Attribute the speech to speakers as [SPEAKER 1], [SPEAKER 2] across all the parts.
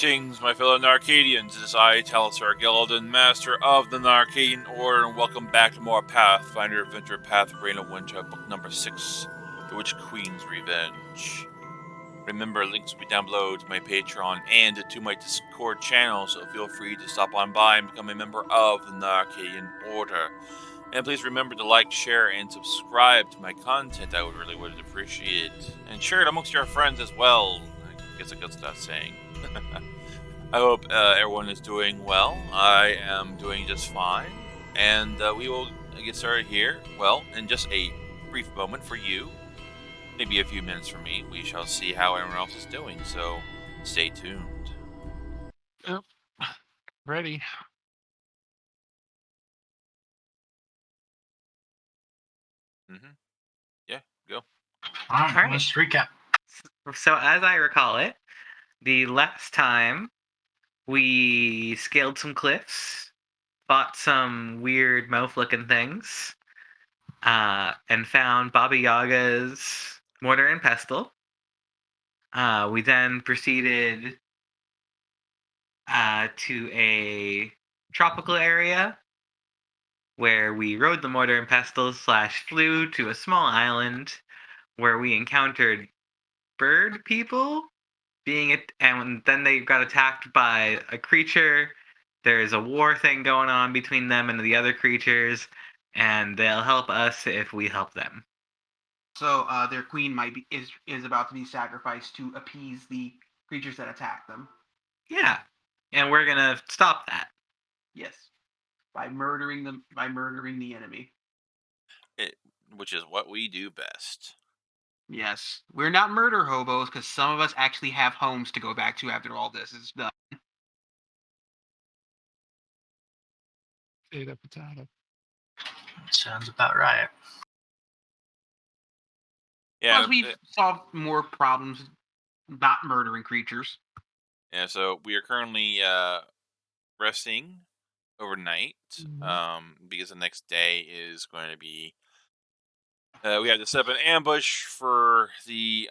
[SPEAKER 1] Greetings, my fellow Narcadians. It is I, Talisar Gillidan, Master of the Narcadian Order, and welcome back to more Pathfinder Adventure Path of Rain of Winter, Book number 6, The Witch Queen's Revenge. Remember, links will be down below to my Patreon and to my Discord channel, so feel free to stop on by and become a member of the Narcadian Order. And please remember to like, share, and subscribe to my content. I would appreciate it. And share it amongst your friends as well. I guess it goes without saying. I hope everyone is doing well. I am doing just fine. And we will get started here. Well, in just a brief moment for you. Maybe a few minutes for me. We shall see how everyone else is doing. So, stay tuned.
[SPEAKER 2] Yep. Ready.
[SPEAKER 1] Yeah, go.
[SPEAKER 3] All right. Let's recap.
[SPEAKER 4] So, as I recall it, the last time we scaled some cliffs, fought some weird mouth-looking things, and found Baba Yaga's mortar and pestle. We then proceeded to a tropical area where we rode the mortar and pestle / flew to a small island where we encountered bird people. And then they got attacked by a creature. There's a war thing going on between them and the other creatures, and they'll help us if we help them.
[SPEAKER 5] So their queen is about to be sacrificed to appease the creatures that attack them.
[SPEAKER 4] Yeah, and we're gonna stop that.
[SPEAKER 5] Yes, by murdering them, by murdering the enemy.
[SPEAKER 1] Which is what we do best.
[SPEAKER 5] Yes, we're not murder hobos because some of us actually have homes to go back to after all this is done.
[SPEAKER 2] Potato, potato.
[SPEAKER 3] Sounds about right.
[SPEAKER 1] Yeah,
[SPEAKER 5] Plus, we've solved more problems not murdering creatures.
[SPEAKER 1] Yeah, so we are currently resting overnight, because the next day is going to be. We have to set up an ambush for the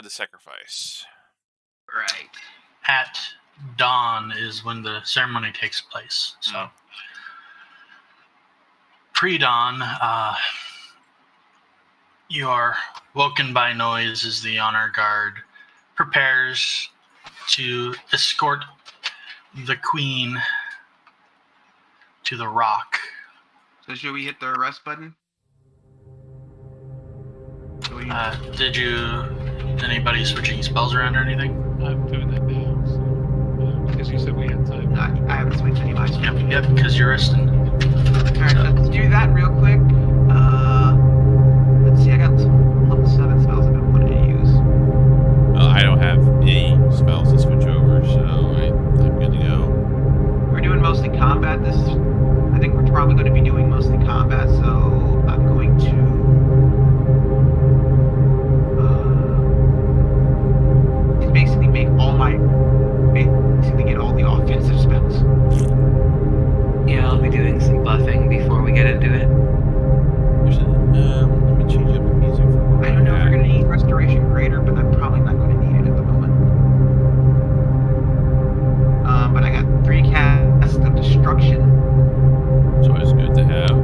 [SPEAKER 1] sacrifice.
[SPEAKER 5] Right.
[SPEAKER 3] At dawn is when the ceremony takes place. So pre-dawn, you are woken by noise as the honor guard prepares to escort the queen to the rock.
[SPEAKER 5] So should we hit the arrest button?
[SPEAKER 3] Did anybody switching spells around or anything?
[SPEAKER 2] I'm doing that now, so, because you said we had time.
[SPEAKER 5] I haven't switched any of my spells.
[SPEAKER 3] Yep, because you're resting.
[SPEAKER 5] Alright, let's do that real quick. Let's see, I got level 7 spells I've been wanting to use.
[SPEAKER 1] Well, I don't have any spells to switch over, so I'm good to go.
[SPEAKER 5] We're doing mostly combat. I think we're probably going to be doing mostly combat, so I'm going to basically get all the offensive spells.
[SPEAKER 4] Yeah, I'll be doing some buffing before we get into it.
[SPEAKER 1] Let me change up the music for
[SPEAKER 5] I don't know if we're going to need Restoration Greater, but I'm probably not going to need it at the moment. But I got 3 casts of Destruction.
[SPEAKER 1] It's always good to have.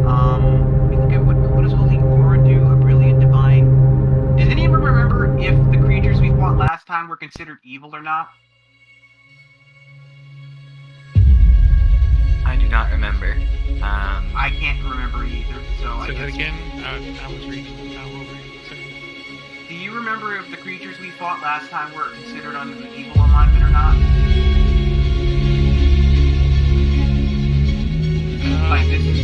[SPEAKER 5] Let me look at what does Holy Oread considered evil or not?
[SPEAKER 4] I do not remember.
[SPEAKER 5] I can't remember either, so I
[SPEAKER 2] Say
[SPEAKER 5] guess...
[SPEAKER 2] that again. I was reading. What were you saying?
[SPEAKER 5] Do you remember if the creatures we fought last time were considered under the evil alignment or not? Like this is...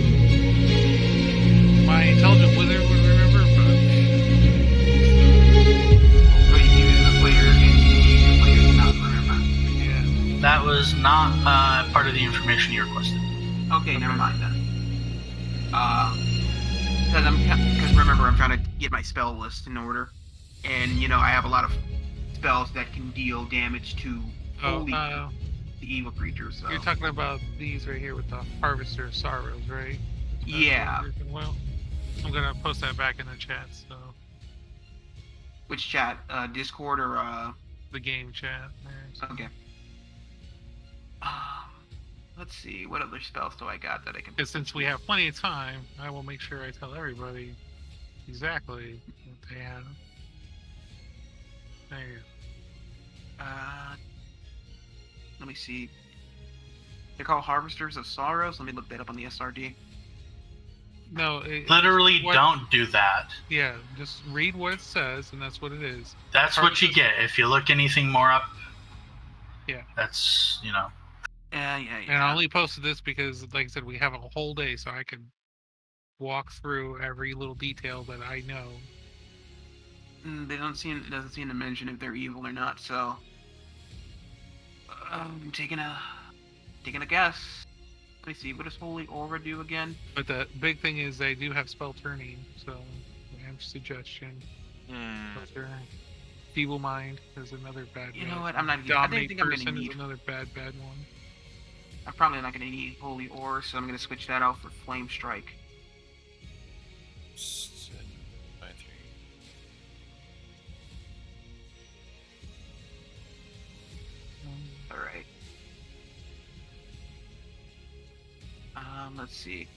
[SPEAKER 2] My intelligent wizard would remember, but
[SPEAKER 5] But you as a player and the player do not remember.
[SPEAKER 2] yeah.
[SPEAKER 3] That was not part of the information you requested.
[SPEAKER 5] Okay, never mind then. Because remember, I'm trying to get my spell list in order, and you know I have a lot of spells that can deal damage to holy
[SPEAKER 2] Oh,
[SPEAKER 5] the evil creatures. So
[SPEAKER 2] you're talking about these right here with the Harvester of Sorrows, right? That's
[SPEAKER 5] yeah,
[SPEAKER 2] what you're thinking. Well, I'm gonna post that back in the chat. So
[SPEAKER 5] which chat? Discord or
[SPEAKER 2] the game chat. There, so.
[SPEAKER 5] okay. Let's see, what other spells do I got that I can?
[SPEAKER 2] And since we have plenty of time, I will make sure I tell everybody exactly what they have. There you go.
[SPEAKER 5] Let me see. They're called Harvesters of Sorrows. Let me look that up on the SRD.
[SPEAKER 2] No,
[SPEAKER 3] Literally,
[SPEAKER 2] what-
[SPEAKER 3] don't do that.
[SPEAKER 2] Yeah, just read what it says, and that's what it is.
[SPEAKER 3] That's what you get. If you look anything more up,
[SPEAKER 2] Yeah.
[SPEAKER 3] that's, you know.
[SPEAKER 5] Yeah.
[SPEAKER 2] And I only posted this because, like I said, we have a whole day, so I can walk through every little detail that I know.
[SPEAKER 5] It doesn't seem to mention if they're evil or not. So I'm taking a guess. Let me see. What does Holy Aura do again?
[SPEAKER 2] But the big thing is they do have spell turning, so I have suggestion. Spell turn. Feeble Mind is another bad.
[SPEAKER 5] You know
[SPEAKER 2] bad
[SPEAKER 5] what?
[SPEAKER 2] one.
[SPEAKER 5] I don't
[SPEAKER 2] Dominate
[SPEAKER 5] think I'm gonna
[SPEAKER 2] Person
[SPEAKER 5] need.
[SPEAKER 2] is another bad one.
[SPEAKER 5] I'm probably not going to need Holy Aura, so I'm going to switch that out for Flame Strike.
[SPEAKER 1] 7 by 3.
[SPEAKER 5] Alright. Let's see.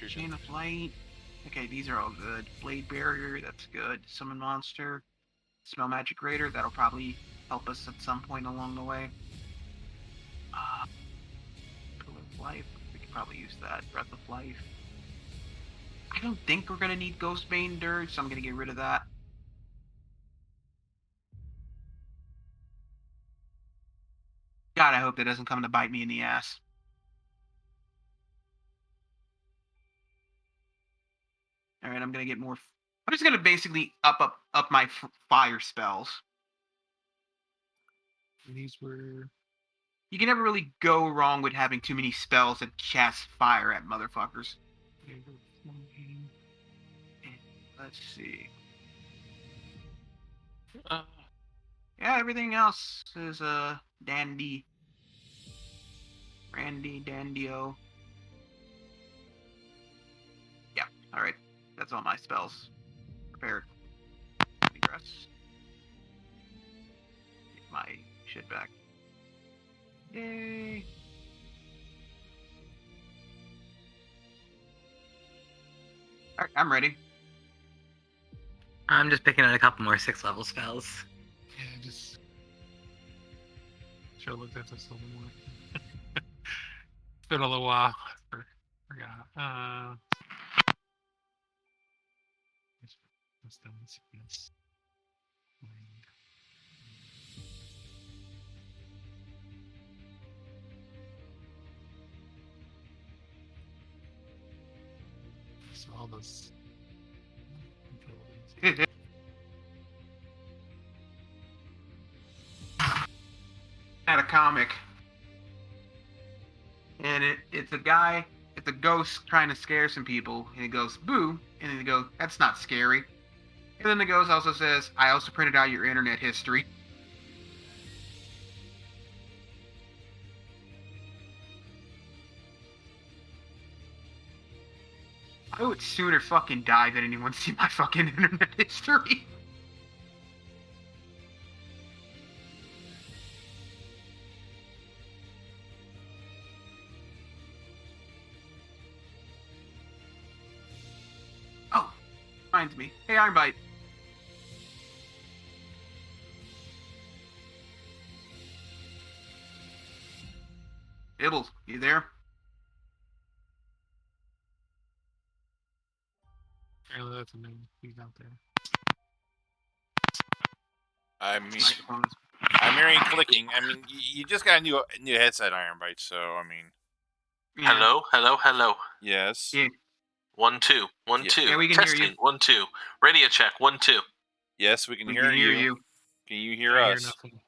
[SPEAKER 5] Chain of Light. Okay, these are all good. Blade Barrier, that's good. Summon Monster. Smell Magic Raider, that'll probably help us at some point along the way. Pillar of Life, we could probably use that. Breath of Life. I don't think we're gonna need Ghostbane Dirge, so I'm gonna get rid of that. God, I hope that doesn't come to bite me in the ass. Alright, I'm gonna get more... I'm just gonna basically up my fire spells.
[SPEAKER 2] These were.
[SPEAKER 5] You can never really go wrong with having too many spells that cast fire at motherfuckers. Let's see. Yeah, everything else is dandy. Randy, Dandio. Yeah, alright. That's all my spells. Prepared. Regress. Get my shit back. Yay! Alright, I'm ready.
[SPEAKER 4] I'm just picking out a couple more 6th-level spells.
[SPEAKER 2] Yeah, just. Should have looked at this a little more. It's been a little while. Forgot. What's done this? Yes. So all those.
[SPEAKER 5] At a comic. And it's a guy, it's a ghost trying to scare some people, and he goes, boo, and then he goes, that's not scary. And then the ghost also says, I also printed out your internet history. I would sooner fucking die than anyone see my fucking internet history. Oh, reminds me. Hey, Ironbite. Ibbles, you there?
[SPEAKER 2] Apparently that's a name. He's out there.
[SPEAKER 1] I mean,
[SPEAKER 5] Microphone is-
[SPEAKER 1] I'm hearing clicking. I mean, you just got a new headset, Ironbite. So I mean,
[SPEAKER 5] Yeah.
[SPEAKER 3] Hello, hello, hello.
[SPEAKER 1] yes.
[SPEAKER 5] Yeah.
[SPEAKER 3] 1 2 1
[SPEAKER 1] Yeah.
[SPEAKER 3] 2.
[SPEAKER 5] Yeah, we can hear
[SPEAKER 3] Testing.
[SPEAKER 5] you.
[SPEAKER 3] 1 2. Radio check. 1 2.
[SPEAKER 1] Yes, we can
[SPEAKER 5] We
[SPEAKER 1] hear
[SPEAKER 5] can hear
[SPEAKER 1] you.
[SPEAKER 5] you.
[SPEAKER 1] Can you hear
[SPEAKER 2] I
[SPEAKER 1] us?
[SPEAKER 2] hear nothing.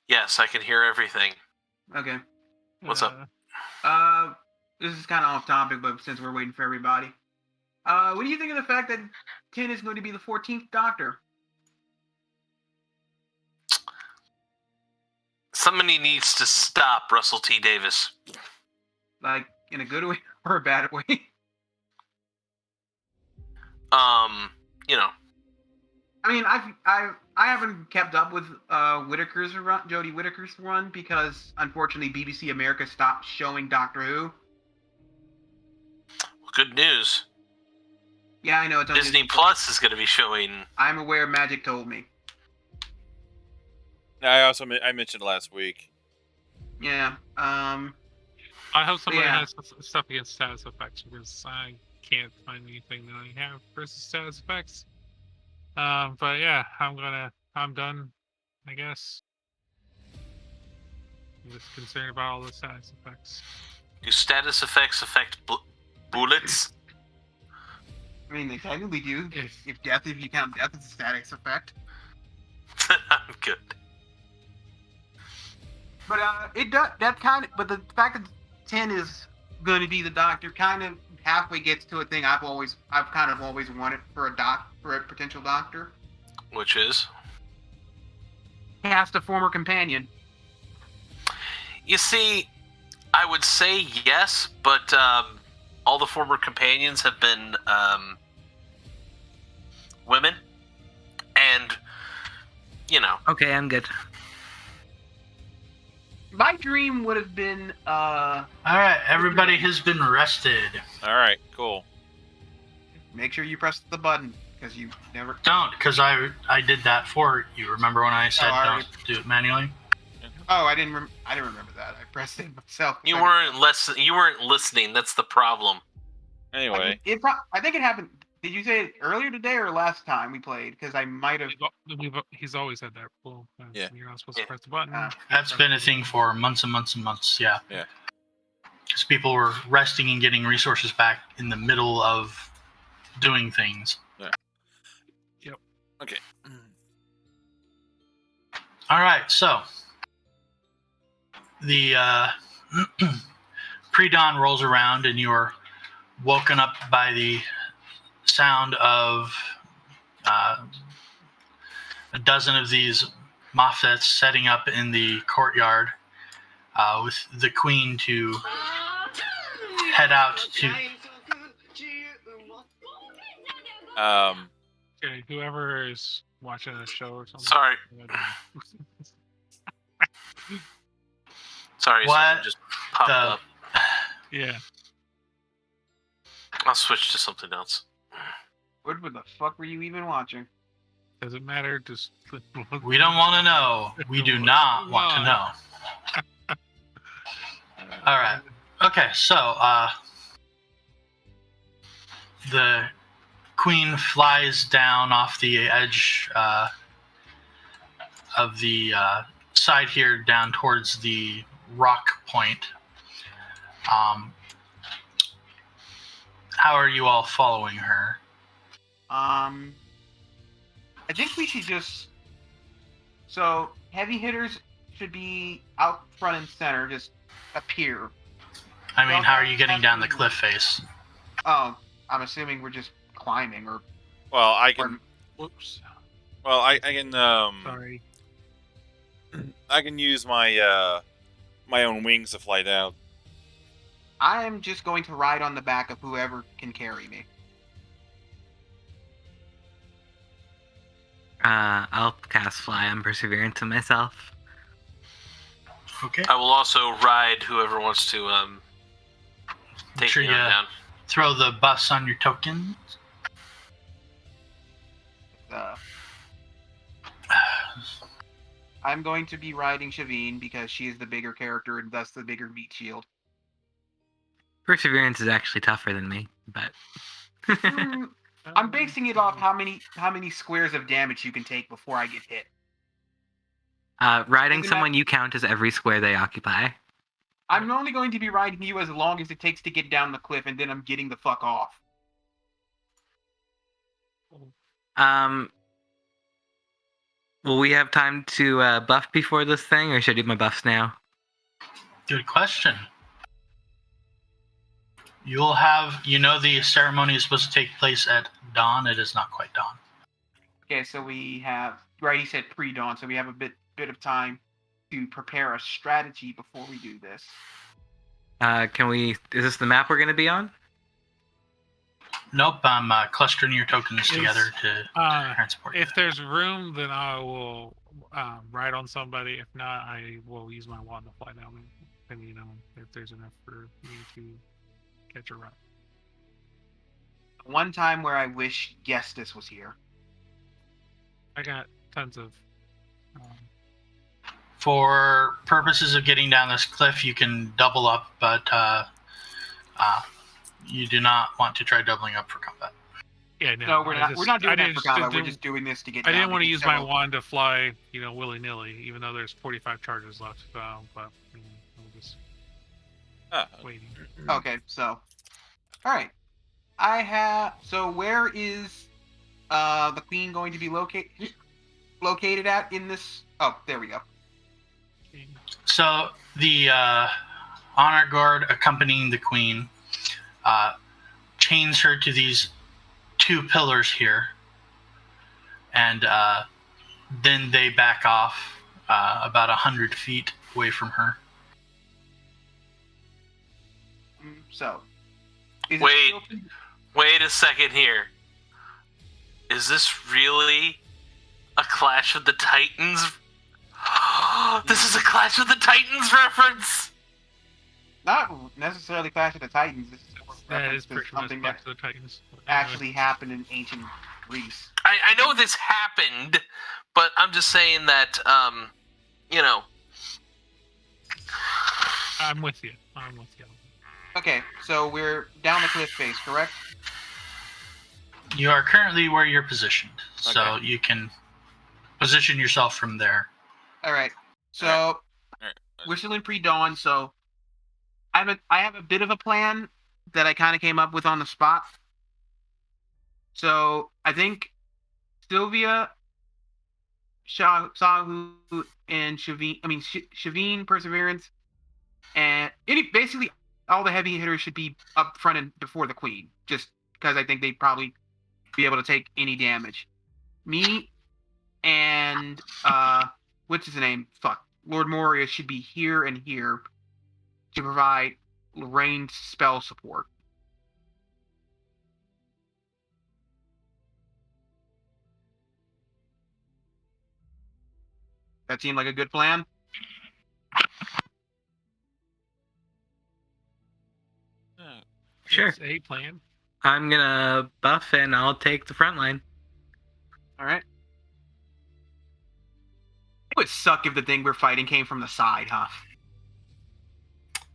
[SPEAKER 3] Yes, I can hear everything.
[SPEAKER 5] Okay.
[SPEAKER 3] What's up?
[SPEAKER 5] This is kind of off topic, but since we're waiting for everybody, what do you think of the fact that 10 is going to be the 14th Doctor?
[SPEAKER 3] Somebody needs to stop Russell T. Davis.
[SPEAKER 5] Like, in a good way or a bad way?
[SPEAKER 3] You know,
[SPEAKER 5] I mean, I haven't kept up with Whittaker's run, Jodie Whittaker's run, because unfortunately BBC America stopped showing Doctor Who.
[SPEAKER 3] good news.
[SPEAKER 5] Yeah, I know it's on
[SPEAKER 3] Disney Plus is going to be showing.
[SPEAKER 5] I'm aware. Magic told me.
[SPEAKER 1] I mentioned last week.
[SPEAKER 5] Yeah.
[SPEAKER 2] I hope somebody
[SPEAKER 5] Yeah.
[SPEAKER 2] has stuff against status effects because I can't find anything that I have versus status effects. But yeah, I'm done, I guess. I'm just concerned about all the status effects.
[SPEAKER 3] Do status effects affect bullets?
[SPEAKER 5] I mean, they technically do.
[SPEAKER 2] If-
[SPEAKER 5] If you count death as a status effect.
[SPEAKER 3] I'm good.
[SPEAKER 5] But it does. That kind of. But the fact that 10 is going to be the Doctor kind of halfway gets to a thing I've kind of always wanted for a potential Doctor.
[SPEAKER 3] Which is?
[SPEAKER 5] Cast a former companion.
[SPEAKER 3] You see, I would say yes, but all the former companions have been women, and
[SPEAKER 4] Okay, I'm good.
[SPEAKER 5] My dream would have been.
[SPEAKER 3] All right, everybody has been arrested.
[SPEAKER 1] All right, cool.
[SPEAKER 5] Make sure you press the button because you never.
[SPEAKER 3] Don't, because I did that for you. Remember when I said
[SPEAKER 5] I
[SPEAKER 3] don't
[SPEAKER 5] already-
[SPEAKER 3] do it manually?
[SPEAKER 5] Oh, I didn't remember that. I pressed it myself.
[SPEAKER 3] You weren't listening. That's the problem.
[SPEAKER 1] Anyway,
[SPEAKER 5] I think it happened. Did you say it earlier today or last time we played? Because I might have.
[SPEAKER 2] He's always had that rule.
[SPEAKER 1] Yeah.
[SPEAKER 2] You're not supposed to
[SPEAKER 3] Yeah.
[SPEAKER 2] press the button.
[SPEAKER 3] That's been a thing for months and months and months. Yeah.
[SPEAKER 1] Yeah.
[SPEAKER 3] Because people were resting and getting resources back in the middle of doing things.
[SPEAKER 1] okay.
[SPEAKER 3] All right, so the pre-dawn rolls around and you're woken up by the sound of a dozen of these moffets setting up in the courtyard with the queen to head out to...
[SPEAKER 2] Okay, whoever is watching a show or something.
[SPEAKER 3] Sorry. Sorry,
[SPEAKER 6] What
[SPEAKER 3] something just popped
[SPEAKER 6] the-
[SPEAKER 3] up.
[SPEAKER 2] Yeah.
[SPEAKER 3] I'll switch to something else.
[SPEAKER 5] What the fuck were you even watching?
[SPEAKER 2] Does it matter? Just
[SPEAKER 6] We don't want to know. We do not want to know. All right. Okay, so the queen flies down off the edge of the side here down towards the rock point. How are you all following her?
[SPEAKER 5] I think we should just. So heavy hitters should be out front and center, just appear.
[SPEAKER 6] I mean, how are you getting down the cliff face?
[SPEAKER 5] Oh, I'm assuming we're just climbing or.
[SPEAKER 1] Well, I can.
[SPEAKER 2] Whoops.
[SPEAKER 1] Well, I can.
[SPEAKER 2] Sorry.
[SPEAKER 1] I can use my my own wings to fly down.
[SPEAKER 5] I am just going to ride on the back of whoever can carry me.
[SPEAKER 4] I'll cast Fly on Perseverance on myself.
[SPEAKER 6] Okay.
[SPEAKER 3] I will also ride whoever wants to take
[SPEAKER 6] Sure
[SPEAKER 3] me
[SPEAKER 6] you
[SPEAKER 3] on down.
[SPEAKER 6] throw the buffs on your tokens.
[SPEAKER 5] I'm going to be riding Shaiveen because she is the bigger character and thus the bigger meat shield.
[SPEAKER 4] Purrserverence is actually tougher than me, but
[SPEAKER 5] I'm basing it off how many squares of damage you can take before I get hit.
[SPEAKER 4] Riding
[SPEAKER 5] Doesn't
[SPEAKER 4] someone you count as every square they occupy.
[SPEAKER 5] I'm only going to be riding you as long as it takes to get down the cliff, and then I'm getting the fuck off.
[SPEAKER 4] Will we have time to buff before this thing, or should I do my buffs now?
[SPEAKER 6] Good question. You'll have, the ceremony is supposed to take place at dawn. It is not quite dawn.
[SPEAKER 5] Okay, so we have, right, he said pre-dawn, so we have a bit of time to prepare a strategy before we do this.
[SPEAKER 4] Is this the map we're going to be on?
[SPEAKER 6] Nope, I'm clustering your tokens together to transport you.
[SPEAKER 2] If there's room, then I will ride on somebody. If not, I will use my wand to fly down, and if there's enough for me to catch a run.
[SPEAKER 5] One time where I wish Gestus was here.
[SPEAKER 2] I got tons of.
[SPEAKER 6] For purposes of getting down this cliff, you can double up, but you do not want to try doubling up for combat.
[SPEAKER 2] Yeah,
[SPEAKER 5] no, we're not doing that for combat. We're just doing this to get down.
[SPEAKER 2] I didn't want to use my wand to fly, willy-nilly, even though there's 45 charges left. But I'm just waiting.
[SPEAKER 5] Okay, so, all right. So where is the queen going to be located at in this? Oh, there we go.
[SPEAKER 6] So the honor guard accompanying the queen chains her to these 2 pillars here, and then they back off about 100 feet away from her.
[SPEAKER 5] So,
[SPEAKER 7] wait a second here. Is this really a Clash of the Titans? This is a Clash of the Titans reference!
[SPEAKER 5] Not necessarily Clash of the Titans. This is
[SPEAKER 2] that is pretty much
[SPEAKER 5] something
[SPEAKER 2] Clash of the Titans.
[SPEAKER 5] Actually happened in ancient Greece.
[SPEAKER 7] I know this happened, but I'm just saying that,
[SPEAKER 2] I'm with you.
[SPEAKER 5] Okay, so we're down the cliff face, correct?
[SPEAKER 6] You are currently where you're positioned, so
[SPEAKER 5] Okay.
[SPEAKER 6] you can position yourself from there.
[SPEAKER 5] All right. So we're still in pre-dawn, so I have a bit of a plan that I kind of came up with on the spot. So I think Sylvia, Sahu, and Shaiveen, Purrserverence, and basically all the heavy hitters should be up front and before the queen, just because I think they'd probably be able to take any damage. Me and what's his name? Lord Morius should be here and here to provide ranged spell support. That seemed like a good plan.
[SPEAKER 4] Sure.
[SPEAKER 2] It's a plan.
[SPEAKER 4] I'm gonna buff and I'll take the front line.
[SPEAKER 5] All right. It would suck if the thing we're fighting came from the side, huh?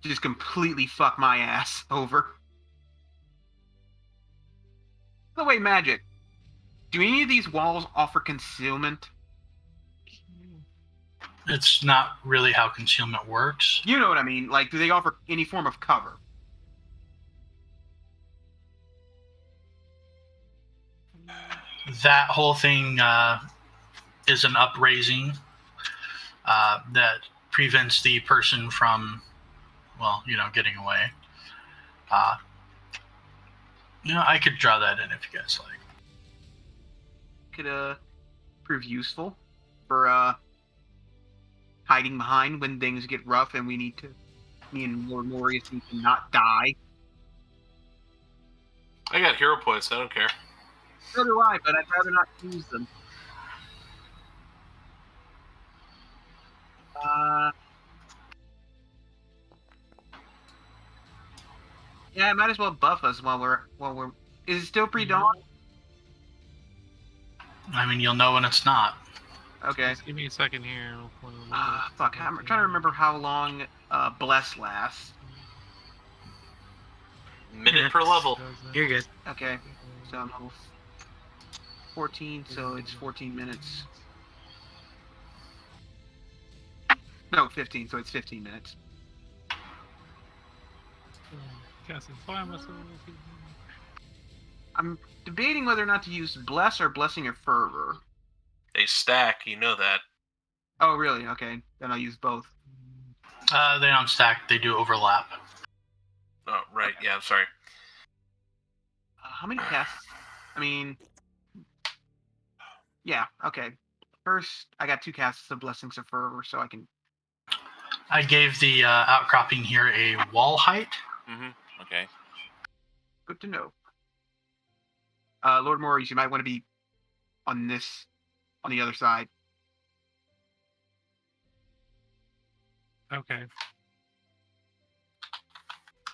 [SPEAKER 5] Just completely fuck my ass over. By the way, Magic, do any of these walls offer concealment?
[SPEAKER 6] It's not really how concealment works.
[SPEAKER 5] You know what I mean. Like, do they offer any form of cover?
[SPEAKER 6] That whole thing is an upraising that prevents the person from, getting away. I could draw that in if you guys like.
[SPEAKER 5] Could prove useful for hiding behind when things get rough and me and Lord Morius need to not die.
[SPEAKER 7] I got hero points, I don't care.
[SPEAKER 5] So do I, but I'd rather not use them. Yeah, I might as well buff us while we're. Is it still pre-dawn?
[SPEAKER 6] I mean, you'll know when it's not.
[SPEAKER 5] Okay.
[SPEAKER 2] Just give me a second here.
[SPEAKER 5] Fuck. I'm trying to remember how long Bless lasts.
[SPEAKER 7] Minute per level.
[SPEAKER 4] You're good.
[SPEAKER 5] Okay. So I'm level 14, so it's 14 minutes. No, 15, so it's 15 minutes.
[SPEAKER 2] Casting fire myself.
[SPEAKER 5] I'm debating whether or not to use Bless or Blessing of Fervor.
[SPEAKER 7] They stack, you know that.
[SPEAKER 5] Oh, really? Okay. Then I'll use both.
[SPEAKER 6] They don't stack. They do overlap.
[SPEAKER 7] Oh, right. Yeah, I'm sorry.
[SPEAKER 5] How many casts? I mean... Yeah, okay. First, I got 2 casts of Blessings of Fervor, so I can...
[SPEAKER 6] I gave the outcropping here a wall height.
[SPEAKER 1] Mm-hmm. Okay.
[SPEAKER 5] Good to know. Lord Morius, you might want to be on the other side.
[SPEAKER 2] Okay.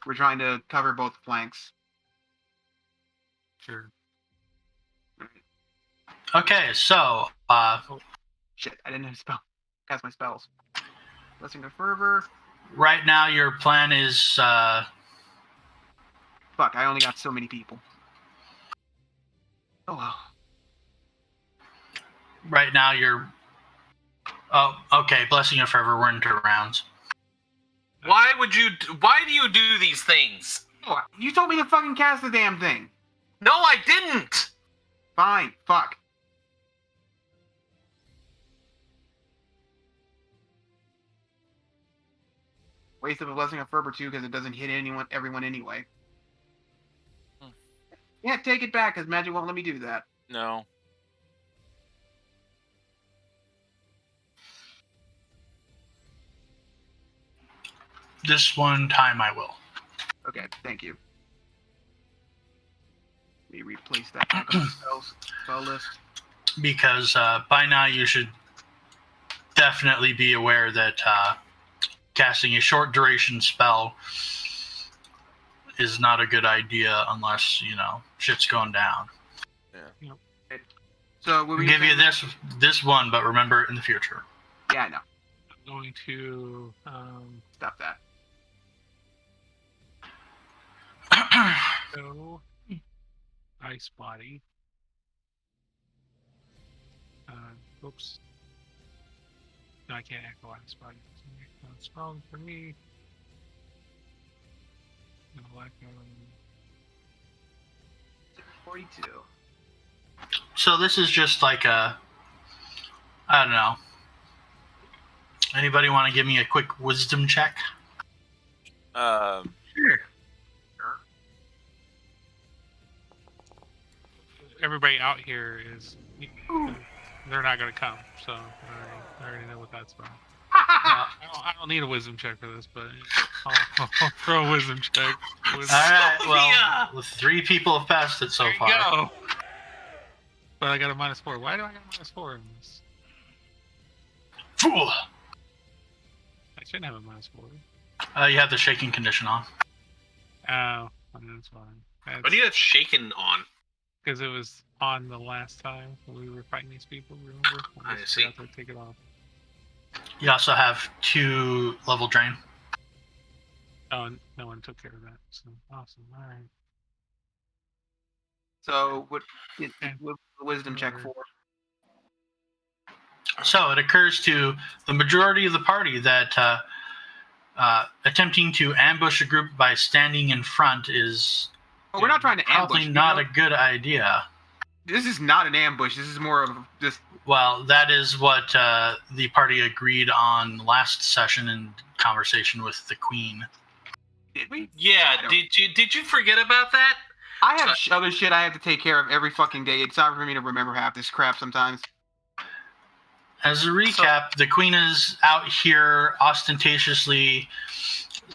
[SPEAKER 5] We're trying to cover both flanks.
[SPEAKER 2] Sure.
[SPEAKER 6] Okay, so
[SPEAKER 5] Shit, I didn't have spell. Cast my spells. Blessing of Fervor.
[SPEAKER 6] right now your plan is
[SPEAKER 5] Fuck, I only got so many people. Oh well.
[SPEAKER 6] right now you're. Oh, okay. Blessing of Fervor. We're into rounds.
[SPEAKER 7] Why do you do these things?
[SPEAKER 5] Oh, you told me to fucking cast the damn thing.
[SPEAKER 7] No, I didn't!
[SPEAKER 5] Fine, fuck. Waste of a Blessing of Fervor too, because it doesn't hit everyone anyway. Yeah, take it back, because magic won't let me do that.
[SPEAKER 1] No.
[SPEAKER 6] This one time I will.
[SPEAKER 5] Okay, thank you. Let me replace that back on the spell list.
[SPEAKER 6] Because by now you should definitely be aware that casting a short duration spell is not a good idea unless, shit's going down.
[SPEAKER 5] So what
[SPEAKER 6] We'll give you this one, but remember it in the future.
[SPEAKER 5] Yeah, I know.
[SPEAKER 2] I'm going to
[SPEAKER 5] Stop that.
[SPEAKER 2] go ice body. Oops. No, I can't echo ice body. That's wrong for me. No, like
[SPEAKER 5] 42.
[SPEAKER 6] So this is just like I don't know. Anybody want to give me a quick wisdom check?
[SPEAKER 4] Sure.
[SPEAKER 2] everybody out here is they're not gonna come, so I already know what that's about. I don't need a wisdom check for this, but I'll throw a wisdom check.
[SPEAKER 6] All right, well, the 3 people have passed it so
[SPEAKER 2] There you
[SPEAKER 6] far.
[SPEAKER 2] go. But I got a -4. Why do I got a -4 in this?
[SPEAKER 6] Fool!
[SPEAKER 2] I shouldn't have a -4.
[SPEAKER 6] You have the shaking condition on.
[SPEAKER 2] Oh, that's fine.
[SPEAKER 7] What do you have shaken on?
[SPEAKER 2] Because it was on the last time when we were fighting these people, remember?
[SPEAKER 7] I
[SPEAKER 2] just
[SPEAKER 7] see.
[SPEAKER 2] forgot to take it off.
[SPEAKER 6] You also have 2 level drain.
[SPEAKER 2] Oh, and no one took care of that. So awesome. All right.
[SPEAKER 5] So what the wisdom check for?
[SPEAKER 6] So it occurs to the majority of the party that attempting to ambush a group by standing in front is
[SPEAKER 5] Oh, we're not trying to
[SPEAKER 6] probably
[SPEAKER 5] ambush.
[SPEAKER 6] not a good idea.
[SPEAKER 5] This is not an ambush. This is more of just.
[SPEAKER 6] Well, that is what the party agreed on last session in conversation with the Queen.
[SPEAKER 5] Did we?
[SPEAKER 7] Yeah, did you forget about that?
[SPEAKER 5] I have other shit I have to take care of every fucking day. It's hard for me to remember half this crap sometimes.
[SPEAKER 6] As a recap, the Queen is out here ostentatiously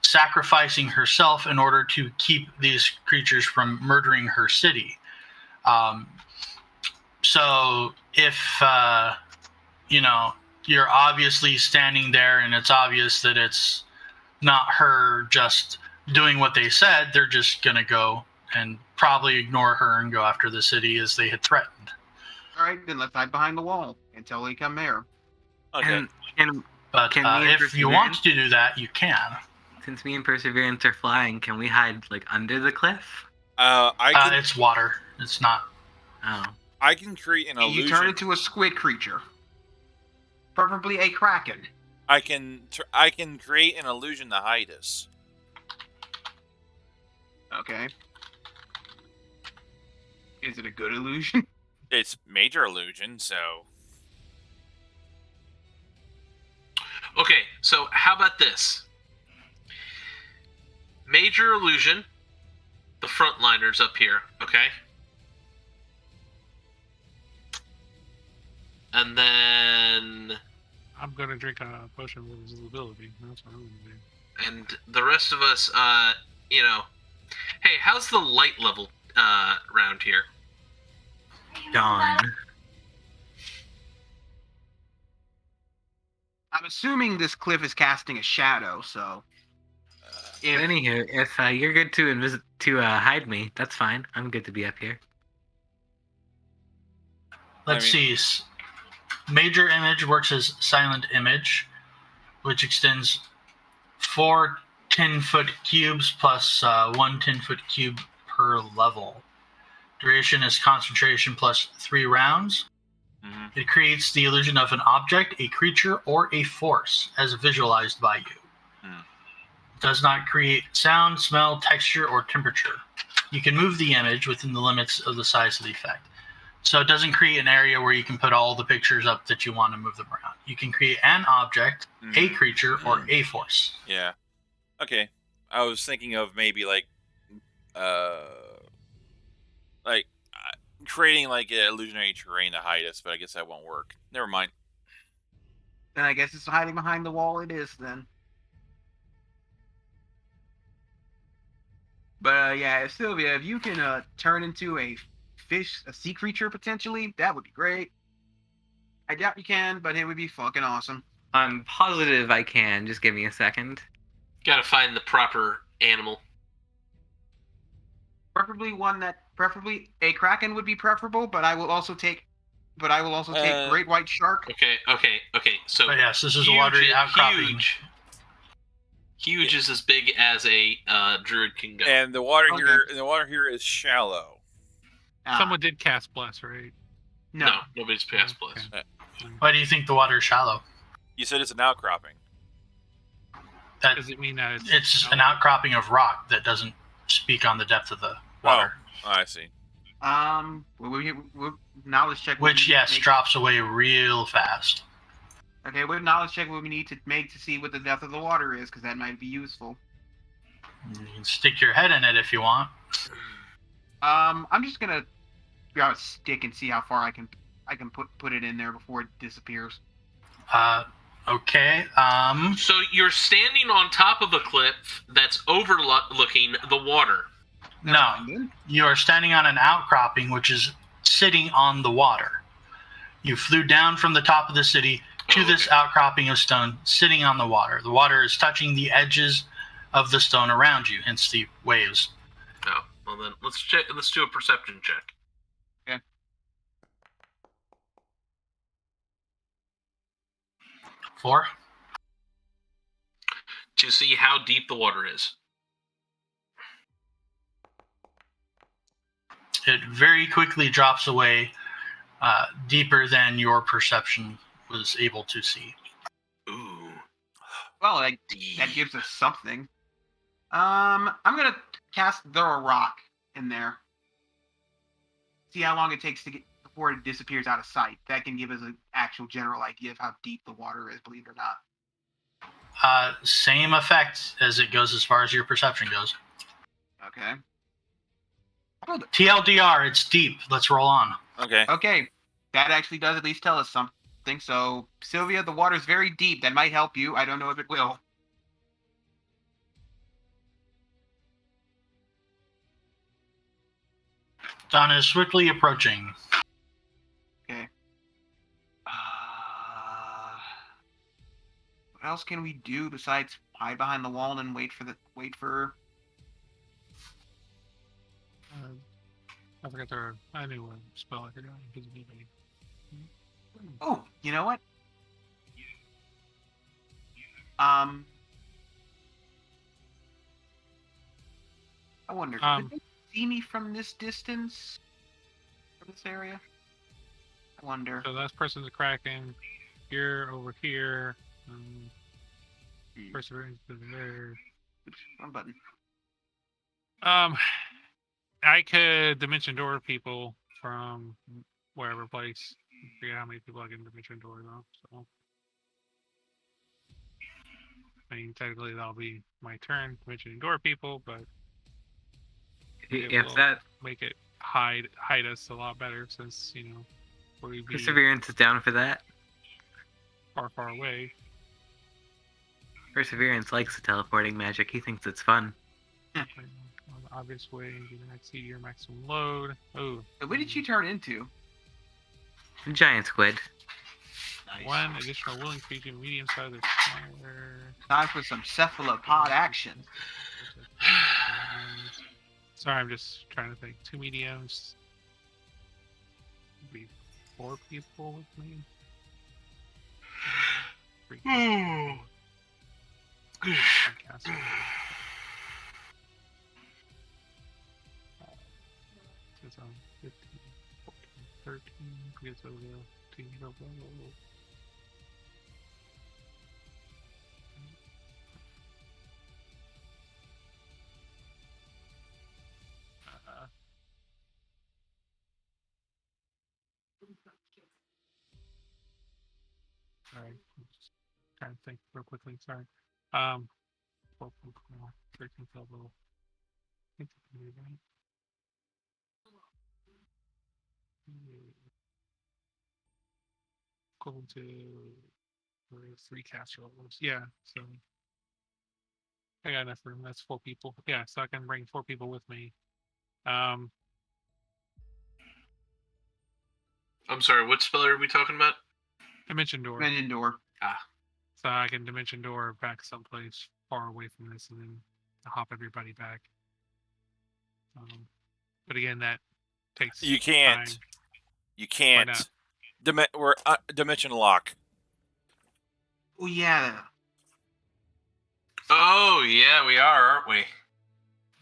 [SPEAKER 6] sacrificing herself in order to keep these creatures from murdering her city. So if, you're obviously standing there and it's obvious that it's not her just doing what they said, they're just going to go and probably ignore her and go after the city as they had threatened.
[SPEAKER 5] All right, then let's hide behind the wall until they come there.
[SPEAKER 1] Okay.
[SPEAKER 4] And
[SPEAKER 6] But
[SPEAKER 4] Can me and
[SPEAKER 6] if you want to do that, you can.
[SPEAKER 4] since me and Purrserverence are flying, can we hide like under the cliff?
[SPEAKER 6] It's water. It's not.
[SPEAKER 4] Oh.
[SPEAKER 1] I can create an illusion.
[SPEAKER 5] You turn into a squid creature, preferably a kraken.
[SPEAKER 1] I can create an illusion to hide us.
[SPEAKER 5] Okay. Is it a good illusion?
[SPEAKER 1] It's major illusion, so
[SPEAKER 7] Okay, so how about this? Major illusion, the frontliners up here, okay? And then
[SPEAKER 2] I'm gonna drink a potion of invisibility. That's what I'm gonna do.
[SPEAKER 7] and the rest of us, you know, hey, how's the light level round here?
[SPEAKER 4] Dawn.
[SPEAKER 5] I'm assuming this cliff is casting a shadow, so. If,
[SPEAKER 4] Anywho, if you're good to hide me, that's fine. I'm good to be up here.
[SPEAKER 6] Let's see. Major image works as silent image, which extends 4 10-foot cubes plus 1 10-foot cube per level. Duration is concentration plus 3 rounds.
[SPEAKER 1] Mm-hmm.
[SPEAKER 6] It creates the illusion of an object, a creature, or a force as visualized by you. It does not create sound, smell, texture, or temperature. You can move the image within the limits of the size of the effect. So it doesn't create an area where you can put all the pictures up that you want to move them around. You can create an object, a creature, or a force.
[SPEAKER 1] Yeah. Okay. I was thinking of maybe creating like an illusionary terrain to hide us, but I guess that won't work. Never mind.
[SPEAKER 5] then I guess it's hiding behind the wall. It is then. But yeah, Sylvia, if you can turn into a fish, a sea creature potentially, that would be great. I doubt you can, but it would be fucking awesome.
[SPEAKER 4] I'm positive I can. Just give me a second.
[SPEAKER 7] Gotta find the proper animal.
[SPEAKER 5] Preferably a kraken would be preferable, but I will also take great white shark.
[SPEAKER 7] Okay. So
[SPEAKER 6] But yes, this is a watery outcropping.
[SPEAKER 7] Huge is as big as a druid can go.
[SPEAKER 1] And the water here is shallow.
[SPEAKER 2] Someone did cast bless, right?
[SPEAKER 7] No, nobody's passed bless.
[SPEAKER 2] Okay.
[SPEAKER 6] Why do you think the water is shallow?
[SPEAKER 1] You said it's an outcropping.
[SPEAKER 2] Does it mean that
[SPEAKER 6] It's an outcropping of rock that doesn't speak on the depth of the water.
[SPEAKER 1] Oh, I see.
[SPEAKER 5] Knowledge check.
[SPEAKER 6] Which, yes, drops away real fast.
[SPEAKER 5] Okay, what knowledge check would we need to make to see what the depth of the water is? Because that might be useful.
[SPEAKER 6] You can stick your head in it if you want.
[SPEAKER 5] I'm just gonna grab a stick and see how far I can put it in there before it disappears.
[SPEAKER 6] Okay.
[SPEAKER 7] So you're standing on top of a cliff that's overlooking the water.
[SPEAKER 6] No, you are standing on an outcropping which is sitting on the water. You flew down from the top of the city to this outcropping of stone sitting on the water. The water is touching the edges of the stone around you, hence the waves.
[SPEAKER 7] Oh, well then let's do a perception check.
[SPEAKER 5] Okay.
[SPEAKER 6] 4.
[SPEAKER 7] To see how deep the water is.
[SPEAKER 6] It very quickly drops away, deeper than your perception was able to see.
[SPEAKER 7] Ooh.
[SPEAKER 5] Well, that gives us something. I'm gonna throw a rock in there. See how long it takes to get before it disappears out of sight. That can give us an actual general idea of how deep the water is, believe it or not.
[SPEAKER 6] Same effect as it goes as far as your perception goes.
[SPEAKER 5] Okay.
[SPEAKER 6] TLDR, it's deep. Let's roll on.
[SPEAKER 1] Okay.
[SPEAKER 5] Okay. That actually does at least tell us something. So, Sylvia, the water's very deep. That might help you. I don't know if it will.
[SPEAKER 6] Dawn is swiftly approaching.
[SPEAKER 5] Okay. What else can we do besides hide behind the wall and wait for?
[SPEAKER 2] I forgot I knew what spell I forgot. Invisibility.
[SPEAKER 5] Oh, you know what? I wonder, could they see me from this distance? From this area? I wonder.
[SPEAKER 2] So that person's a Kraken. Here, over here. Purrserverence is there.
[SPEAKER 5] Oops, wrong button.
[SPEAKER 2] I could dimension door people from wherever place. I forget how many people I can dimension door though. So, I mean, technically that'll be my turn dimensioning door people, but it
[SPEAKER 4] If
[SPEAKER 2] will
[SPEAKER 4] that
[SPEAKER 2] make it hide us a lot better since we'll be
[SPEAKER 4] Perseverance is down for that.
[SPEAKER 2] far away.
[SPEAKER 4] Perseverance likes the teleporting magic. He thinks it's fun.
[SPEAKER 2] On the obvious way, you can exceed your maximum load. Oh,
[SPEAKER 5] What did you turn into?
[SPEAKER 4] Giant squid.
[SPEAKER 5] Nice.
[SPEAKER 2] one additional willing creature, medium size or smaller.
[SPEAKER 5] Time for some cephalopod action.
[SPEAKER 2] Sorry, I'm just trying to think. 2 mediums. Maybe 4 people with me. 3 people. Podcast. It's on 15, 14, 13. Gets over 2. Sorry, I'm just trying to think real quickly. Sorry. 12, 13 level. I think that's right. Equal to 3 caster levels. Yeah, so I got enough room. That's 4 people. Yeah, so I can bring 4 people with me.
[SPEAKER 7] I'm sorry, what spell are we talking about?
[SPEAKER 2] Dimension door.
[SPEAKER 5] Dimension door.
[SPEAKER 2] So I can dimension door back someplace far away from this and then hop everybody back. But again, that takes
[SPEAKER 1] You can't.
[SPEAKER 2] time.
[SPEAKER 1] You can't.
[SPEAKER 2] not?
[SPEAKER 1] We're dimension lock.
[SPEAKER 5] Oh yeah.
[SPEAKER 7] Oh, yeah, we are, aren't we?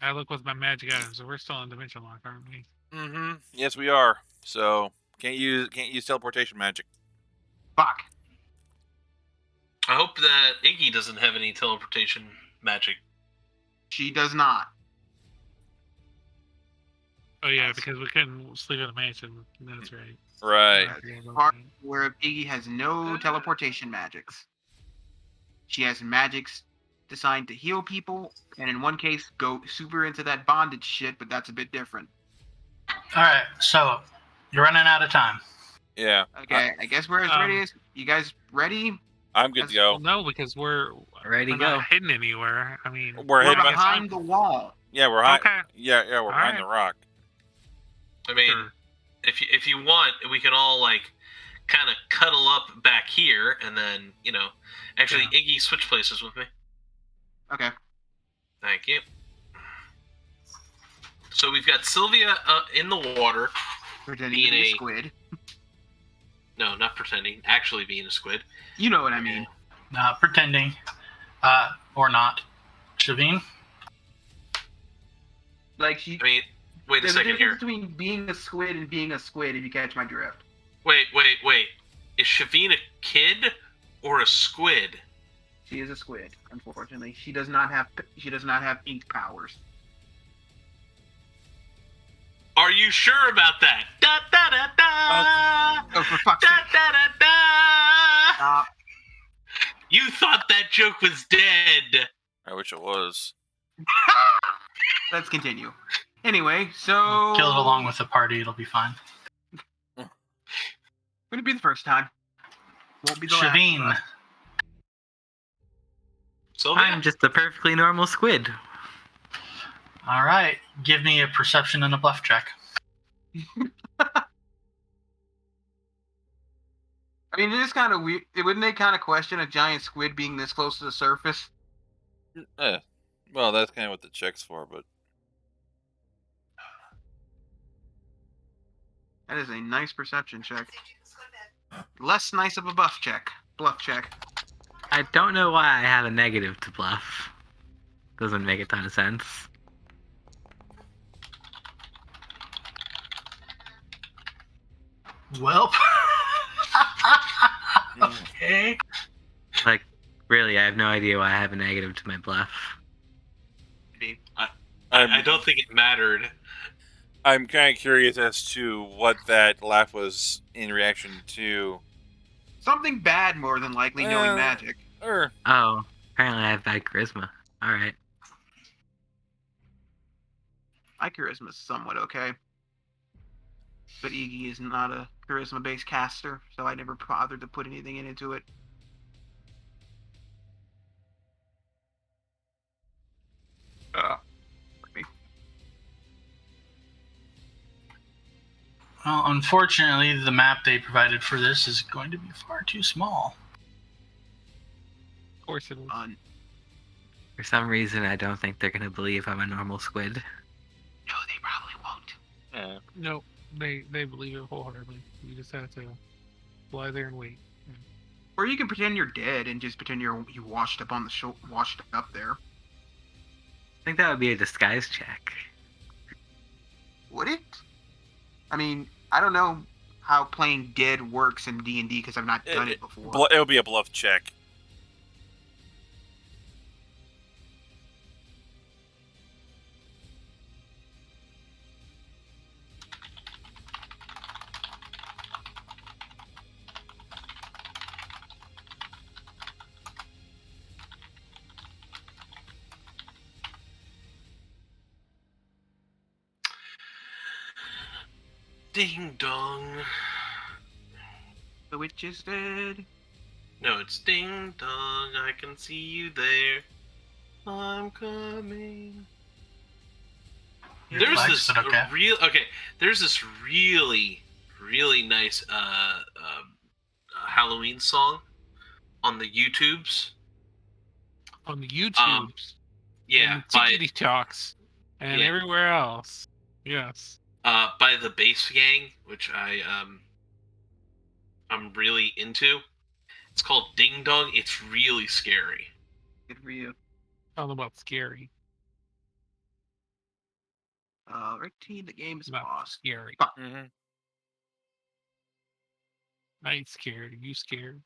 [SPEAKER 2] I look with my magic items, so we're still in dimension lock, aren't we?
[SPEAKER 1] Mm-hmm. Yes, we are. So can't use teleportation magic.
[SPEAKER 5] Fuck.
[SPEAKER 7] I hope that Iggy doesn't have any teleportation magic.
[SPEAKER 5] She does not.
[SPEAKER 2] Oh yeah, because we couldn't sleep in the mansion. That's right.
[SPEAKER 1] Right.
[SPEAKER 2] I forgot about
[SPEAKER 5] Part
[SPEAKER 2] that.
[SPEAKER 5] where Iggy has no teleportation magics. She has magics designed to heal people, and in one case go super into that bondage shit, but that's a bit different.
[SPEAKER 6] All right, so you're running out of time.
[SPEAKER 1] Yeah.
[SPEAKER 5] Okay, I guess we're as ready as you guys ready?
[SPEAKER 1] I'm good to go.
[SPEAKER 2] Well, no, because we're
[SPEAKER 4] Ready,
[SPEAKER 2] we're
[SPEAKER 4] go.
[SPEAKER 2] not hidden anywhere. I mean,
[SPEAKER 1] We're
[SPEAKER 5] We're
[SPEAKER 1] hidden
[SPEAKER 5] behind the wall.
[SPEAKER 1] Yeah, we're high.
[SPEAKER 2] Okay.
[SPEAKER 1] Yeah, we're behind
[SPEAKER 2] Alright.
[SPEAKER 1] the rock.
[SPEAKER 7] I mean,
[SPEAKER 2] Sure.
[SPEAKER 7] if you want, we can all, like, kind of cuddle up back here, and then, actually, Iggy, switch places with me.
[SPEAKER 5] Okay.
[SPEAKER 7] Thank you. So we've got Sylvia in the water.
[SPEAKER 5] Pretending to be a squid.
[SPEAKER 7] No, not pretending. Actually being a squid.
[SPEAKER 5] You know what I mean.
[SPEAKER 6] Not pretending, or not. Shaiveen?
[SPEAKER 5] Like she.
[SPEAKER 7] I mean, wait a
[SPEAKER 5] There's a
[SPEAKER 7] second here.
[SPEAKER 5] difference between being a squid and being a squid, if you catch my drift.
[SPEAKER 7] Wait. Is Shaiveen a kid or a squid?
[SPEAKER 5] She is a squid, unfortunately. She does not have ink powers.
[SPEAKER 7] Are you sure about that? Da da da da.
[SPEAKER 5] Oh, for fuck's
[SPEAKER 7] Da
[SPEAKER 5] sake!
[SPEAKER 7] da da da.
[SPEAKER 5] Stop.
[SPEAKER 7] You thought that joke was dead.
[SPEAKER 1] I wish it was.
[SPEAKER 5] Let's continue. Anyway, so
[SPEAKER 6] Kill it along with the party, it'll be fine.
[SPEAKER 5] Wouldn't be the first time. Won't be the
[SPEAKER 6] Shaiveen.
[SPEAKER 5] last.
[SPEAKER 7] Sylvia?
[SPEAKER 4] I'm just a perfectly normal squid.
[SPEAKER 6] All right, give me a perception and a bluff check.
[SPEAKER 5] I mean, it is kind of weird. Wouldn't they kind of question a giant squid being this close to the surface?
[SPEAKER 1] Well, that's kind of what the check's for, but
[SPEAKER 5] That is a nice perception check. Less nice of a bluff check.
[SPEAKER 4] I don't know why I have a negative to bluff. Doesn't make a ton of sense.
[SPEAKER 6] Welp. Okay.
[SPEAKER 4] Like, really, I have no idea why I have a negative to my bluff.
[SPEAKER 7] I don't think it mattered.
[SPEAKER 1] I'm kind of curious as to what that laugh was in reaction to.
[SPEAKER 5] Something bad, more than likely, knowing magic.
[SPEAKER 1] Or
[SPEAKER 4] Oh, apparently I have bad charisma. Alright.
[SPEAKER 5] My charisma is somewhat okay. But Iggy is not a charisma-based caster, so I never bothered to put anything into it.
[SPEAKER 6] Well, unfortunately, the map they provided for this is going to be far too small.
[SPEAKER 2] Of course it is.
[SPEAKER 4] For some reason, I don't think they're gonna believe I'm a normal squid.
[SPEAKER 5] No, they probably won't.
[SPEAKER 1] yeah.
[SPEAKER 2] No, they believe it wholeheartedly. You just have to lie there and wait.
[SPEAKER 5] Or you can pretend you're dead and just pretend you washed up on the washed up there.
[SPEAKER 4] I think that would be a disguise check.
[SPEAKER 5] Would it? I mean, I don't know how playing dead works in D&D because I've not done it before.
[SPEAKER 1] It'll be a bluff check.
[SPEAKER 7] Ding dong.
[SPEAKER 5] The witch is dead.
[SPEAKER 7] No, it's ding dong. I can see you there. I'm coming. There's this There's this really nice Halloween song on the YouTubes.
[SPEAKER 2] On the YouTubes.
[SPEAKER 7] Yeah,
[SPEAKER 2] and
[SPEAKER 7] by
[SPEAKER 2] TikToks and everywhere else. Yes.
[SPEAKER 7] By the Bass Gang, which I'm really into. It's called Ding Dong. It's really scary.
[SPEAKER 5] Good for you.
[SPEAKER 2] I don't know about scary.
[SPEAKER 5] Ricky, the game is
[SPEAKER 2] Not
[SPEAKER 5] paused.
[SPEAKER 2] scary.
[SPEAKER 1] Mm-hmm.
[SPEAKER 2] I ain't scared. Are you scared?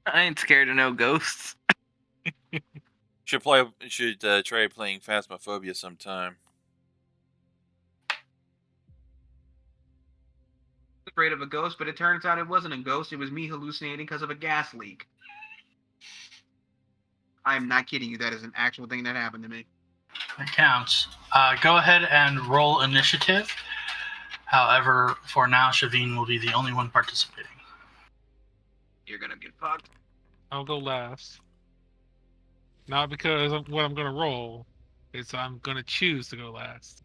[SPEAKER 4] I ain't scared of no ghosts.
[SPEAKER 1] Should try playing Phasmophobia sometime.
[SPEAKER 5] Afraid of a ghost, but it turns out it wasn't a ghost. It was me hallucinating because of a gas leak. I am not kidding you. That is an actual thing that happened to me.
[SPEAKER 6] That counts. Go ahead and roll initiative. However, for now, Shaiveen will be the only one participating.
[SPEAKER 5] You're gonna get fucked.
[SPEAKER 2] I'll go last. Not because of what I'm gonna roll. It's I'm gonna choose to go last.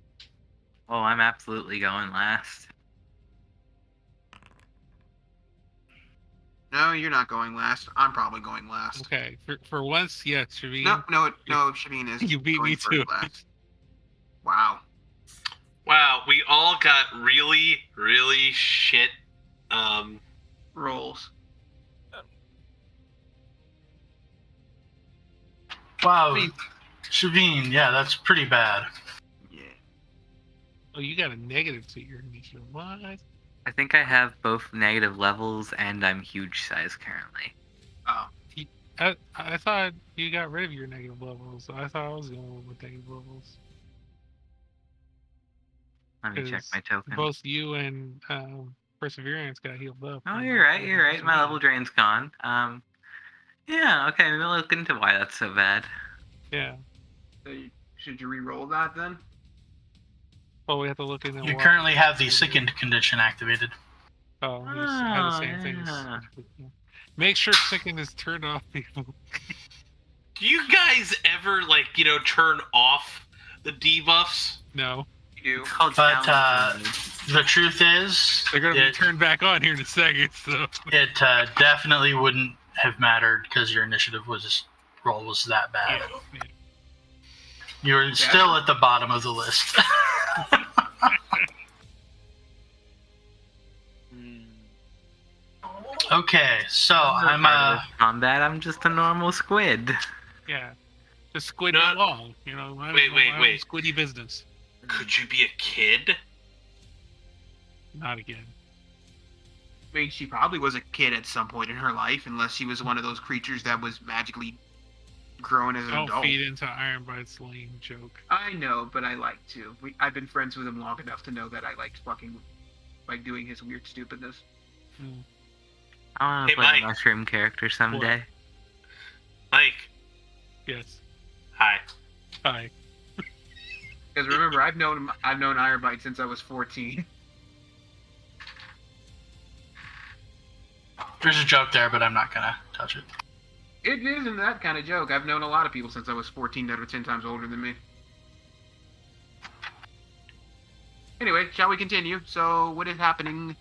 [SPEAKER 4] Oh, I'm absolutely going last.
[SPEAKER 5] No, you're not going last. I'm probably going last.
[SPEAKER 2] Okay. For once, yes, Shaiveen.
[SPEAKER 5] No, Shaiveen is.
[SPEAKER 2] You beat
[SPEAKER 5] going
[SPEAKER 2] me
[SPEAKER 5] for
[SPEAKER 2] too.
[SPEAKER 5] it last. Wow.
[SPEAKER 7] Wow, we all got really shit
[SPEAKER 5] Rolls.
[SPEAKER 6] Wow, Shaiveen, yeah, that's pretty bad.
[SPEAKER 5] Yeah.
[SPEAKER 2] Oh, you got a negative to your initiative. What?
[SPEAKER 4] I think I have both negative levels and I'm huge size currently.
[SPEAKER 5] Oh.
[SPEAKER 2] I thought you got rid of your negative levels. I thought I was the only one with negative levels.
[SPEAKER 4] Let me check
[SPEAKER 2] 'Cause
[SPEAKER 4] my token.
[SPEAKER 2] Both you and Perseverance got healed up.
[SPEAKER 4] Oh, you're right. My level drain's gone. Yeah, okay, maybe I'll look into why that's so bad.
[SPEAKER 2] Yeah.
[SPEAKER 5] So should you re-roll that then?
[SPEAKER 2] Well, we have to look into
[SPEAKER 6] You
[SPEAKER 2] what-
[SPEAKER 6] currently have the sickened condition activated.
[SPEAKER 2] Oh, we just had the same thing.
[SPEAKER 4] yeah.
[SPEAKER 2] Make sure Chicken is turned off, people.
[SPEAKER 7] Do you guys ever turn off the debuffs?
[SPEAKER 2] No.
[SPEAKER 5] You do.
[SPEAKER 4] It's called
[SPEAKER 6] But
[SPEAKER 4] challenge mode.
[SPEAKER 6] the truth is,
[SPEAKER 2] They're going to be
[SPEAKER 6] it,
[SPEAKER 2] turned back on here in a second, so.
[SPEAKER 6] it definitely wouldn't have mattered because your initiative roll was that bad.
[SPEAKER 2] Yeah.
[SPEAKER 6] You're still at the bottom of the list. Okay, so I'm
[SPEAKER 4] combat. I'm just a normal squid.
[SPEAKER 2] Yeah. Just squid
[SPEAKER 7] No.
[SPEAKER 2] along. You know, my
[SPEAKER 7] Wait,
[SPEAKER 2] own squiddy business.
[SPEAKER 7] Could you be a kid?
[SPEAKER 2] Not again.
[SPEAKER 5] I mean, she probably was a kid at some point in her life, unless she was one of those creatures that was magically grown as an
[SPEAKER 2] Don't
[SPEAKER 5] adult.
[SPEAKER 2] feed into Ironbite's lame joke.
[SPEAKER 5] I know, but I like to. I've been friends with him long enough to know that I like doing his weird stupidness.
[SPEAKER 4] I want to
[SPEAKER 7] Hey,
[SPEAKER 4] play
[SPEAKER 7] Mike.
[SPEAKER 4] a mushroom character someday.
[SPEAKER 7] Mike.
[SPEAKER 2] Yes.
[SPEAKER 7] Hi.
[SPEAKER 2] Hi.
[SPEAKER 5] Because remember, I've known Ironbite since I was 14.
[SPEAKER 6] There's a joke there, but I'm not gonna touch it.
[SPEAKER 5] It isn't that kind of joke. I've known a lot of people since I was 14 that are 10 times older than me. Anyway, shall we continue? So, what is happening?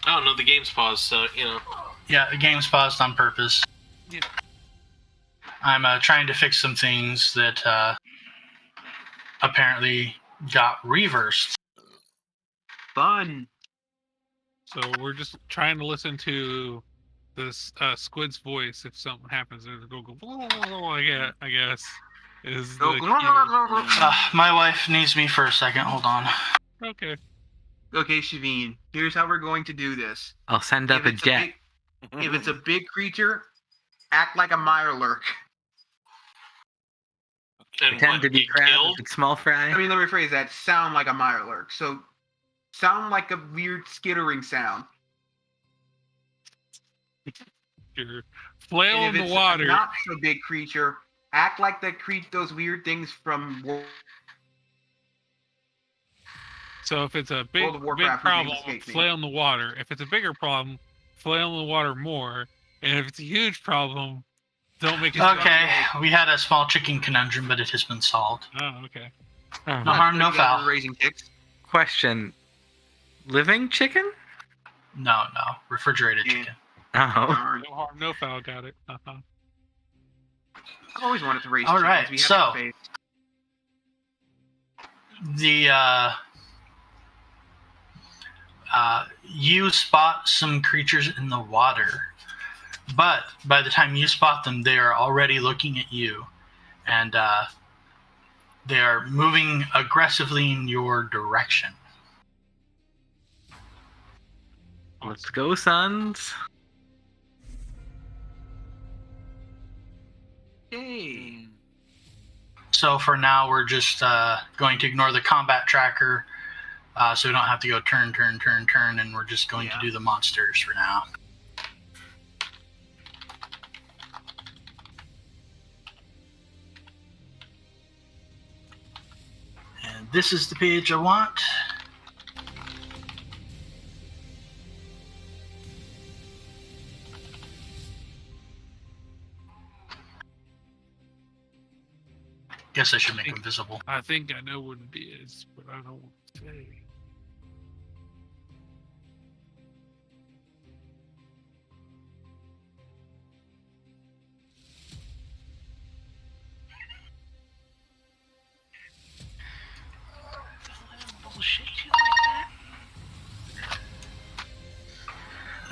[SPEAKER 7] Oh no, the game's paused, so you know.
[SPEAKER 6] Yeah, the game's paused on purpose.
[SPEAKER 5] Yeah.
[SPEAKER 6] I'm trying to fix some things that apparently got reversed.
[SPEAKER 5] Fun.
[SPEAKER 2] So we're just trying to listen to this squid's voice. If something happens, it'll go. I guess. Is the
[SPEAKER 6] My wife needs me for a second. Hold on.
[SPEAKER 2] okay?
[SPEAKER 5] Okay, Shaiveen, here's how we're going to do this.
[SPEAKER 4] I'll send up a jet.
[SPEAKER 5] If it's a big creature, act like a Mirelurk.
[SPEAKER 7] And
[SPEAKER 4] Pretend to be
[SPEAKER 7] get
[SPEAKER 4] crab
[SPEAKER 7] killed?
[SPEAKER 4] with small fry.
[SPEAKER 5] I mean, let me rephrase that. Sound like a Mirelurk. So, sound like a weird skittering sound.
[SPEAKER 2] You're flail
[SPEAKER 5] And
[SPEAKER 2] in
[SPEAKER 5] if
[SPEAKER 2] the
[SPEAKER 5] it's
[SPEAKER 2] water.
[SPEAKER 5] a not so big creature, act like those weird things from
[SPEAKER 2] So if it's a big
[SPEAKER 5] World of Warcraft, whose name
[SPEAKER 2] problem,
[SPEAKER 5] escapes me.
[SPEAKER 2] flail in the water. If it's a bigger problem, flail in the water more. And if it's a huge problem, don't make it.
[SPEAKER 6] Okay, we had a small chicken conundrum, but it has been solved.
[SPEAKER 2] Oh, okay.
[SPEAKER 4] Oh.
[SPEAKER 6] No harm, no
[SPEAKER 5] You guys are
[SPEAKER 6] foul.
[SPEAKER 5] raising chicks.
[SPEAKER 4] Question: living chicken?
[SPEAKER 6] No, refrigerated
[SPEAKER 5] Yeah.
[SPEAKER 6] chicken.
[SPEAKER 4] Oh.
[SPEAKER 5] Darn.
[SPEAKER 2] No harm, no foul. Got it. Uh-huh.
[SPEAKER 5] I've always wanted to raise
[SPEAKER 6] All
[SPEAKER 5] chickens.
[SPEAKER 6] right,
[SPEAKER 5] We have
[SPEAKER 6] so-
[SPEAKER 5] space.
[SPEAKER 6] You spot some creatures in the water, but by the time you spot them, they are already looking at you, and they are moving aggressively in your direction.
[SPEAKER 4] Let's go, sons.
[SPEAKER 5] Yay.
[SPEAKER 6] So for now, we're just going to ignore the combat tracker, so we don't have to go turn, and we're just going to do the monsters for now. And this is the page I want. Guess I should make them visible.
[SPEAKER 2] I think I know what it is, but I don't want to say.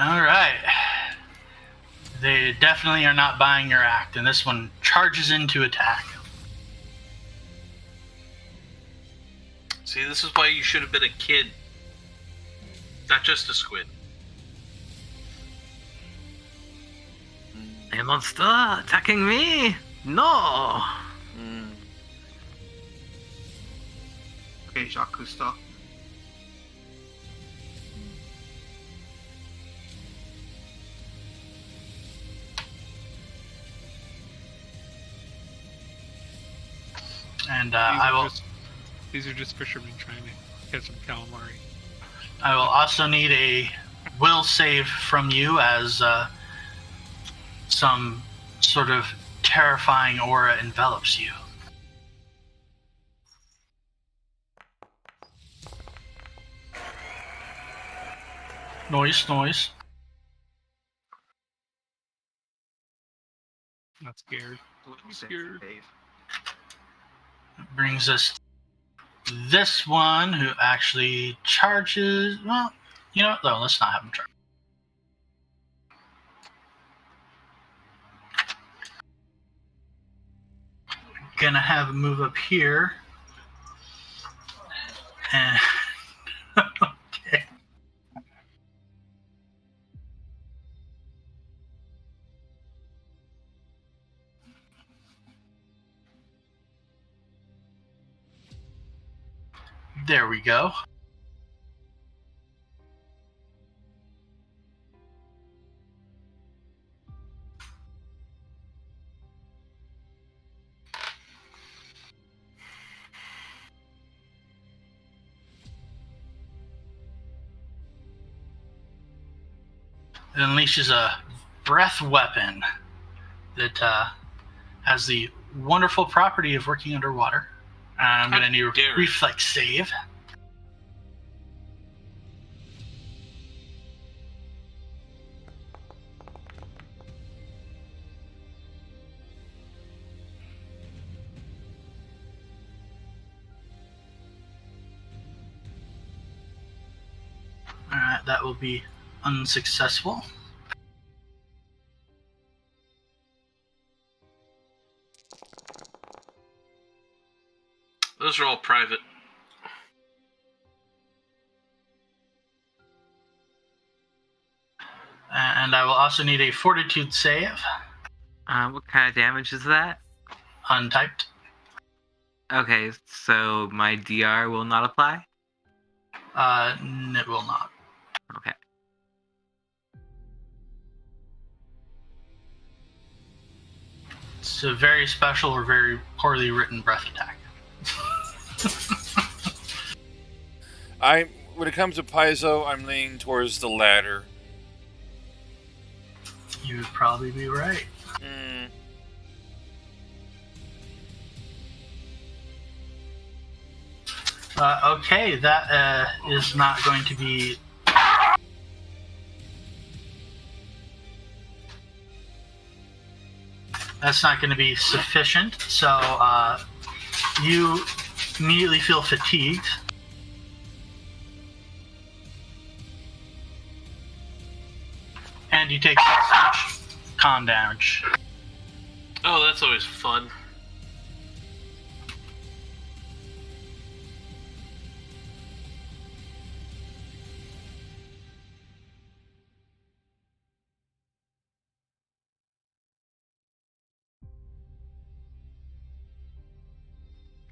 [SPEAKER 6] Alright. They definitely are not buying your act, and this one charges into attack.
[SPEAKER 7] See, this is why you should have been a kid. Not just a squid.
[SPEAKER 4] A monster attacking me? No!
[SPEAKER 5] Okay, Jacques Cousteau.
[SPEAKER 6] And I will
[SPEAKER 2] These are just fishermen trying to catch some calamari.
[SPEAKER 6] I will also need a will save from you as some sort of terrifying aura envelops you. Noise.
[SPEAKER 2] Not scared.
[SPEAKER 5] Scared.
[SPEAKER 6] Brings us to this one who actually charges. Well, you know what? No, let's not have him charge. gonna have a move up here. And okay. There we go. It unleashes a breath weapon that has the wonderful property of working underwater. I'm going to need a
[SPEAKER 7] dare
[SPEAKER 6] reflex save. Alright, that will be unsuccessful.
[SPEAKER 7] Those are all private.
[SPEAKER 6] And I will also need a fortitude save,
[SPEAKER 4] What kind of damage is that?
[SPEAKER 6] untyped.
[SPEAKER 4] Okay, so my DR will not apply?
[SPEAKER 6] It will not.
[SPEAKER 4] Okay.
[SPEAKER 6] It's a very special or very poorly written breath attack.
[SPEAKER 1] When it comes to Paizo, I'm leaning towards the latter.
[SPEAKER 6] You would probably be right. Okay, that is not going to be... That's not going to be sufficient, so you immediately feel fatigued. And you take con damage.
[SPEAKER 7] Oh, that's always fun.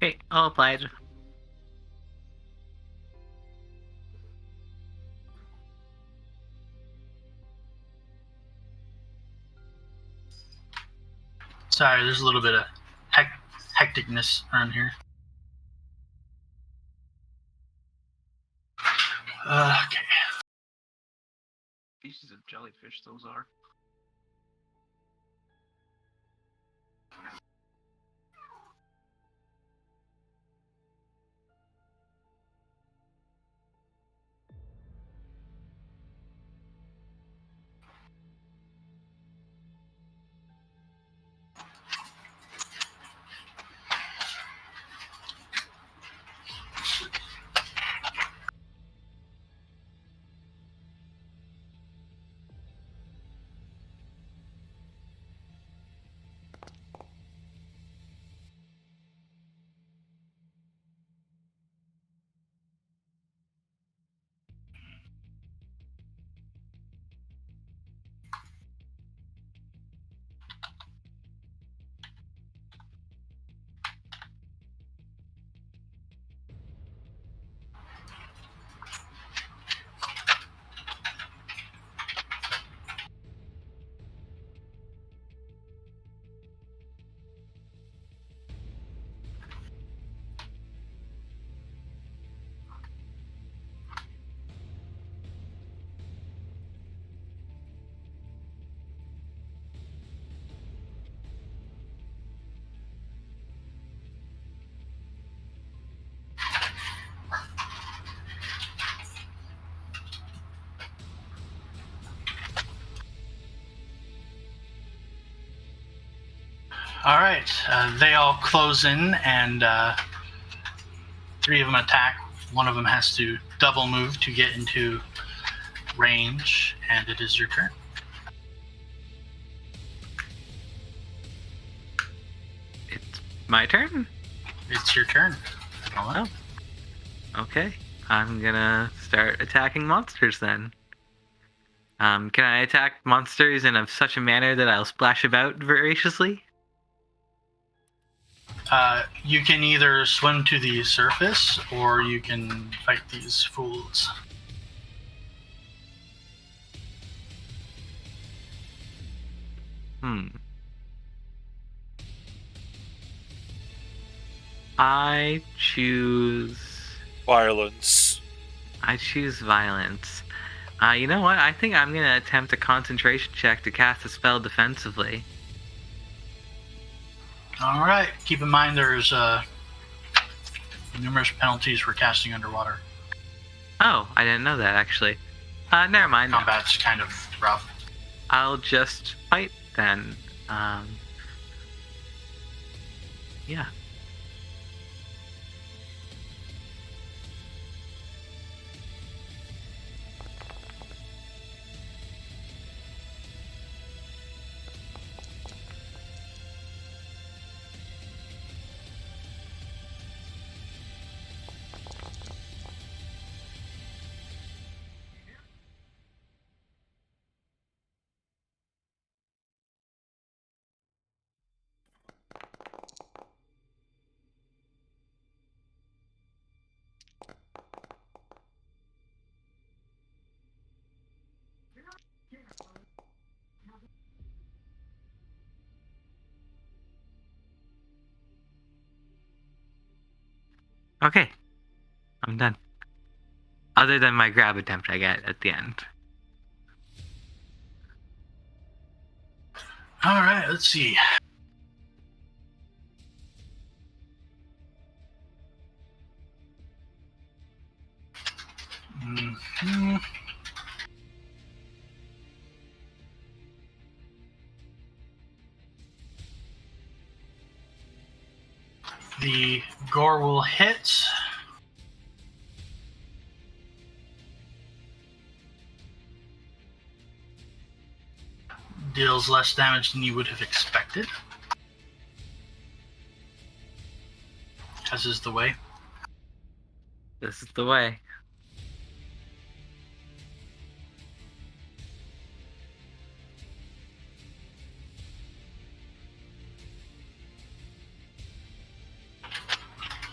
[SPEAKER 4] Okay, I'll apply it.
[SPEAKER 6] Sorry, there's a little bit of hecticness around here. Okay.
[SPEAKER 5] Species of jellyfish, those are.
[SPEAKER 6] Alright, they all close in, and 3 of them attack. One of them has to double move to get into range, and it is your turn.
[SPEAKER 4] It's my turn?
[SPEAKER 3] It's your turn.
[SPEAKER 4] Oh. Okay. I'm gonna start attacking monsters then. Can I attack monsters in such a manner that I'll splash about voraciously?
[SPEAKER 3] You can either swim to the surface, or you can fight these fools.
[SPEAKER 4] I choose
[SPEAKER 1] Violence.
[SPEAKER 4] violence. You know what? I think I'm gonna attempt a concentration check to cast a spell defensively.
[SPEAKER 3] All right. Keep in mind there's numerous penalties for casting underwater.
[SPEAKER 4] Oh, I didn't know that actually. Never mind.
[SPEAKER 3] Combat's kind of rough.
[SPEAKER 4] I'll just fight then. Yeah. Okay. I'm done. Other than my grab attempt I get at the end.
[SPEAKER 3] All right. Let's see. Mhm. The gore will hit. Deals less damage than you would have expected. As is the way.
[SPEAKER 4] This is the way.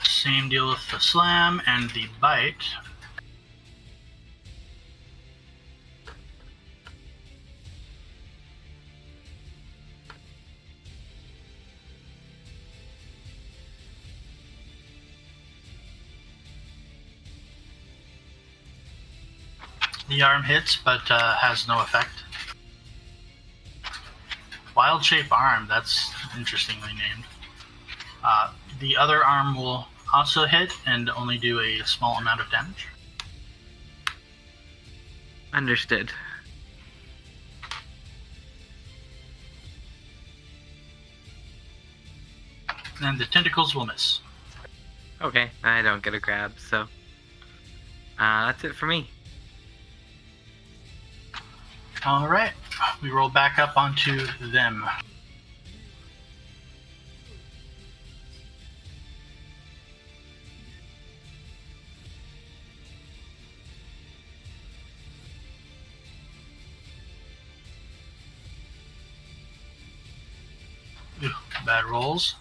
[SPEAKER 3] Same deal with the slam and the bite. The arm hits, but has no effect. Wild Shape Arm, that's interestingly named. The other arm will also hit and only do a small amount of damage.
[SPEAKER 4] Understood.
[SPEAKER 3] And the tentacles will miss.
[SPEAKER 4] Okay, I don't get a grab, so that's it for me.
[SPEAKER 3] All right, we roll back up onto them. Ooh, bad rolls.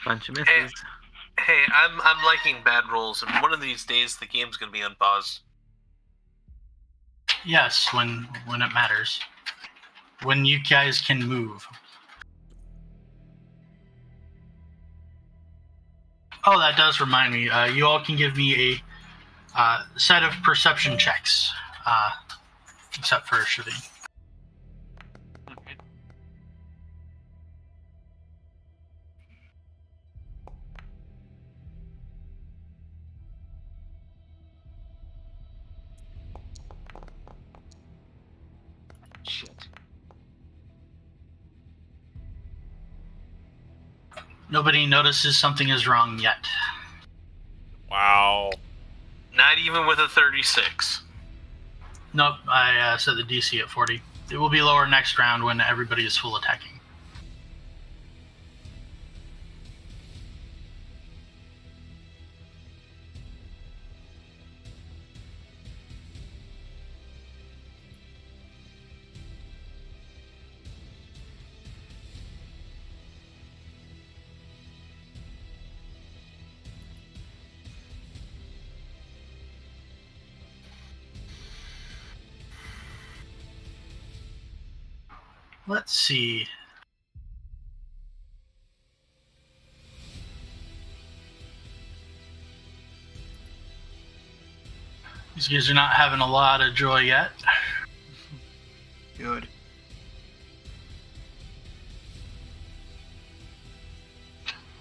[SPEAKER 4] Bunch of misses.
[SPEAKER 7] Hey, I'm liking bad rolls, and one of these days the game's gonna be unpaused.
[SPEAKER 3] Yes, when it matters. When you guys can move. Oh, that does remind me. You all can give me a set of perception checks, except for Shaiveen.
[SPEAKER 2] Okay.
[SPEAKER 5] Shit.
[SPEAKER 6] Nobody notices something is wrong yet.
[SPEAKER 1] Wow.
[SPEAKER 7] Not even with a 36.
[SPEAKER 6] Nope, I set the DC at 40. It will be lower next round when everybody is full attacking. Let's see. These guys are not having a lot of joy yet.
[SPEAKER 5] Good.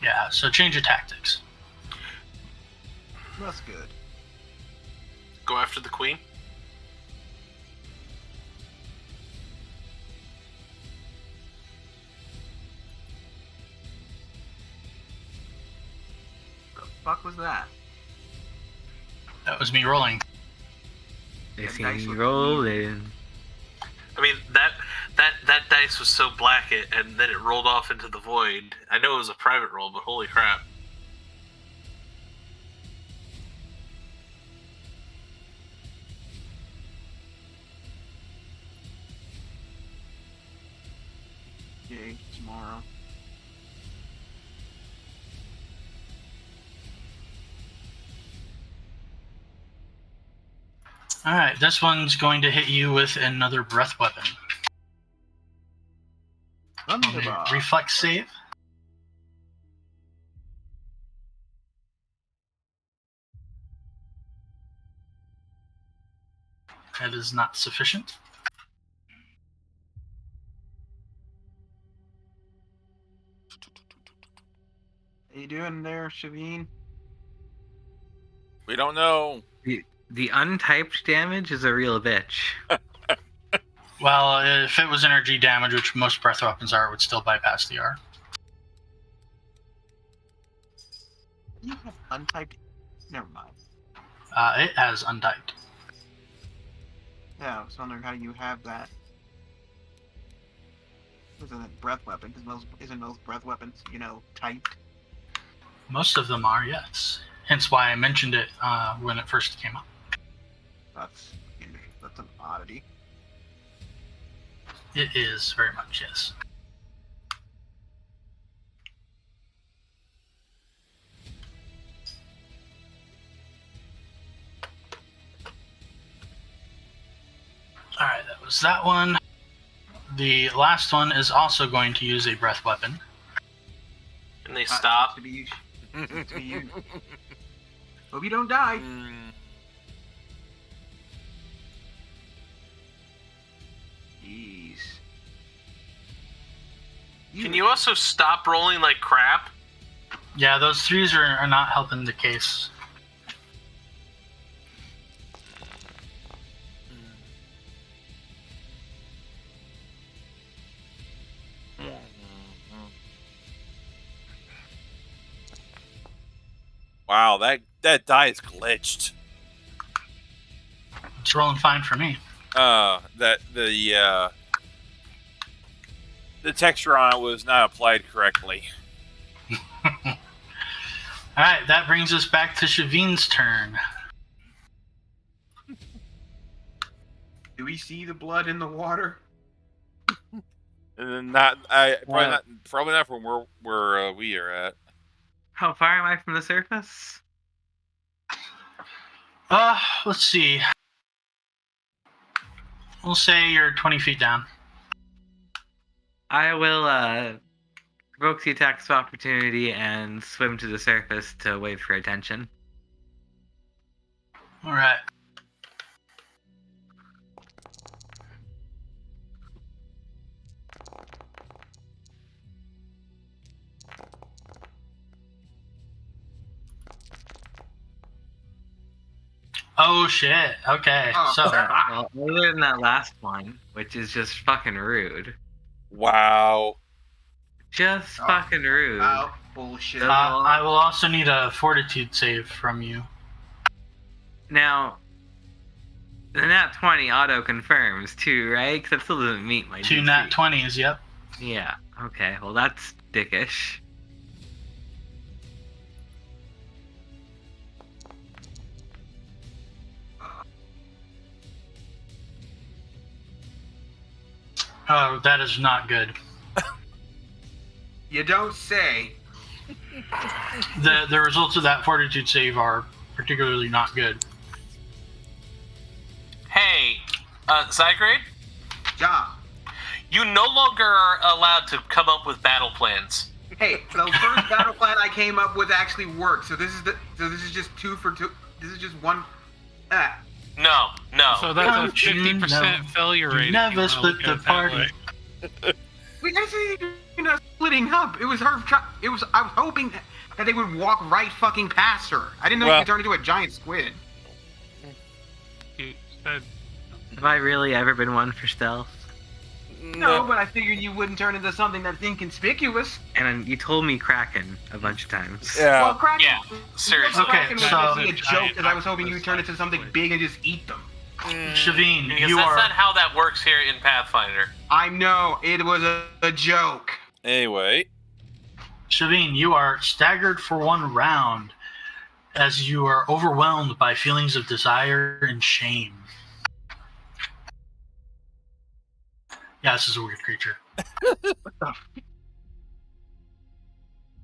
[SPEAKER 6] Yeah, so change of tactics.
[SPEAKER 5] That's good.
[SPEAKER 7] Go after the queen.
[SPEAKER 5] The fuck was that?
[SPEAKER 6] That was me rolling.
[SPEAKER 4] They
[SPEAKER 5] That
[SPEAKER 4] see
[SPEAKER 5] dice
[SPEAKER 4] me
[SPEAKER 5] look
[SPEAKER 4] rolling.
[SPEAKER 7] I mean, that dice was so black, and then it rolled off into the void. I know it was a private roll, but holy crap.
[SPEAKER 5] Yay, tomorrow.
[SPEAKER 6] Alright, this one's going to hit you with another breath weapon.
[SPEAKER 5] Wunderbar.
[SPEAKER 6] Reflex save. That is not sufficient.
[SPEAKER 5] How you doing there, Shaiveen?
[SPEAKER 1] We don't know.
[SPEAKER 4] The untyped damage is a real bitch.
[SPEAKER 6] Well, if it was energy damage, which most breath weapons are, it would still bypass the R.
[SPEAKER 5] You have untyped. Never mind.
[SPEAKER 6] It has untyped.
[SPEAKER 5] Yeah, I was wondering how you have that. Isn't it breath weapon? Because isn't most breath weapons, typed?
[SPEAKER 6] Most of them are, yes. Hence why I mentioned it when it first came up.
[SPEAKER 5] That's an oddity.
[SPEAKER 6] It is very much, yes. Alright, that was that one. The last one is also going to use a breath weapon.
[SPEAKER 7] And they stop.
[SPEAKER 5] To be you. To be you. Hope you don't die.
[SPEAKER 1] Mm,
[SPEAKER 5] Jeez.
[SPEAKER 7] Can you also stop rolling like crap?
[SPEAKER 6] Yeah, those threes are not helping the case.
[SPEAKER 1] Wow, that die is glitched.
[SPEAKER 6] It's rolling fine for me.
[SPEAKER 1] The texture on it was not applied correctly.
[SPEAKER 6] Alright, that brings us back to Shaiveen's turn.
[SPEAKER 5] Do we see the blood in the water?
[SPEAKER 1] And then probably not from where we are at.
[SPEAKER 4] How far am I from the surface?
[SPEAKER 6] Let's see. We'll say you're 20 feet down.
[SPEAKER 4] I will provoke the attacks of opportunity and swim to the surface to wait for attention.
[SPEAKER 6] Alright. Oh shit. Okay.
[SPEAKER 5] Oh,
[SPEAKER 6] So
[SPEAKER 4] Well, other than that last one, which is just fucking rude.
[SPEAKER 1] Wow.
[SPEAKER 4] Just
[SPEAKER 5] Oh.
[SPEAKER 4] fucking rude.
[SPEAKER 5] Wow. bullshit.
[SPEAKER 6] I will also need a fortitude save from you.
[SPEAKER 4] Now, the nat 20 auto confirms too, right? Because that still doesn't meet my
[SPEAKER 6] 2
[SPEAKER 4] DC.
[SPEAKER 6] nat 20s, yep.
[SPEAKER 4] Yeah. Okay. Well, that's dickish.
[SPEAKER 6] Oh, that is not good.
[SPEAKER 5] You don't say.
[SPEAKER 6] The results of that fortitude save are particularly not good.
[SPEAKER 7] Hey, Zygarde,
[SPEAKER 5] Ja.
[SPEAKER 7] you no longer are allowed to come up with battle plans.
[SPEAKER 5] Hey, the first battle plan I came up with actually worked. So this is just 2 for 2. This is just one.
[SPEAKER 7] No.
[SPEAKER 2] So that's a
[SPEAKER 6] Don't you
[SPEAKER 2] 50%
[SPEAKER 6] know,
[SPEAKER 2] failure rate. if
[SPEAKER 6] never
[SPEAKER 2] you wanna
[SPEAKER 6] split
[SPEAKER 2] look
[SPEAKER 6] the
[SPEAKER 2] at it that
[SPEAKER 6] party.
[SPEAKER 2] way.
[SPEAKER 5] We actually not splitting up. It was her. I was hoping that they would walk right fucking past her. I didn't know
[SPEAKER 1] Well-
[SPEAKER 5] you could turn into a giant squid.
[SPEAKER 2] You said
[SPEAKER 4] Have I really ever been one for stealth?
[SPEAKER 5] No, but I figured you wouldn't turn into something that's inconspicuous.
[SPEAKER 4] And you told me Kraken a bunch of times.
[SPEAKER 1] Yeah.
[SPEAKER 5] Well, Kraken.
[SPEAKER 7] Yeah, seriously.
[SPEAKER 6] Okay,
[SPEAKER 5] Kraken was
[SPEAKER 6] so-
[SPEAKER 5] supposed to be a
[SPEAKER 2] Giant
[SPEAKER 5] joke because I was hoping you
[SPEAKER 2] octopus
[SPEAKER 5] would turn into
[SPEAKER 2] like
[SPEAKER 5] something
[SPEAKER 2] squid.
[SPEAKER 5] big and just eat them.
[SPEAKER 6] Shaiveen,
[SPEAKER 7] Because
[SPEAKER 6] you
[SPEAKER 7] that's
[SPEAKER 6] are
[SPEAKER 7] not how that works here in Pathfinder.
[SPEAKER 5] I know it was a joke.
[SPEAKER 1] Anyway,
[SPEAKER 6] Shaiveen, you are staggered for 1 round as you are overwhelmed by feelings of desire and shame. Yeah, this is a weird creature.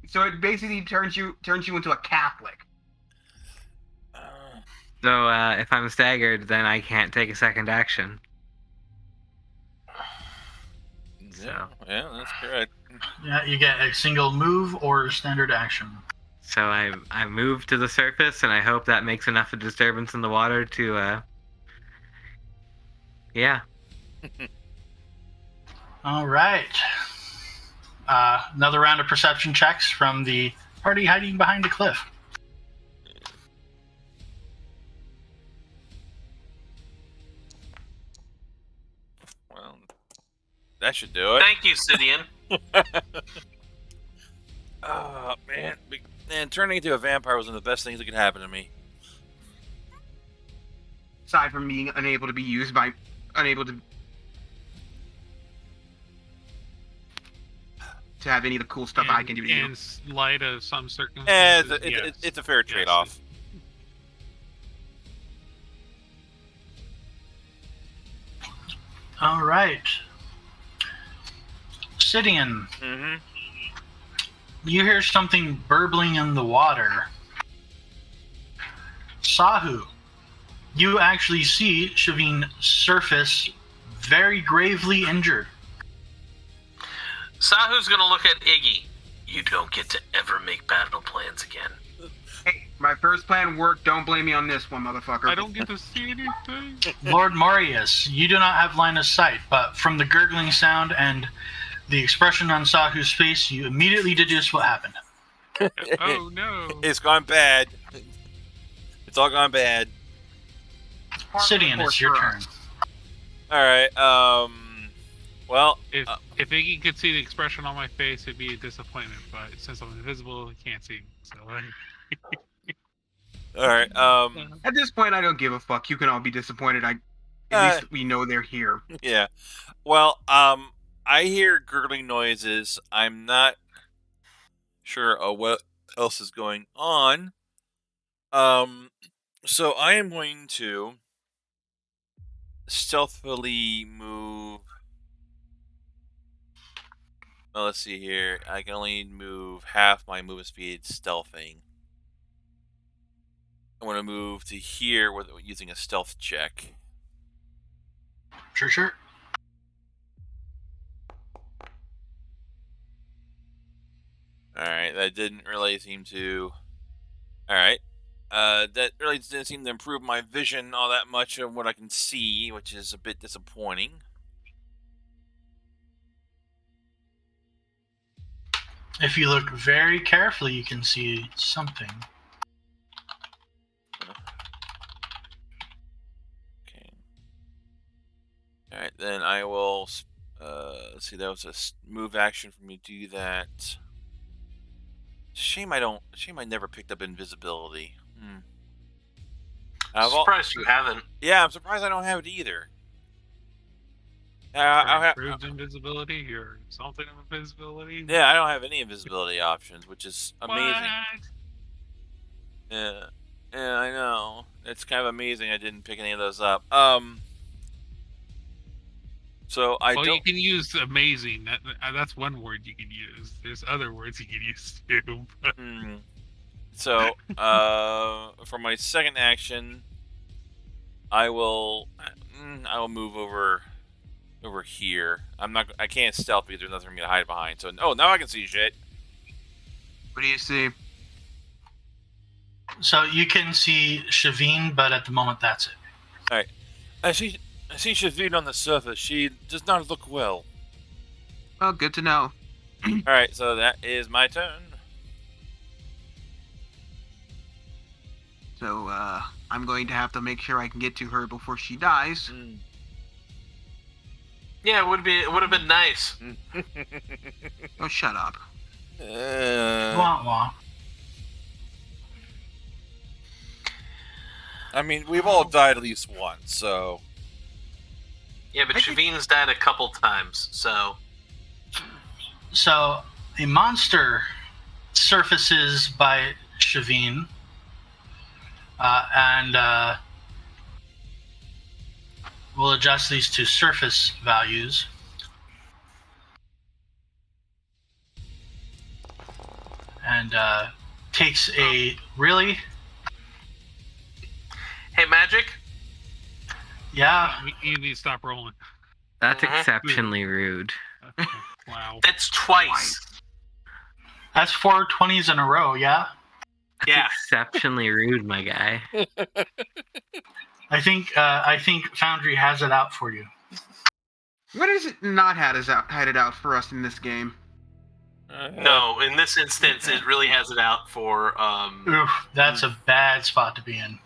[SPEAKER 5] So it basically turns you into a Catholic.
[SPEAKER 4] So if I'm staggered, then I can't take a second action.
[SPEAKER 1] yeah, that's correct.
[SPEAKER 6] Yeah, you get a single move or standard action.
[SPEAKER 4] So I move to the surface, and I hope that makes enough of disturbance in the water to, yeah.
[SPEAKER 6] All right. Another round of perception checks from the party hiding behind the cliff.
[SPEAKER 1] Well, that should do it.
[SPEAKER 7] Thank you, Cidian.
[SPEAKER 1] Oh, man, turning into a vampire was one of the best things that could happen to me.
[SPEAKER 5] Aside from being unable to be used by, unable to have any of the cool stuff I can do to you.
[SPEAKER 2] in light of some circumstances.
[SPEAKER 1] It's a fair trade-off.
[SPEAKER 6] All right. Cidian,
[SPEAKER 1] Mm-hmm.
[SPEAKER 6] you hear something burbling in the water. Sahu, you actually see Shaiveen surface very gravely injured.
[SPEAKER 7] Sahu's gonna look at Iggy. You don't get to ever make battle plans again.
[SPEAKER 5] Hey, my first plan worked. Don't blame me on this one, motherfucker.
[SPEAKER 2] I don't get to see anything.
[SPEAKER 6] Lord Morius, you do not have line of sight, but from the gurgling sound and the expression on Sahu's face, you immediately deduce what happened.
[SPEAKER 2] Oh no.
[SPEAKER 1] It's gone bad. It's all gone bad.
[SPEAKER 6] Cidian, it's your turn.
[SPEAKER 1] All right. Well,
[SPEAKER 2] If Iggy could see the expression on my face, it'd be a disappointment. But since I'm invisible, he can't see me. So
[SPEAKER 1] all right.
[SPEAKER 5] At this point, I don't give a fuck. You can all be disappointed. At least we know they're here.
[SPEAKER 1] Yeah. Well, I hear gurgling noises. I'm not sure what else is going on. So I am going to stealthily move. Well, let's see here. I can only move half my movement speed stealthing. I want to move to here with using a stealth check.
[SPEAKER 6] Sure.
[SPEAKER 1] Alright, that didn't really seem to... Alright. That really didn't seem to improve my vision all that much of what I can see, which is a bit disappointing.
[SPEAKER 6] If you look very carefully, you can see something.
[SPEAKER 1] Okay. Alright, then I will... see, that was a move action for me to do that. Shame I never picked up invisibility.
[SPEAKER 7] I'm surprised you haven't.
[SPEAKER 1] Yeah, I'm surprised I don't have it either.
[SPEAKER 2] Improved invisibility or something of invisibility?
[SPEAKER 1] Yeah, I don't have any invisibility options, which is amazing.
[SPEAKER 2] What?
[SPEAKER 1] Yeah, I know. It's kind of amazing I didn't pick any of those up. So I
[SPEAKER 2] Well,
[SPEAKER 1] don't.
[SPEAKER 2] you can use amazing. That's one word you can use. There's other words you can use too. But...
[SPEAKER 1] So, for my second action, I will move over here. I can't stealth because there's nothing for me to hide behind. So, now I can see shit.
[SPEAKER 5] What do you see?
[SPEAKER 6] So you can see Shaiveen, but at the moment that's it.
[SPEAKER 1] All right. I see Shaiveen on the surface. She does not look well.
[SPEAKER 5] Well, good to know.
[SPEAKER 1] All right, so that is my turn.
[SPEAKER 5] So, I'm going to have to make sure I can get to her before she dies.
[SPEAKER 7] Yeah, it would have been nice.
[SPEAKER 5] Oh, shut up.
[SPEAKER 6] Wah wah.
[SPEAKER 1] I mean, we've all died at least once, so.
[SPEAKER 7] Yeah, but Shaiveen's died a couple times, so.
[SPEAKER 6] So a monster surfaces by Shaiveen, and we'll adjust these to surface values. And takes a really.
[SPEAKER 7] Hey, Magic?
[SPEAKER 6] Yeah.
[SPEAKER 2] You need to stop rolling.
[SPEAKER 4] That's exceptionally rude.
[SPEAKER 2] Wow.
[SPEAKER 7] That's twice.
[SPEAKER 6] That's 4 20s in a row, yeah?
[SPEAKER 4] That's exceptionally rude, my guy.
[SPEAKER 6] I think Foundry has it out for you.
[SPEAKER 5] What is it not had it out for us in this game?
[SPEAKER 7] No, in this instance, it really has it out for.
[SPEAKER 6] Oof, that's a bad spot to be in.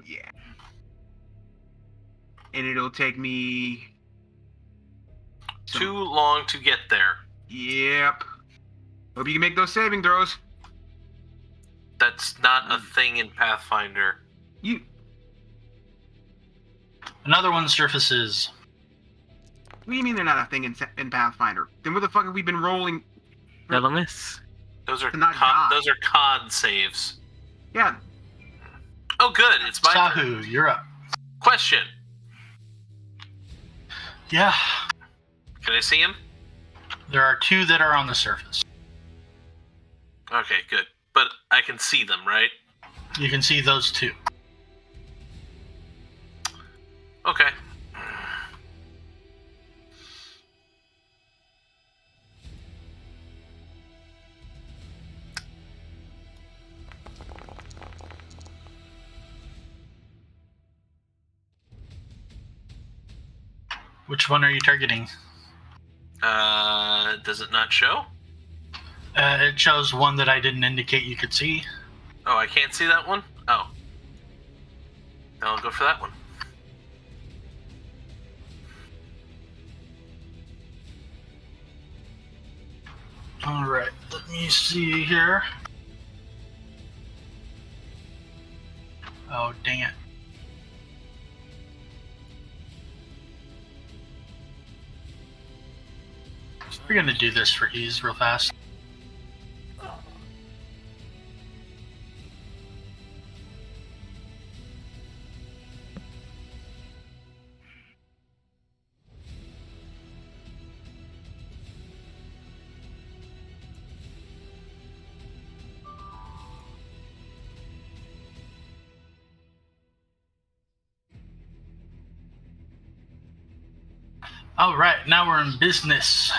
[SPEAKER 5] Yeah. And it'll take me.
[SPEAKER 7] Too long to get there.
[SPEAKER 5] Yep. Hope you can make those saving throws.
[SPEAKER 7] That's not a thing in Pathfinder.
[SPEAKER 6] Another one surfaces.
[SPEAKER 5] What do you mean they're not a thing in Pathfinder? Then what the fuck have we been rolling?
[SPEAKER 4] That'll miss.
[SPEAKER 7] Those are
[SPEAKER 5] not die.
[SPEAKER 7] those are con saves.
[SPEAKER 5] Yeah.
[SPEAKER 7] Oh, good. It's my turn.
[SPEAKER 6] Sahu, you're up.
[SPEAKER 7] Question.
[SPEAKER 6] Yeah.
[SPEAKER 7] Can I see him?
[SPEAKER 6] There are 2 that are on the surface.
[SPEAKER 7] Okay, good. But I can see them, right?
[SPEAKER 6] You can see those 2.
[SPEAKER 7] Okay.
[SPEAKER 6] Which one are you targeting?
[SPEAKER 7] Does it not show?
[SPEAKER 6] It shows one that I didn't indicate you could see.
[SPEAKER 7] Oh, I can't see that one? Oh. Then I'll go for that one.
[SPEAKER 6] Alright, let me see here. Oh, dang it. We're gonna do this for ease real fast. Alright, now we're in business.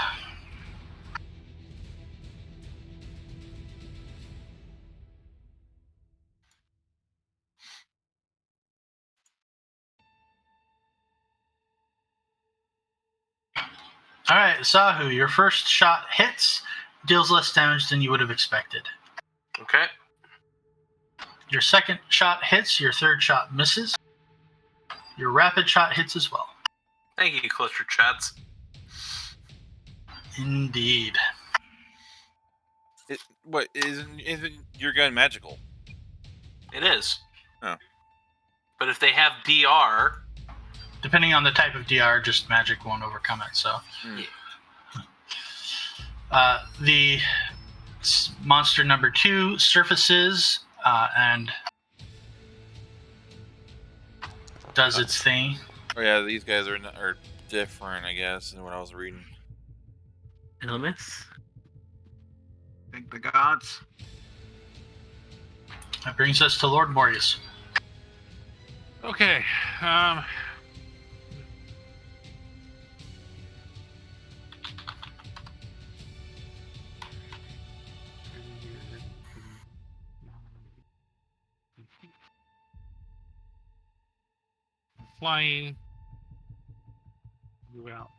[SPEAKER 6] Alright, Sahu, your first shot hits, deals less damage than you would have expected.
[SPEAKER 7] Okay.
[SPEAKER 6] Your second shot hits, your third shot misses. Your rapid shot hits as well.
[SPEAKER 7] Thank you, Cluster Chats.
[SPEAKER 6] Indeed.
[SPEAKER 1] What isn't your gun magical?
[SPEAKER 7] It is.
[SPEAKER 1] Oh.
[SPEAKER 7] But if they have DR,
[SPEAKER 6] Depending on the type of DR, just magic won't overcome it. So, the monster number 2 surfaces and does its thing.
[SPEAKER 1] Oh yeah, these guys are different, I guess, than what I was reading.
[SPEAKER 4] Illness.
[SPEAKER 5] Thank the gods.
[SPEAKER 6] That brings us to Lord Morius.
[SPEAKER 2] Okay. Flying. Move out.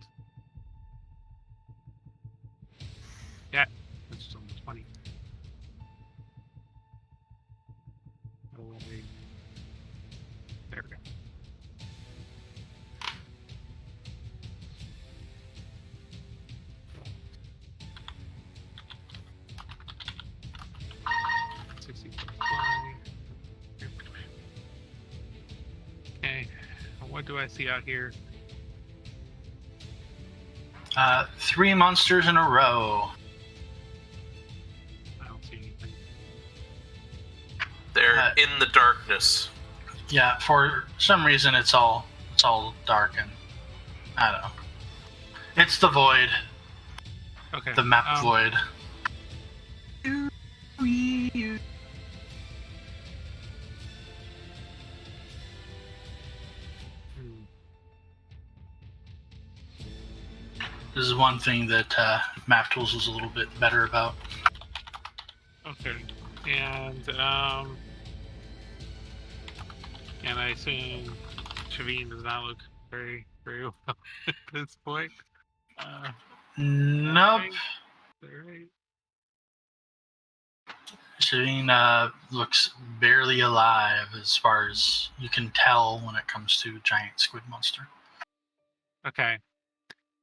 [SPEAKER 2] Yeah, that's just almost 20. Oh, wait. There we go. Okay, what do I see out here?
[SPEAKER 6] 3 monsters in a row.
[SPEAKER 2] I don't see anything.
[SPEAKER 7] they're in the darkness.
[SPEAKER 6] Yeah, for some reason it's all dark and I don't know. It's the void,
[SPEAKER 2] Okay.
[SPEAKER 6] the map void. This is one thing that Map Tools was a little bit better about.
[SPEAKER 2] Okay. And I assume Shaiveen does not look very well at this point.
[SPEAKER 6] Nope.
[SPEAKER 2] Alright.
[SPEAKER 6] Cidian looks barely alive as far as you can tell when it comes to giant squid monster.
[SPEAKER 2] Okay.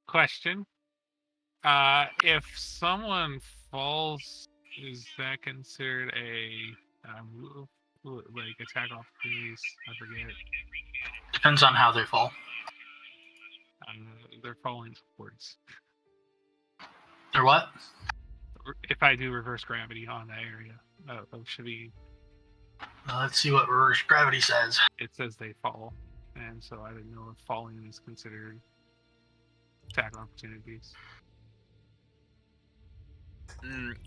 [SPEAKER 2] Question. If someone falls, is that considered a like attack opportunities? I forget.
[SPEAKER 6] Depends on how they fall.
[SPEAKER 2] They're falling towards.
[SPEAKER 6] They're what?
[SPEAKER 2] If I do reverse gravity on that area of Shaiveen,
[SPEAKER 6] Let's see what reverse gravity says.
[SPEAKER 2] it says they fall, and so I didn't know if falling is considered attack opportunities.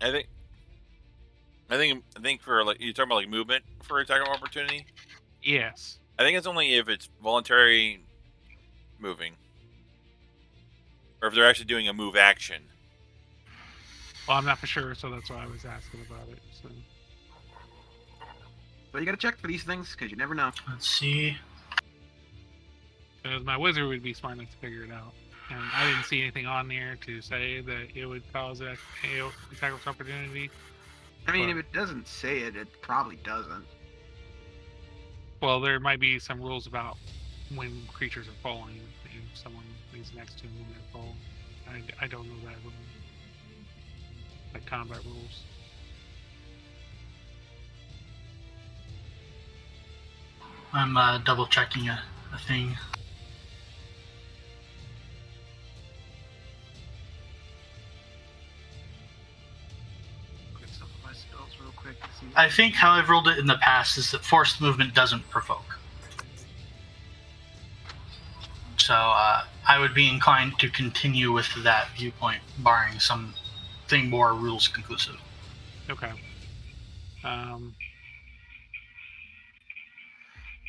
[SPEAKER 1] I think for like you're talking about like movement for attack of opportunity.
[SPEAKER 2] Yes.
[SPEAKER 1] I think it's only if it's voluntary moving, or if they're actually doing a move action.
[SPEAKER 2] Well, I'm not for sure, so that's why I was asking about it. So.
[SPEAKER 5] But you gotta check for these things because you never know.
[SPEAKER 6] Let's see.
[SPEAKER 2] Because my wizard would be smart enough to figure it out. And I didn't see anything on there to say that it would cause an attack of opportunity.
[SPEAKER 5] I mean, if it doesn't say it, it probably doesn't.
[SPEAKER 2] Well, there might be some rules about when creatures are falling, if someone is next to them when they fall. I don't know that rule. Like combat rules.
[SPEAKER 6] I'm double checking a thing.
[SPEAKER 5] Get some of my spells real quick to see.
[SPEAKER 6] I think how I've rolled it in the past is that forced movement doesn't provoke. So I would be inclined to continue with that viewpoint, barring something more rules conclusive.
[SPEAKER 2] Okay.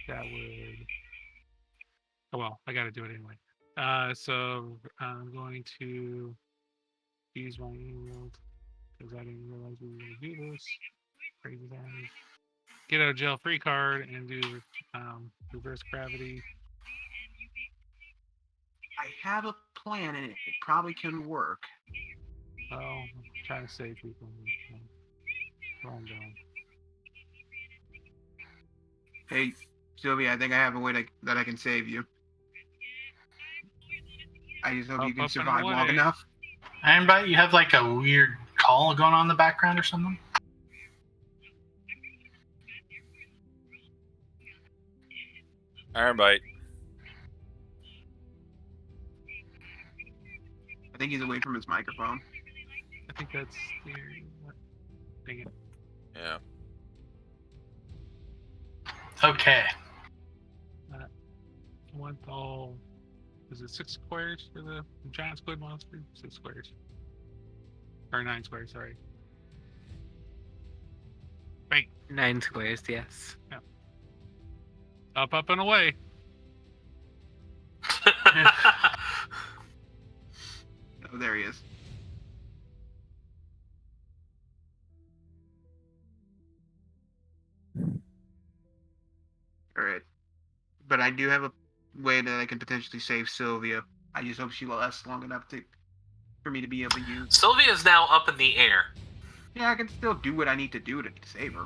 [SPEAKER 2] That would. Oh well, I gotta do it anyway. So I'm going to use my email because I didn't realize we were gonna do this. Crazy time. Get out of jail free card and do reverse gravity.
[SPEAKER 5] I have a plan and it probably can work.
[SPEAKER 2] Oh, I'm trying to save people. Wrong down.
[SPEAKER 5] Hey, Sylvia, I think I have a way that I can save you. I just hope you can
[SPEAKER 2] Up and
[SPEAKER 5] survive long
[SPEAKER 2] away.
[SPEAKER 5] enough.
[SPEAKER 6] Ironbite, you have like a weird call going on in the background or something?
[SPEAKER 1] Ironbite.
[SPEAKER 5] I think he's away from his microphone.
[SPEAKER 2] I think that's the. Dang it.
[SPEAKER 1] Yeah.
[SPEAKER 6] Okay.
[SPEAKER 2] I want all. Is it 6 squares for the giant squid monster? 6 squares. Or 9 squares, sorry. Wait.
[SPEAKER 4] 9 squares, yes.
[SPEAKER 2] Up, and away.
[SPEAKER 5] Oh, there he is. All right, but I do have a way that I can potentially save Sylvia. I just hope she lasts long enough for me to be able to use.
[SPEAKER 7] Sylvia's now up in the air.
[SPEAKER 5] Yeah, I can still do what I need to do to save her.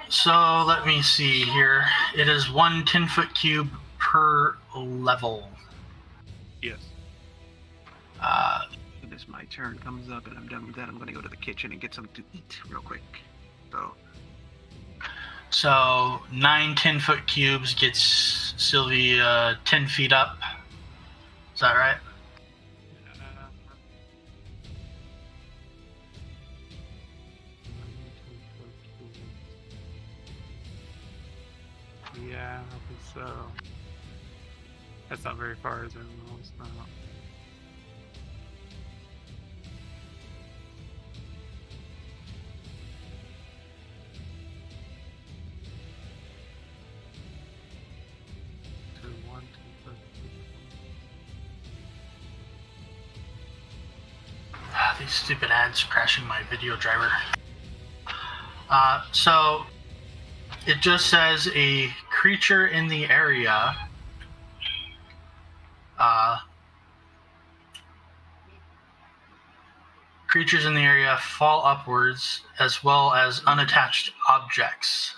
[SPEAKER 6] So let me see here. It is 1 10-foot cube per level.
[SPEAKER 2] Yes.
[SPEAKER 5] When this my turn comes up and I'm done with that, I'm gonna go to the kitchen and get something to eat real quick.
[SPEAKER 6] So 9 10-foot cubes gets Sylvia 10 feet up. Is that right?
[SPEAKER 2] Yeah, I think so. That's not very far, is it? No, it's not.
[SPEAKER 6] These stupid ads crashing my video driver. So it just says a creature in the area creatures in the area fall upwards as well as unattached objects.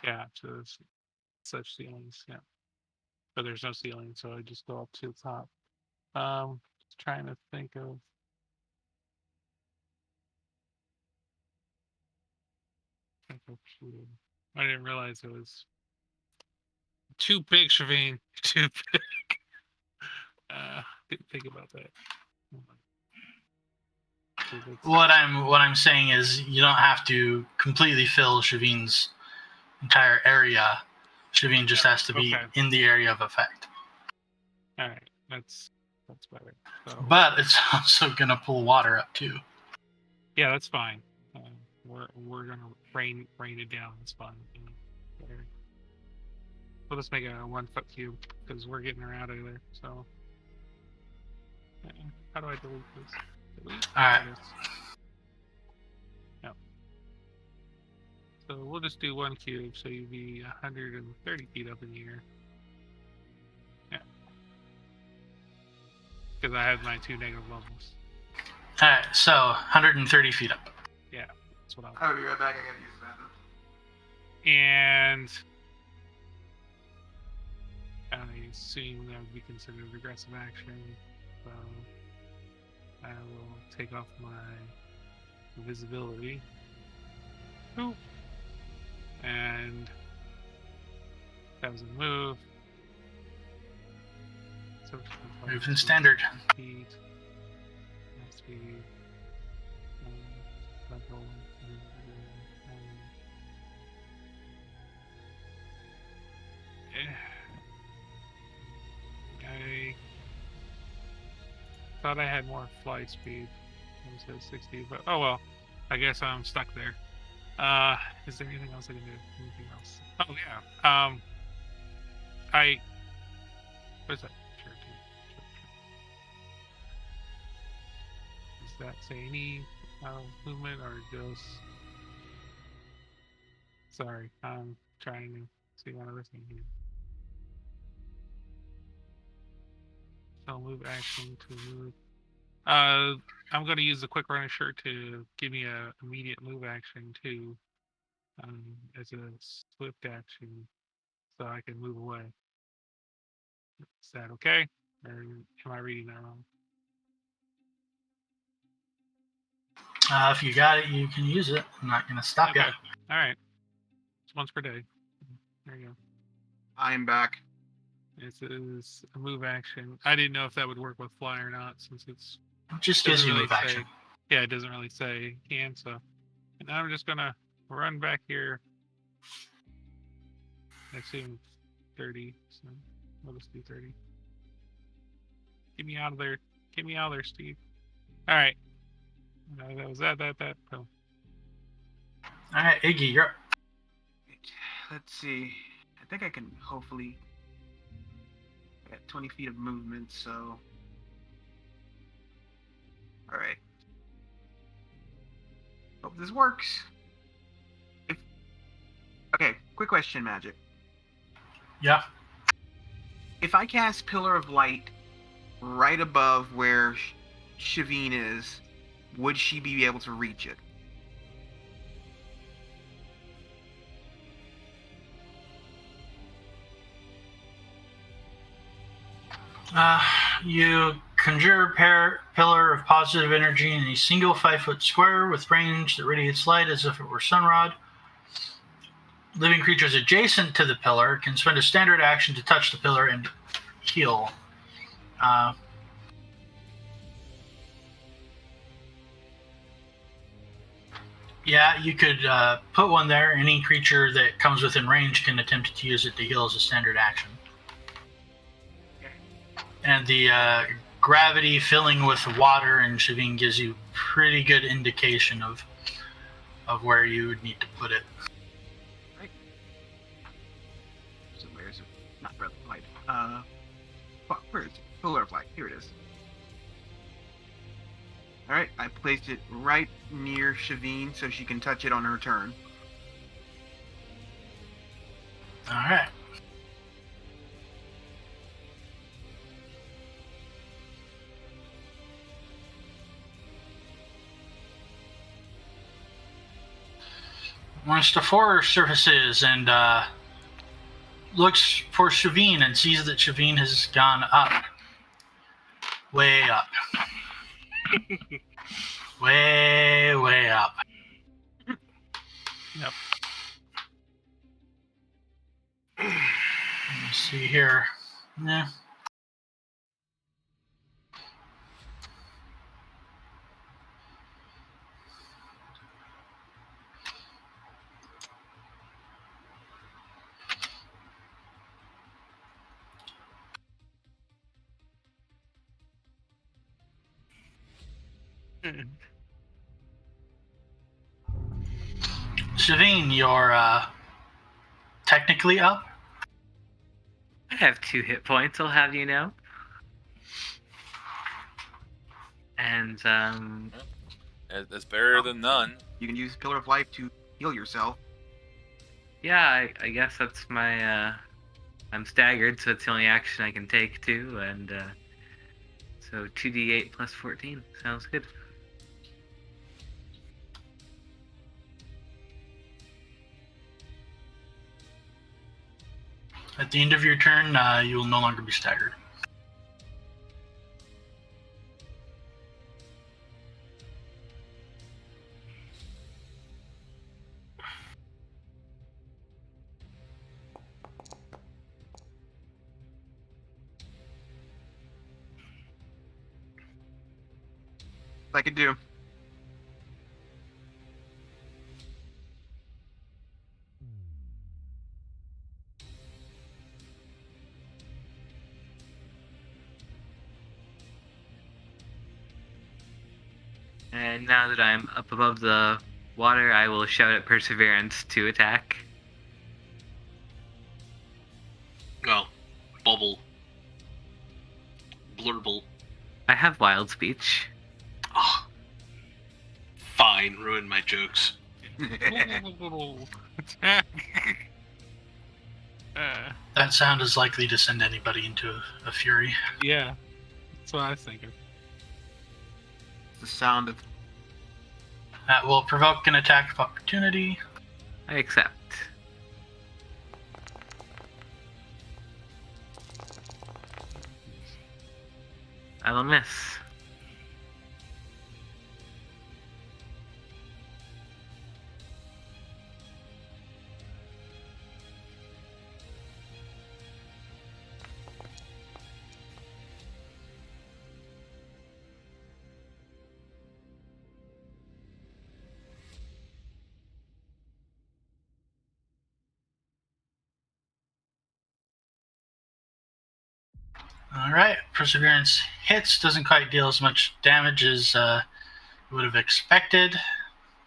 [SPEAKER 2] Yeah, so it's such ceilings, yeah. But there's no ceiling, so I just go up to the top. Just trying to think of. I didn't realize it was too big, Shaiveen. Too big. Didn't think about that.
[SPEAKER 6] What I'm saying is you don't have to completely fill Shaiveen's entire area. Shaiveen just has to be in the area of effect.
[SPEAKER 2] All right, that's better. So,
[SPEAKER 6] but it's also gonna pull water up too.
[SPEAKER 2] Yeah, that's fine. We're gonna rain it down. It's fine. We'll just make a 1 foot cube because we're getting her out of there. So, how do I delete this? Delete.
[SPEAKER 6] All right.
[SPEAKER 2] Yep. So we'll just do 1 cube, so you'd be 130 feet up in the air. Yeah. Because I had my 2 negative levels.
[SPEAKER 6] All right, so 130 feet up.
[SPEAKER 2] Yeah, that's what
[SPEAKER 5] I'll be right back. I gotta use the bathroom.
[SPEAKER 2] And I assume that would be considered aggressive action. So I will take off my invisibility. Ooh. And that was a move. So
[SPEAKER 6] Move in standard.
[SPEAKER 2] Speed. Speed. Level. I thought I had more flight speed. It says 60, but oh well. I guess I'm stuck there. Is there anything else I can do? Anything else? Oh yeah. What is that? Sure. Does that say any movement or just? Sorry, I'm trying to see one other thing here. So move action to move. I'm going to use the quick runner shirt to give me a immediate move action too, as a swift action, so I can move away. Is that okay? Or am I reading that wrong?
[SPEAKER 6] If you got it, you can use it. I'm not going to stop you.
[SPEAKER 2] Okay. All right. It's once per day. There you go.
[SPEAKER 5] I am back.
[SPEAKER 2] This is a move action. I didn't know if that would work with fly or not, since it's
[SPEAKER 6] It just gives
[SPEAKER 2] doesn't
[SPEAKER 6] you
[SPEAKER 2] really
[SPEAKER 6] move action.
[SPEAKER 2] say. Yeah, it doesn't really say can. So, and I'm just gonna run back here. I assume 30. So we'll just do 30. Get me out of there. Get me out of there, Steve. All right. That was that. Oh.
[SPEAKER 6] All right, Iggy, you're up.
[SPEAKER 5] Let's see. I think I can hopefully. I got 20 feet of movement, so. Alright. Hope this works. Okay, quick question, Magic.
[SPEAKER 6] Yeah.
[SPEAKER 5] If I cast Pillar of Light right above where Shaiveen is, would she be able to reach it?
[SPEAKER 6] You conjure a pillar of positive energy in a single 5-foot square with range that radiates light as if it were sunrod. Living creatures adjacent to the pillar can spend a standard action to touch the pillar and heal. Yeah, you could put one there. Any creature that comes within range can attempt to use it to heal as a standard action. And the gravity filling with water in Shaiveen gives you pretty good indication of where you would need to put it.
[SPEAKER 5] Right. So where's it? Not Pillar of Light. Fuck, where is it? Pillar of Light. Here it is. Alright, I placed it right near Shaiveen so she can touch it on her turn.
[SPEAKER 6] Alright. Once the floor surfaces and looks for Shaiveen and sees that Shaiveen has gone up. Way up. way up.
[SPEAKER 2] Yep.
[SPEAKER 6] Let me see here. Yeah. Shaiveen, you're technically up.
[SPEAKER 4] I have 2 hit points, I'll have you know. And,
[SPEAKER 1] It's better than none.
[SPEAKER 5] You can use Pillar of Light to heal yourself.
[SPEAKER 4] yeah, I guess that's my, I'm staggered, so it's the only action I can take, too. And, so 2d8 plus 14. Sounds good.
[SPEAKER 6] At the end of your turn, you will no longer be staggered.
[SPEAKER 5] I could do.
[SPEAKER 4] And now that I'm up above the water, I will shout at Purrserverence to attack.
[SPEAKER 7] Well, bubble. Blurble.
[SPEAKER 4] I have wild speech.
[SPEAKER 7] Oh. Fine, ruin my jokes.
[SPEAKER 2] Attack.
[SPEAKER 6] That sound is likely to send anybody into a fury.
[SPEAKER 2] Yeah, that's what I was thinking.
[SPEAKER 5] The sound of.
[SPEAKER 6] That will provoke an attack of opportunity.
[SPEAKER 4] I accept. I will miss.
[SPEAKER 6] All right. Perseverance hits. Doesn't quite deal as much damage as you would have expected,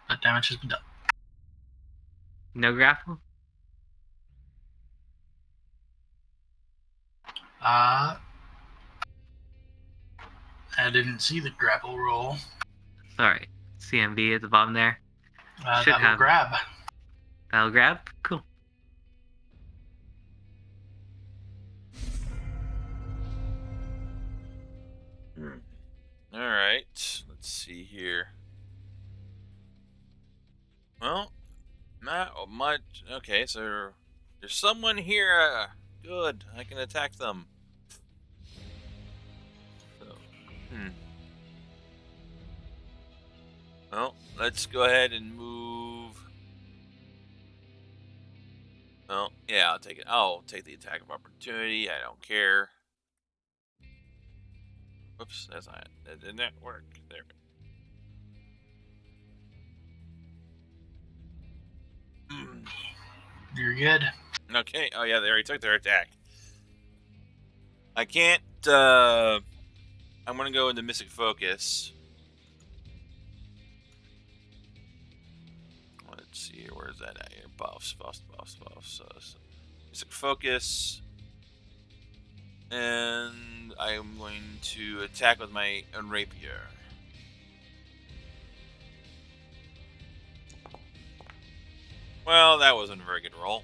[SPEAKER 6] but damage has been done.
[SPEAKER 4] No grapple?
[SPEAKER 6] I didn't see the grapple roll.
[SPEAKER 4] Sorry. CMB at the bottom there. Should
[SPEAKER 6] That will
[SPEAKER 4] have-
[SPEAKER 6] grab.
[SPEAKER 4] That'll grab? Cool.
[SPEAKER 1] All right. Let's see here. Well, not much. Okay, so there's someone here. Good. I can attack them. So, Well, let's go ahead and move. Well, yeah, I'll take it. I'll take the attack of opportunity. I don't care. Whoops, that's not. That didn't work. There.
[SPEAKER 6] You're good.
[SPEAKER 1] Okay. Oh yeah, they already took their attack. I can't. I'm gonna go into Mystic Focus. Let's see here. Where's that at here? Buffs. Mystic Focus. And I am going to attack with my own rapier. Well, that wasn't a very good roll.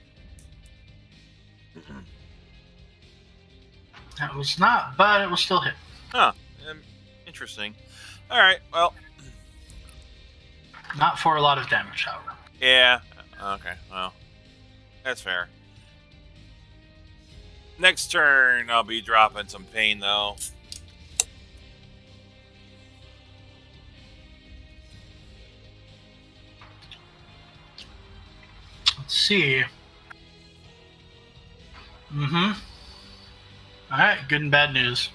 [SPEAKER 6] That was not, but it will still hit.
[SPEAKER 1] Huh. Interesting. Alright, well.
[SPEAKER 6] Not for a lot of damage, however.
[SPEAKER 1] Yeah. Okay, well. That's fair. Next turn, I'll be dropping some pain, though.
[SPEAKER 6] Let's see. Alright, good and bad news.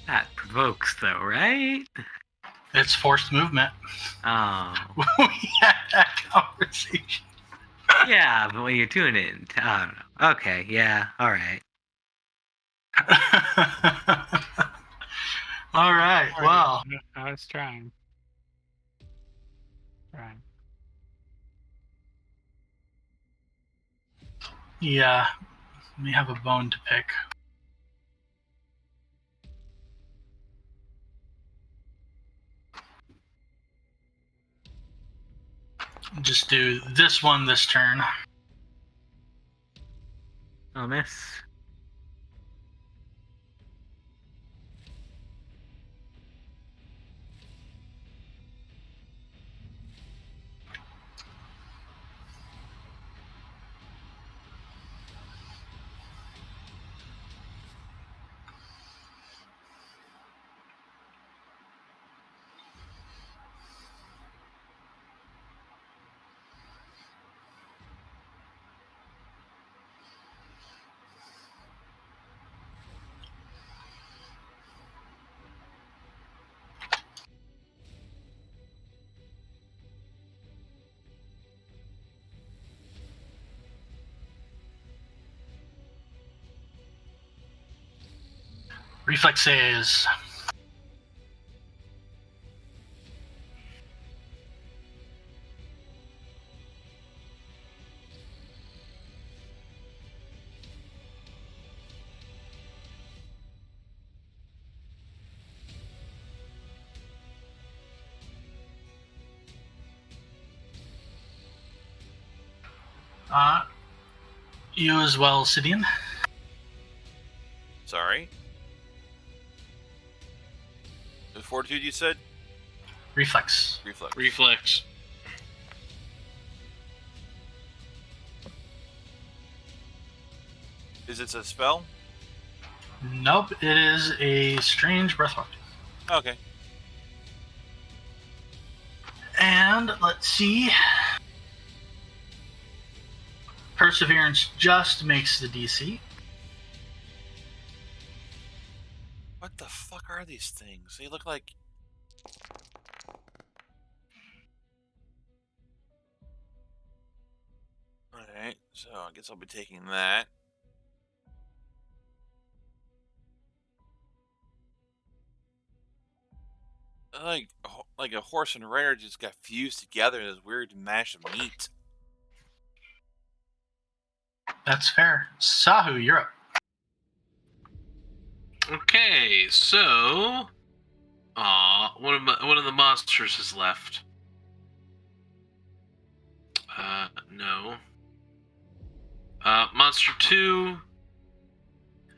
[SPEAKER 4] That provokes, though, right?
[SPEAKER 6] It's forced movement.
[SPEAKER 4] Oh.
[SPEAKER 6] We had that conversation.
[SPEAKER 4] Yeah, but when you're doing it, I don't know. Okay, yeah, alright.
[SPEAKER 6] Alright, well.
[SPEAKER 2] I was trying.
[SPEAKER 6] Yeah, we have a bone to pick. Just do this one this turn.
[SPEAKER 4] I'll miss.
[SPEAKER 6] Reflexes. You as well, Cidian.
[SPEAKER 1] Sorry. The fortitude you said?
[SPEAKER 6] Reflex.
[SPEAKER 7] Reflex.
[SPEAKER 1] Is it a spell?
[SPEAKER 6] Nope, it is a strange breathwork.
[SPEAKER 1] Okay.
[SPEAKER 6] And let's see. Perseverance just makes the DC.
[SPEAKER 1] What the fuck are these things? They look like... Alright, so I guess I'll be taking that. Like a horse and rider just got fused together in this weird mash of meat.
[SPEAKER 6] That's fair. Sahu, you're up.
[SPEAKER 7] Okay, so one of the monsters is left. No. Monster 2.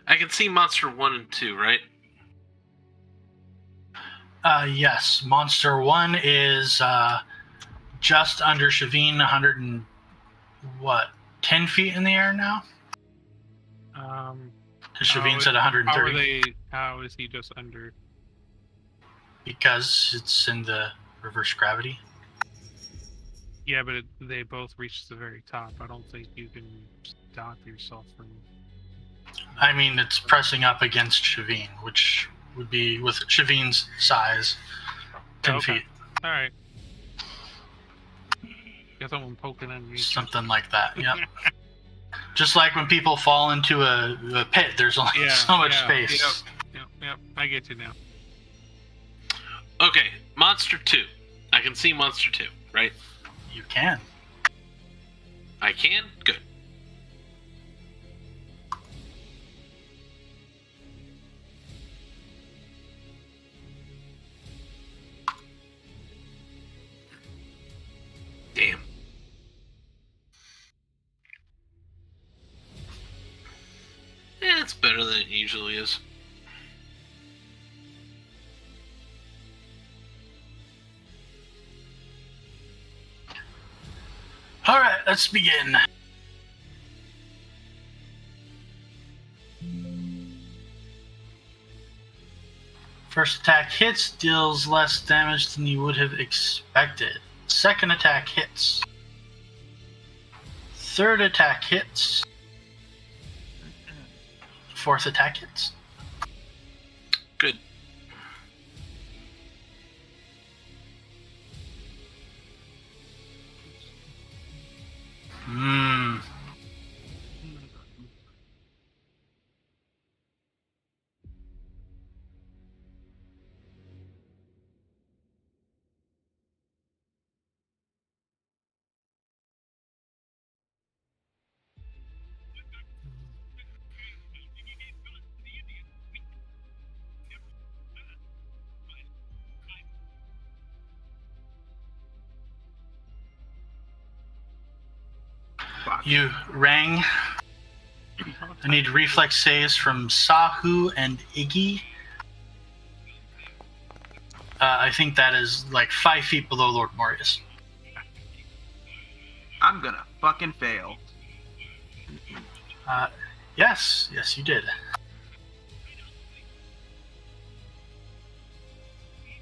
[SPEAKER 7] I can see monster 1 and 2, right?
[SPEAKER 6] Yes. Monster 1 is just under Shaiveen, 100 and 10 feet in the air now? Because Shaiveen's at 130.
[SPEAKER 2] How is he just under?
[SPEAKER 6] Because it's in the reverse gravity.
[SPEAKER 2] Yeah, but they both reach the very top. I don't think you can stop yourself from.
[SPEAKER 6] I mean, it's pressing up against Shaiveen, which would be with Shaiveen's size, 10 feet.
[SPEAKER 2] All right. Got someone poking on me.
[SPEAKER 6] Something like that, yep. Just like when people fall into a pit, there's only so much space.
[SPEAKER 2] Yep. I get you now.
[SPEAKER 7] Okay, monster 2. I can see monster 2, right?
[SPEAKER 6] You can.
[SPEAKER 7] I can? Good. Damn. Yeah, it's better than it usually is.
[SPEAKER 6] All right, let's begin. First attack hits, deals less damage than you would have expected. Second attack hits. Third attack hits. Fourth attack hits.
[SPEAKER 7] Good.
[SPEAKER 6] You rang. I need reflex saves from Sahu and Iggy. I think that is like 5 feet below Lord Morius.
[SPEAKER 5] I'm gonna fucking fail.
[SPEAKER 6] Yes, you did.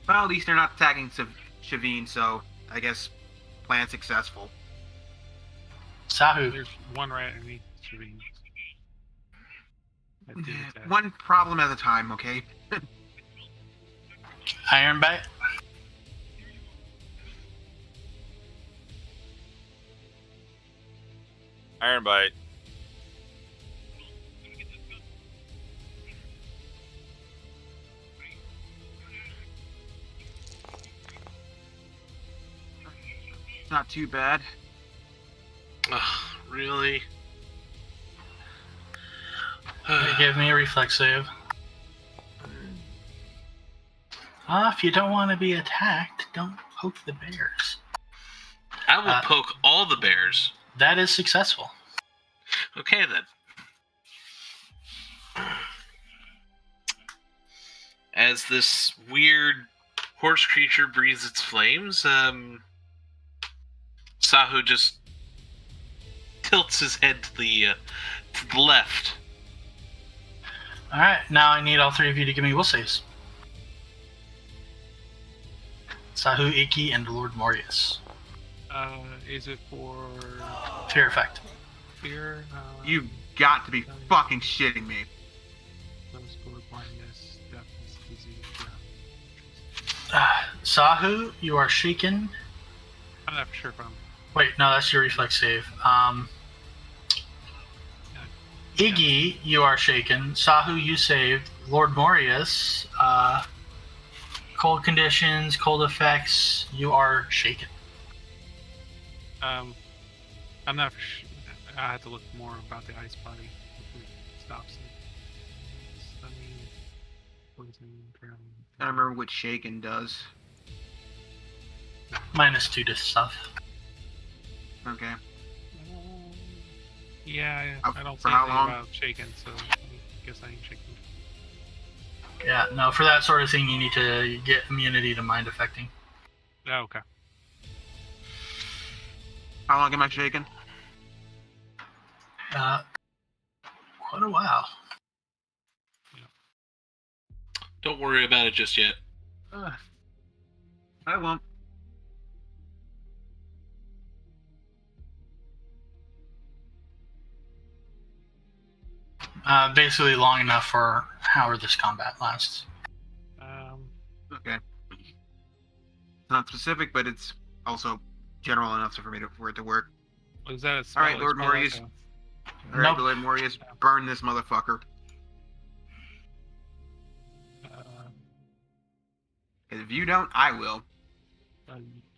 [SPEAKER 5] Well, at least they're not attacking Shaiveen, so I guess plan successful.
[SPEAKER 6] Sahu.
[SPEAKER 2] There's one right underneath Shaiveen.
[SPEAKER 5] One problem at a time, okay?
[SPEAKER 6] Ironbite.
[SPEAKER 1] Ironbite.
[SPEAKER 5] Not too bad.
[SPEAKER 7] Ugh, really?
[SPEAKER 6] Give me a reflex save. If you don't want to be attacked, don't poke the bears.
[SPEAKER 7] I will poke all the bears.
[SPEAKER 6] That is successful.
[SPEAKER 7] Okay, then. As this weird horse creature breathes its flames, Sahu just tilts his head to the left.
[SPEAKER 6] Alright, now I need all three of you to give me will saves. Sahu, Iki, and Lord Morius.
[SPEAKER 2] Is it for
[SPEAKER 6] Fear effect.
[SPEAKER 2] fear?
[SPEAKER 5] You've got to be fucking shitting me.
[SPEAKER 2] Blindness, deafness, disease,
[SPEAKER 6] Sahu, you are shaken.
[SPEAKER 2] I'm not sure if I'm.
[SPEAKER 6] Wait, no, that's your reflex save. Iggy, you are shaken. Sahu, you saved. Lord Morius, cold conditions, cold effects, you are shaken.
[SPEAKER 2] I'm not. I have to look more about the ice body. If it stops it. Stunning, poison, drown.
[SPEAKER 5] I don't remember what shaken does.
[SPEAKER 6] -2 to stuff.
[SPEAKER 5] Okay.
[SPEAKER 2] Yeah, I don't
[SPEAKER 5] For
[SPEAKER 2] see
[SPEAKER 5] how
[SPEAKER 2] anything
[SPEAKER 5] long?
[SPEAKER 2] about shaken, so I guess I ain't shaken.
[SPEAKER 6] Yeah, no, for that sort of thing, you need to get immunity to mind affecting.
[SPEAKER 2] Oh, okay.
[SPEAKER 5] How long am I shaken?
[SPEAKER 6] Quite a while.
[SPEAKER 8] Don't worry about it just yet.
[SPEAKER 5] I won't.
[SPEAKER 6] Basically long enough for however this combat lasts.
[SPEAKER 5] Okay. It's not specific, but it's also general enough for it to work.
[SPEAKER 2] Was that a spell?
[SPEAKER 5] All right, Lord
[SPEAKER 2] Spell like
[SPEAKER 5] Morius.
[SPEAKER 2] a-
[SPEAKER 5] All right,
[SPEAKER 6] Nope.
[SPEAKER 5] Lord Morius, burn this motherfucker. If you don't, I will.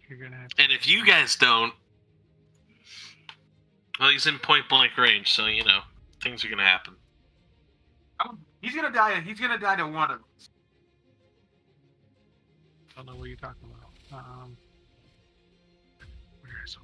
[SPEAKER 2] You're gonna have
[SPEAKER 8] And if you guys don't, well, he's in point blank range, so you know things are gonna happen.
[SPEAKER 5] Oh, he's gonna die. He's gonna die to one of us.
[SPEAKER 2] I don't know what you're talking about. Where is it?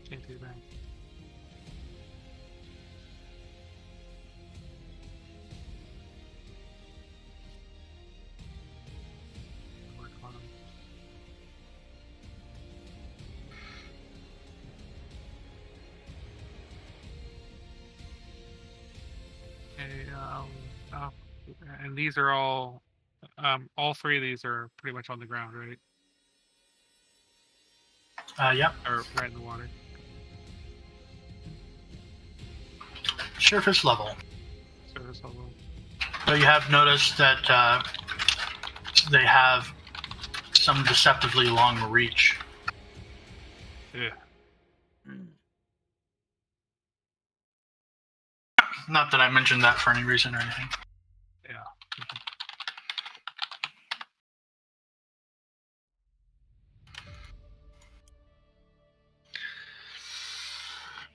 [SPEAKER 2] Can't do that. Work on him. Okay, and these are all three of these are pretty much on the ground, right?
[SPEAKER 6] Yep.
[SPEAKER 2] Or right in the water.
[SPEAKER 6] Surface level.
[SPEAKER 2] Surface level.
[SPEAKER 6] But you have noticed that they have some deceptively long reach.
[SPEAKER 2] Yeah.
[SPEAKER 6] Not that I mentioned that for any reason or anything.
[SPEAKER 2] Yeah.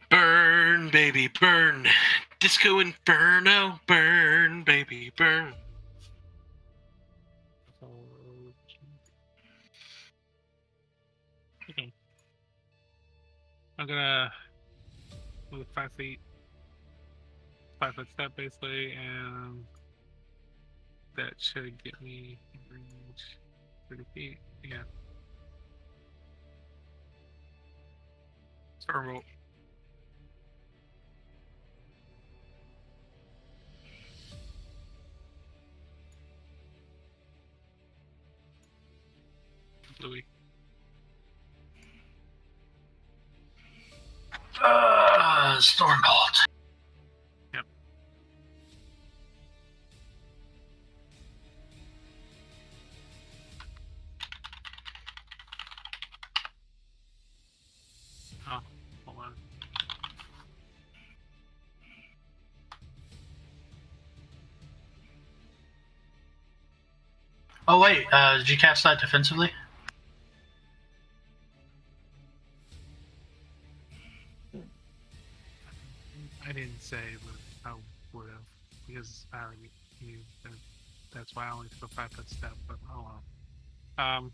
[SPEAKER 8] Burn, baby, burn. Disco Inferno, burn, baby, burn.
[SPEAKER 2] Okay. I'm gonna move 5 feet, 5-foot step basically, and that should get me in range 30 feet. Yeah. Stormbolt. Louis.
[SPEAKER 6] Stormbolt.
[SPEAKER 2] Yep. Oh, hold on.
[SPEAKER 6] Oh wait, did you cast that defensively?
[SPEAKER 2] I didn't say, but I would have, because I already knew that. That's why I only took a 5-foot step. But oh well.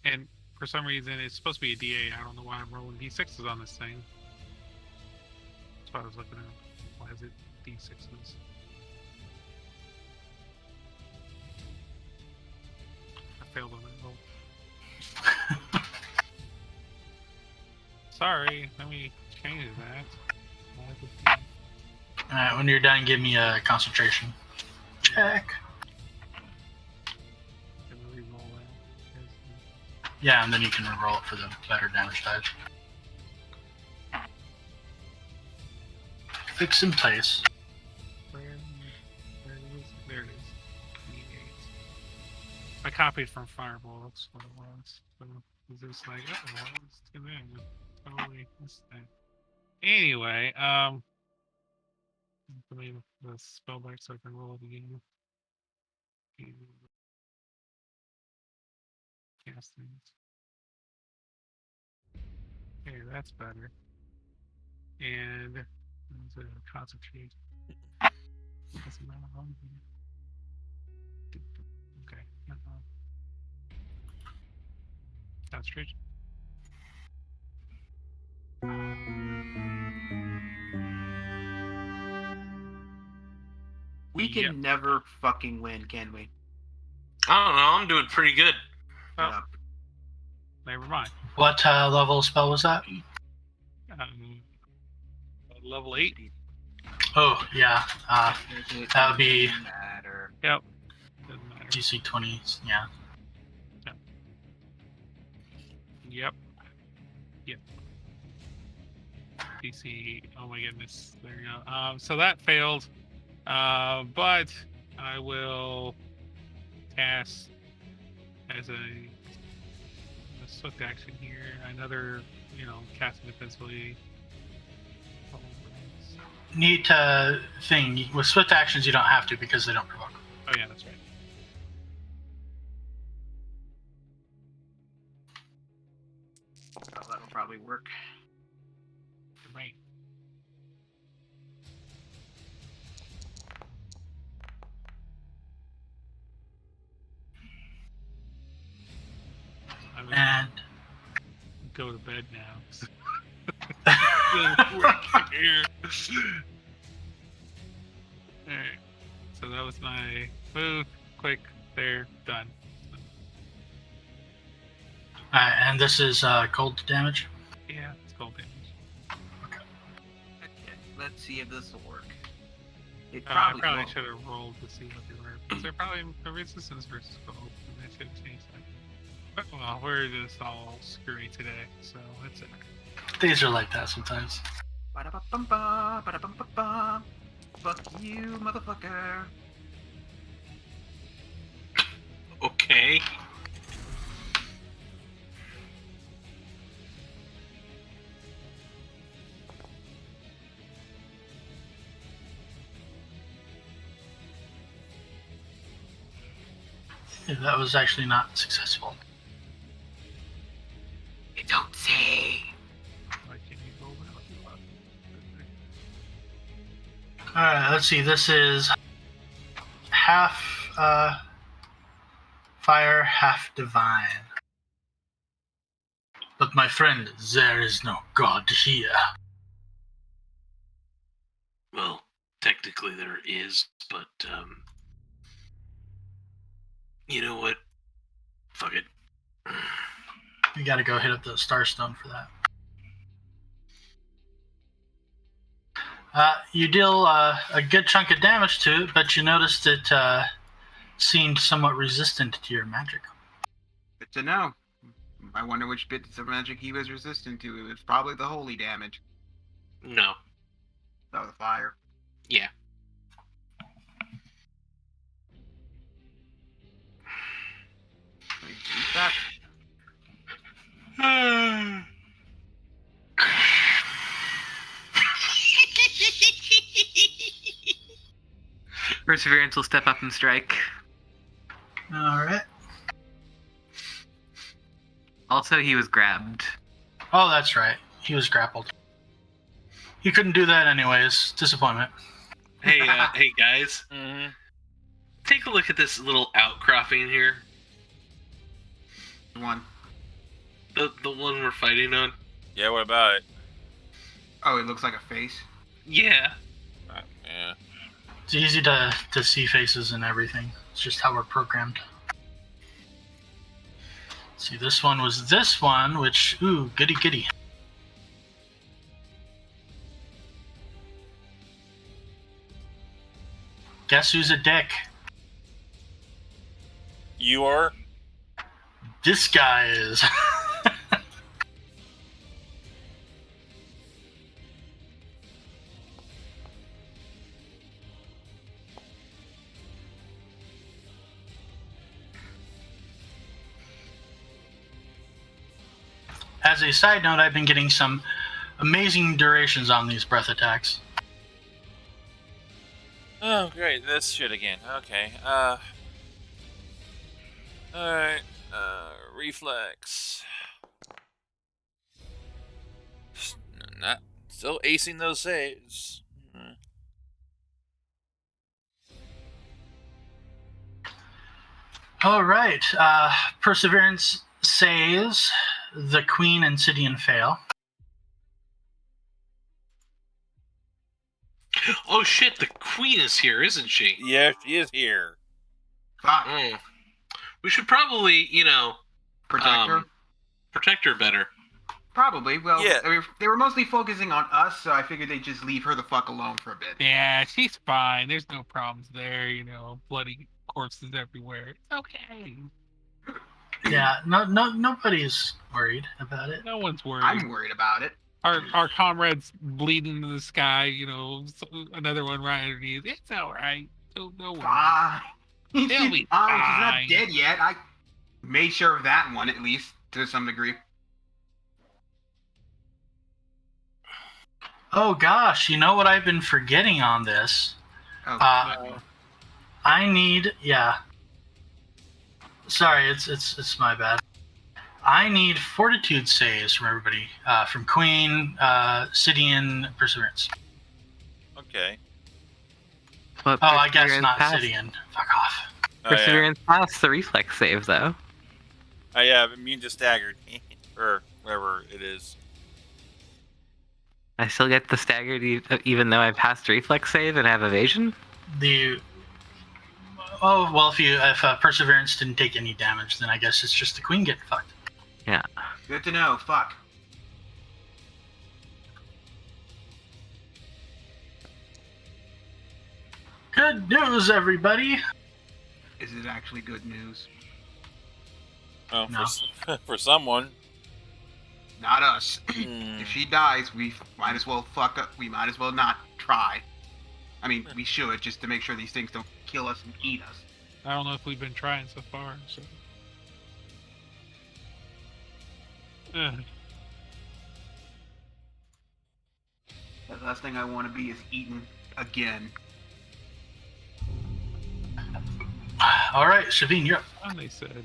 [SPEAKER 2] And for some reason, it's supposed to be a DA. I don't know why I'm rolling D6s on this thing. That's what I was looking at. Why is it D6s? I failed on that roll. Sorry, let me change that.
[SPEAKER 6] Alright, when you're done, give me a concentration check.
[SPEAKER 2] Can we roll that?
[SPEAKER 6] Yeah, and then you can roll it for the better damage dice. Fix in place.
[SPEAKER 2] Where is it? There it is. D8. I copied from Fireball. That's what it was. So it's just like, oh, well, it's too bad. Totally missed that. Anyway, put me the spell back so I can roll it again. Cast things. Okay, that's better. And there's a concentrate. Doesn't matter how long. Okay. Concentration.
[SPEAKER 5] We can never fucking win, can we?
[SPEAKER 7] I don't know. I'm doing pretty good.
[SPEAKER 2] Oh,
[SPEAKER 5] Yep.
[SPEAKER 2] never mind.
[SPEAKER 6] What level spell was that?
[SPEAKER 2] Level 8.
[SPEAKER 6] Oh, yeah. That would be
[SPEAKER 5] Matter.
[SPEAKER 2] Yep. Doesn't matter.
[SPEAKER 6] DC 20, yeah.
[SPEAKER 2] Yep. DC. Oh my goodness. There you go. So that failed. But I will cast as a swift action here. Another, casting defensively.
[SPEAKER 6] Neat thing. With swift actions, you don't have to because they don't provoke.
[SPEAKER 2] Oh yeah, that's right.
[SPEAKER 5] Oh, that'll probably work.
[SPEAKER 2] Right. I'm gonna
[SPEAKER 6] And
[SPEAKER 2] go to bed now. Alright. So that was my move. Quick, there, done.
[SPEAKER 6] Alright, and this is cold damage.
[SPEAKER 2] Yeah, it's cold damage.
[SPEAKER 5] Okay, let's see if this will work. It
[SPEAKER 2] I
[SPEAKER 5] probably
[SPEAKER 2] probably
[SPEAKER 5] won't.
[SPEAKER 2] should have rolled to see what they were. Because they're probably the resistance versus cold. And I should have changed that. But well, we're just all screwy today, so it's okay.
[SPEAKER 6] These are like that sometimes.
[SPEAKER 5] Ba-da-ba-bum-ba, ba-da-bum-ba-bum. Fuck you, motherfucker.
[SPEAKER 7] Okay.
[SPEAKER 6] Yeah, that was actually not successful.
[SPEAKER 5] You don't say.
[SPEAKER 2] Why can't you roll that?
[SPEAKER 6] Alright, let's see. This is half fire, half divine. But my friend, there is no god here.
[SPEAKER 8] Well, technically there is, but you know what? Fuck it.
[SPEAKER 6] You gotta go hit up the Starstone for that. You deal a good chunk of damage to it, but you noticed it seemed somewhat resistant to your magic.
[SPEAKER 5] Good to know. I wonder which bits of magic he was resistant to. It was probably the holy damage.
[SPEAKER 8] No.
[SPEAKER 5] Oh, the fire.
[SPEAKER 8] Yeah.
[SPEAKER 5] Eat that.
[SPEAKER 4] Perseverance will step up and strike.
[SPEAKER 6] Alright.
[SPEAKER 4] Also, he was grabbed.
[SPEAKER 6] Oh, that's right. He was grappled. He couldn't do that anyways. Disappointment.
[SPEAKER 8] Hey, hey guys.
[SPEAKER 1] Mm-hmm.
[SPEAKER 8] Take a look at this little outcropping here.
[SPEAKER 5] One.
[SPEAKER 8] The one we're fighting on.
[SPEAKER 1] Yeah, what about it?
[SPEAKER 5] Oh, it looks like a face.
[SPEAKER 8] Yeah.
[SPEAKER 1] Yeah.
[SPEAKER 6] It's easy to see faces and everything. It's just how we're programmed. See, this one was this one, which, ooh, goody goody. Guess who's a dick?
[SPEAKER 1] You are?
[SPEAKER 6] This guy is. As a side note, I've been getting some amazing durations on these breath attacks.
[SPEAKER 1] Oh, great. This shit again. Okay. Alright. Reflex. Not still acing those saves.
[SPEAKER 6] All right. Purrserverence saves. The Queen and Cidian fail.
[SPEAKER 8] Oh shit, the queen is here, isn't she?
[SPEAKER 1] Yeah, she is here.
[SPEAKER 5] Fuck.
[SPEAKER 8] We should probably,
[SPEAKER 5] Protect her?
[SPEAKER 8] protect her better.
[SPEAKER 5] Probably. Well,
[SPEAKER 1] Yeah.
[SPEAKER 5] I mean, they were mostly focusing on us, so I figured they'd just leave her the fuck alone for a bit.
[SPEAKER 2] Yeah, she's fine. There's no problems there. Bloody corpses everywhere. It's okay.
[SPEAKER 6] Yeah, nobody's worried about it.
[SPEAKER 2] No one's worried.
[SPEAKER 5] I'm worried about it.
[SPEAKER 2] Our comrade's bleeding into the sky. Another one right underneath. It's all right. No worry.
[SPEAKER 5] Fine.
[SPEAKER 2] They'll
[SPEAKER 5] She's
[SPEAKER 2] be
[SPEAKER 5] fine. She's
[SPEAKER 2] fine.
[SPEAKER 5] not dead yet. I made sure of that one, at least, to some degree.
[SPEAKER 6] Oh gosh, you know what I've been forgetting on this?
[SPEAKER 5] Oh,
[SPEAKER 6] I need, Sorry, it's my bad. I need fortitude saves from everybody. From Queen, Cidian, Purrserverence.
[SPEAKER 1] Okay.
[SPEAKER 4] But
[SPEAKER 6] Oh, I guess
[SPEAKER 4] Perseverance
[SPEAKER 6] not
[SPEAKER 4] passed-
[SPEAKER 6] Cidian. Fuck off.
[SPEAKER 1] Oh, yeah.
[SPEAKER 4] Perseverance passed the reflex save, though.
[SPEAKER 1] Oh, yeah, immune to staggered. Or whatever it is.
[SPEAKER 4] I still get the staggered even though I passed reflex save and have evasion?
[SPEAKER 6] Oh, well, if Purrserverance didn't take any damage, then I guess it's just the Queen getting fucked.
[SPEAKER 4] Yeah.
[SPEAKER 5] good to know. Fuck.
[SPEAKER 6] Good news, everybody.
[SPEAKER 5] Is it actually good news?
[SPEAKER 1] Oh,
[SPEAKER 6] No.
[SPEAKER 1] for someone.
[SPEAKER 5] Not us.
[SPEAKER 1] Hmm.
[SPEAKER 5] If she dies, we might as well fuck up. We might as well not try. I mean, we should, just to make sure these things don't kill us and eat us.
[SPEAKER 2] I don't know if we've been trying so far. So.
[SPEAKER 5] The last thing I want to be is eaten again.
[SPEAKER 6] All right, Shaiveen, you're up.
[SPEAKER 2] And they said,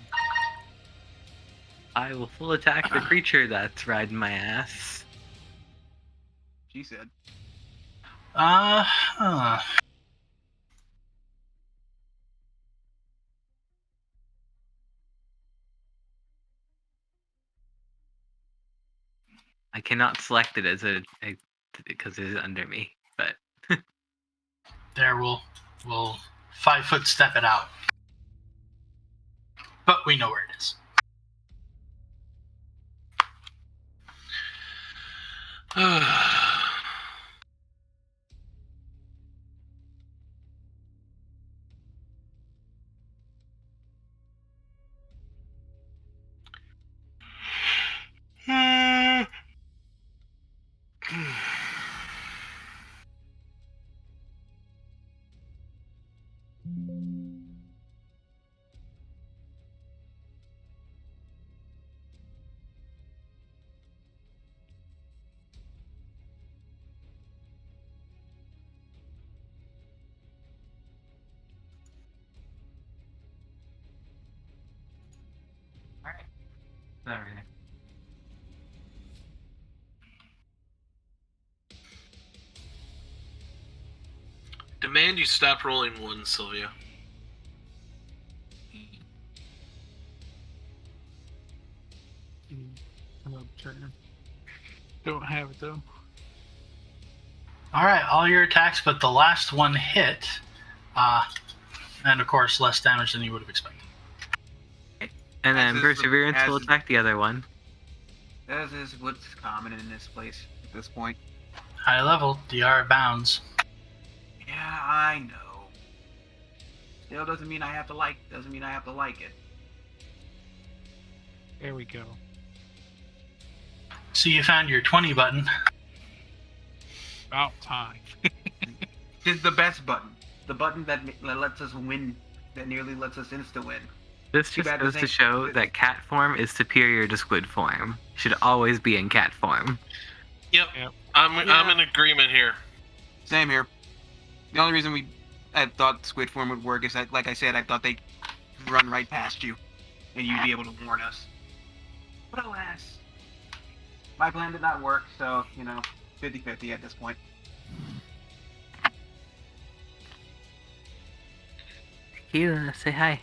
[SPEAKER 4] I will full attack the creature that's riding my ass.
[SPEAKER 5] She said.
[SPEAKER 4] I cannot select it as because it is under me, but
[SPEAKER 6] There, we'll 5-foot step it out. But we know where it is.
[SPEAKER 4] Alright.
[SPEAKER 8] Demand you stop rolling one, Sylvia.
[SPEAKER 2] I'm up turn. Don't have it though.
[SPEAKER 6] All right, all your attacks, but the last one hit. And of course, less damage than you would have expected.
[SPEAKER 4] And then
[SPEAKER 5] As is-
[SPEAKER 4] Perseverance will
[SPEAKER 5] as-
[SPEAKER 4] attack the other one.
[SPEAKER 5] As is what's common in this place at this point.
[SPEAKER 6] High level, DR bounds.
[SPEAKER 5] Yeah, I know. Still doesn't mean I have to like it.
[SPEAKER 2] There we go.
[SPEAKER 6] So you found your 20 button.
[SPEAKER 2] About time.
[SPEAKER 5] This is the best button. The button that lets us win. That nearly lets us insta-win.
[SPEAKER 4] This
[SPEAKER 5] Too
[SPEAKER 4] just
[SPEAKER 5] bad
[SPEAKER 4] goes
[SPEAKER 5] this
[SPEAKER 4] to
[SPEAKER 5] ain't-
[SPEAKER 4] show that cat form is superior to squid form. Should always be in cat form.
[SPEAKER 8] Yep.
[SPEAKER 2] Yep.
[SPEAKER 8] I'm in agreement here.
[SPEAKER 5] Same here. The only reason I thought squid form would work is that, like I said, I thought they'd run right past you, and you'd be able to warn us. But alas, my plan did not work, so, 50-50 at this point.
[SPEAKER 4] Here, say hi.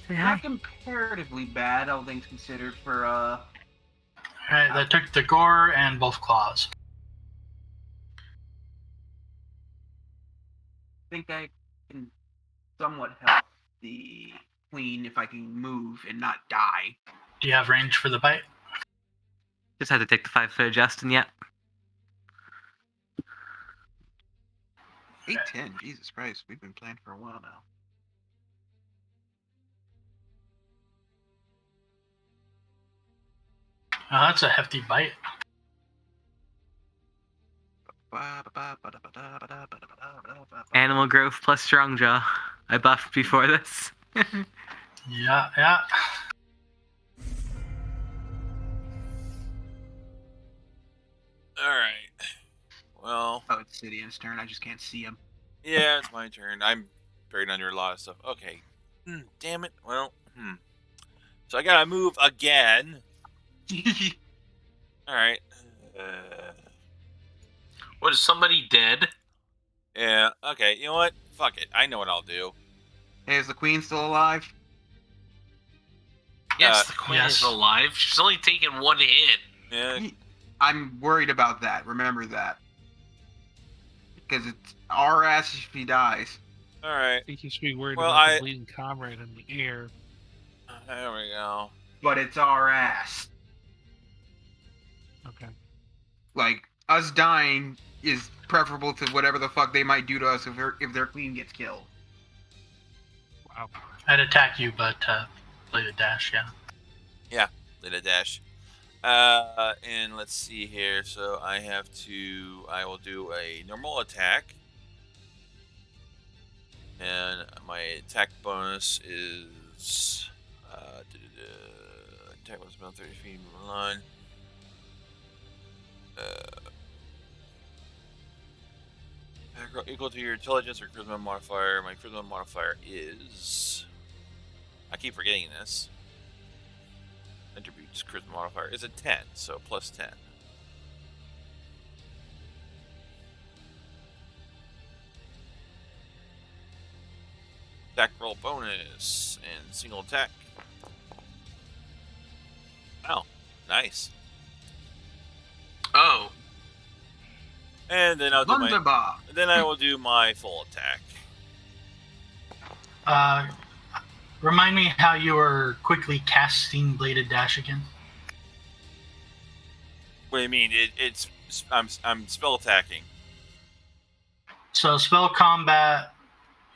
[SPEAKER 4] Say hi.
[SPEAKER 5] Not comparatively bad, all things considered, for,
[SPEAKER 6] Alright, that took the gore and both claws.
[SPEAKER 5] I think I can somewhat help the queen if I can move and not die.
[SPEAKER 6] Do you have range for the bite?
[SPEAKER 4] Just had to take the 5-foot adjust, and yep.
[SPEAKER 5] 8-10, Jesus Christ, we've been playing for a while now.
[SPEAKER 6] Oh, that's a hefty bite.
[SPEAKER 4] Animal growth plus strong jaw. I buffed before this.
[SPEAKER 6] Yeah, yeah.
[SPEAKER 1] Alright. Well,
[SPEAKER 5] Oh, it's Cidian's turn. I just can't see him.
[SPEAKER 1] yeah, it's my turn. I'm buried under a lot of stuff. Okay. Damn it. Well, So I gotta move again. Alright.
[SPEAKER 7] What, is somebody dead?
[SPEAKER 1] Yeah, okay. You know what? Fuck it. I know what I'll do.
[SPEAKER 5] Hey, is the queen still alive?
[SPEAKER 7] Yes, the queen
[SPEAKER 6] yes.
[SPEAKER 7] is alive. She's only taken one hit.
[SPEAKER 1] Yeah,
[SPEAKER 5] I'm worried about that. Remember that. Because it's our ass if he dies.
[SPEAKER 1] alright.
[SPEAKER 2] I think you should be worried
[SPEAKER 1] Well,
[SPEAKER 2] about the bleeding comrade in the air.
[SPEAKER 1] There we go.
[SPEAKER 5] But it's our ass.
[SPEAKER 2] Okay.
[SPEAKER 5] Like, us dying is preferable to whatever the fuck they might do to us if their queen gets killed.
[SPEAKER 2] Wow.
[SPEAKER 6] I'd attack you, but play the dash, yeah.
[SPEAKER 1] Did a dash. And let's see here. So I will do a normal attack. And my attack bonus is attack was about 30 feet from the line. Attack roll equal to your intelligence or charisma modifier. My charisma modifier is, I keep forgetting this. Attributes charisma modifier is a 10, so plus 10. Attack roll bonus and single attack. Wow, nice.
[SPEAKER 7] Oh,
[SPEAKER 1] And then I'll do my,
[SPEAKER 5] Wunderbar.
[SPEAKER 1] then I will do my full attack.
[SPEAKER 6] Remind me how you were quickly casting Bladed Dash again.
[SPEAKER 1] What do you mean? I'm spell attacking.
[SPEAKER 6] So spell combat,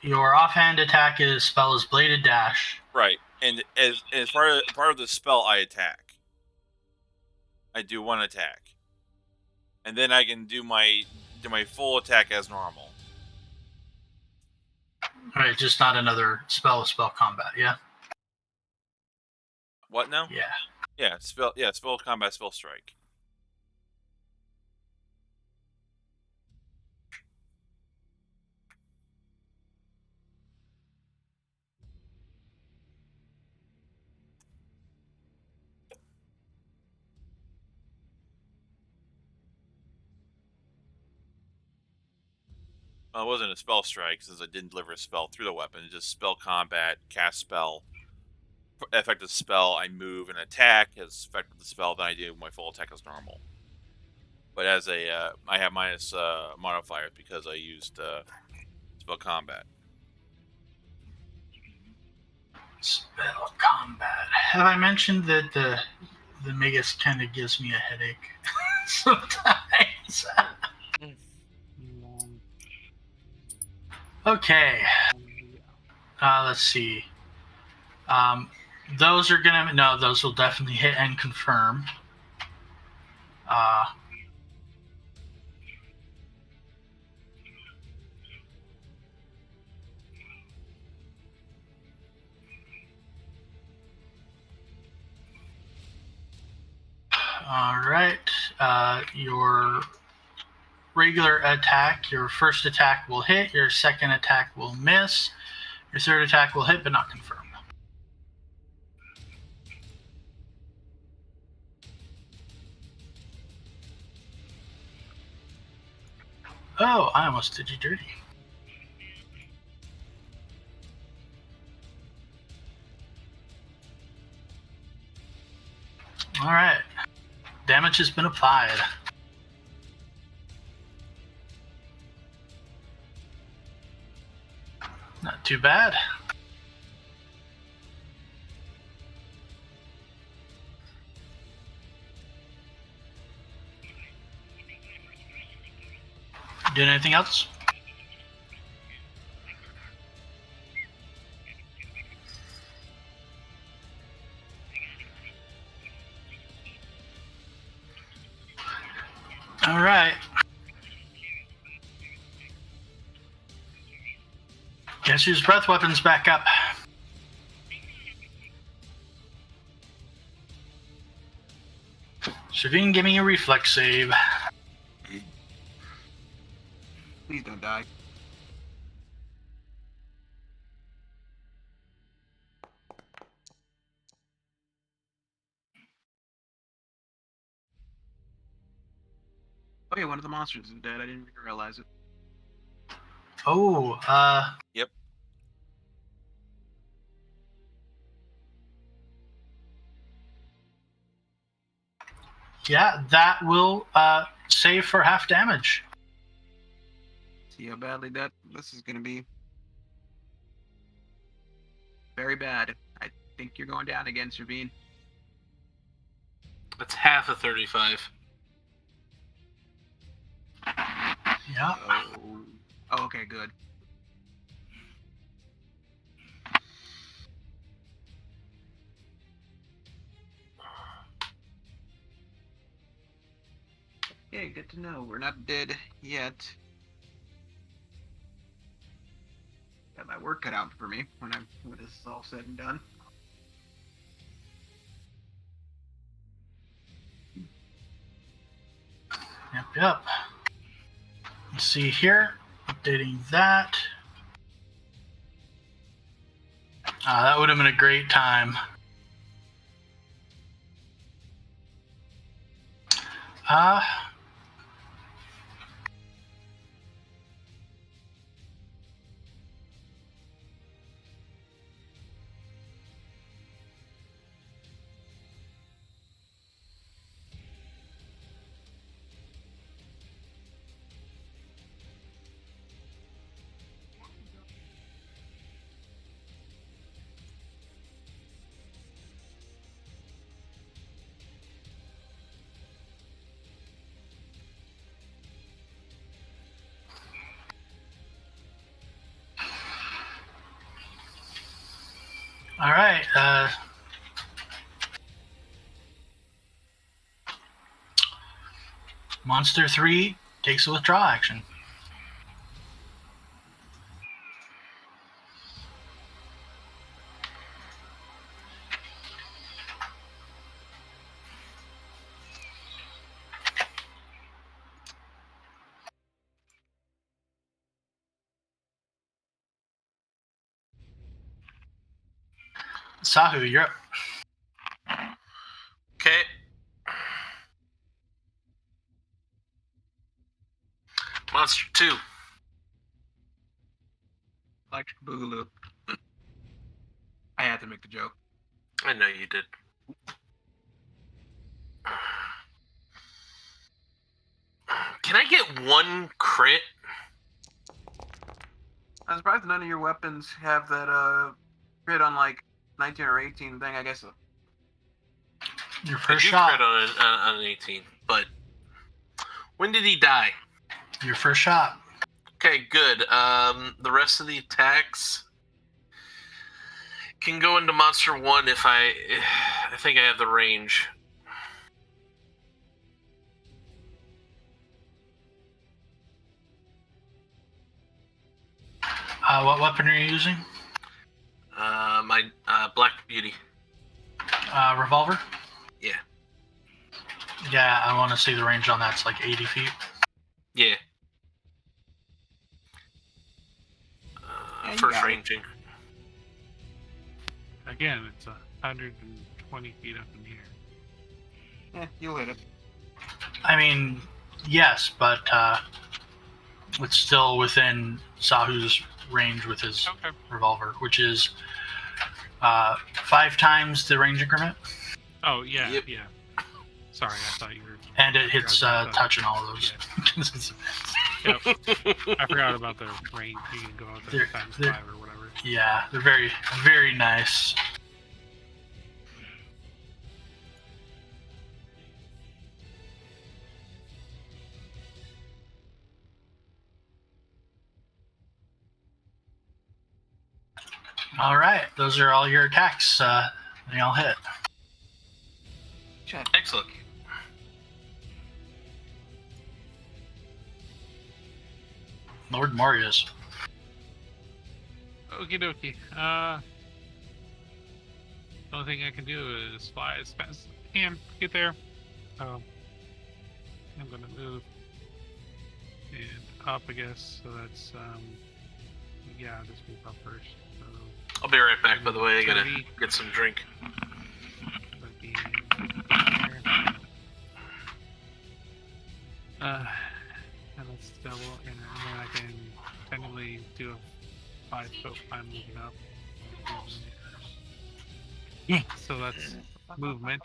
[SPEAKER 6] your offhand attack spell is Bladed Dash.
[SPEAKER 1] Right, and as part of the spell, I attack. I do one attack, and then I can do my full attack as normal.
[SPEAKER 6] Alright, just not another spell combat, yeah?
[SPEAKER 1] What now?
[SPEAKER 6] Yeah.
[SPEAKER 1] Yeah, spell combat, spell strike. Well, it wasn't a spell strike since I didn't deliver a spell through the weapon. It's just spell combat, cast spell, effective spell. I move and attack as effective the spell. Then I do my full attack as normal. But as a, I have minus modifiers because I used spell combat.
[SPEAKER 6] Spell combat. Have I mentioned that the Magus kind of gives me a headache sometimes? Okay. Let's see. Those are gonna those will definitely hit and confirm. All right. Your regular attack, your first attack will hit. Your second attack will miss. Your third attack will hit, but not confirm. Oh, I almost did you dirty. All right. Damage has been applied. Not too bad. Doing anything else? All right. Guess whose breath weapon's back up? Shaiveen, give me a reflex save.
[SPEAKER 5] Please don't die. Oh yeah, one of the monsters is dead. I didn't even realize it.
[SPEAKER 6] Oh,
[SPEAKER 1] Yep.
[SPEAKER 6] yeah, that will save for half damage.
[SPEAKER 5] See how badly this is gonna be. Very bad. I think you're going down again, Shaiveen.
[SPEAKER 7] That's half of 35.
[SPEAKER 6] Yeah.
[SPEAKER 5] Oh, okay, good. Okay, good to know. We're not dead yet. Got my work cut out for me when this is all said and done.
[SPEAKER 6] Yep. Let's see here. Updating that. That would have been a great time. All right. Monster 3 takes a withdraw action. Sahu, you're up.
[SPEAKER 7] Okay. Monster 2.
[SPEAKER 5] Electric Boogaloo. I had to make the joke.
[SPEAKER 7] I know you did. Can I get one crit?
[SPEAKER 5] I'm surprised none of your weapons have that crit on like 19 or 18 thing, I guess.
[SPEAKER 6] Your
[SPEAKER 7] I
[SPEAKER 6] first
[SPEAKER 7] do
[SPEAKER 6] shot.
[SPEAKER 7] crit on an 18, but when did he die?
[SPEAKER 6] Your first shot.
[SPEAKER 7] Okay, good. The rest of the attacks can go into Monster 1 if I think I have the range.
[SPEAKER 6] What weapon are you using?
[SPEAKER 7] My Black Beauty.
[SPEAKER 6] Revolver?
[SPEAKER 7] Yeah.
[SPEAKER 6] Yeah, I want to see the range on that. It's like 80 feet.
[SPEAKER 7] Yeah.
[SPEAKER 5] Yeah, you
[SPEAKER 7] First
[SPEAKER 5] got it.
[SPEAKER 7] ranging.
[SPEAKER 2] Again, it's 120 feet up in the air.
[SPEAKER 5] You'll hit it.
[SPEAKER 6] I mean, yes, but it's still within Sahu's range with his
[SPEAKER 2] Okay.
[SPEAKER 6] revolver, which is 5 times the range increment,
[SPEAKER 2] Oh, yeah,
[SPEAKER 7] Yep.
[SPEAKER 2] yeah. Sorry, I thought you were...
[SPEAKER 6] and it hits touch and all of those.
[SPEAKER 2] Yep. I forgot about the range. You can go out there
[SPEAKER 6] They're-
[SPEAKER 2] times
[SPEAKER 6] they're-
[SPEAKER 2] 5 or whatever.
[SPEAKER 6] Yeah, they're very, very nice. All right, those are all your attacks. They all hit.
[SPEAKER 5] Check.
[SPEAKER 7] Excellent.
[SPEAKER 6] Lord Morius.
[SPEAKER 2] Okie dokie. Only thing I can do is fly as fast as I can. Get there. I'm gonna move and up, I guess. So that's yeah, just move up first. So
[SPEAKER 7] I'll be right back, by the way. I gotta
[SPEAKER 2] 30.
[SPEAKER 7] get some drink.
[SPEAKER 2] that'd be there. And let's double, and then I can technically do a 5-foot climb moving up. So that's movement,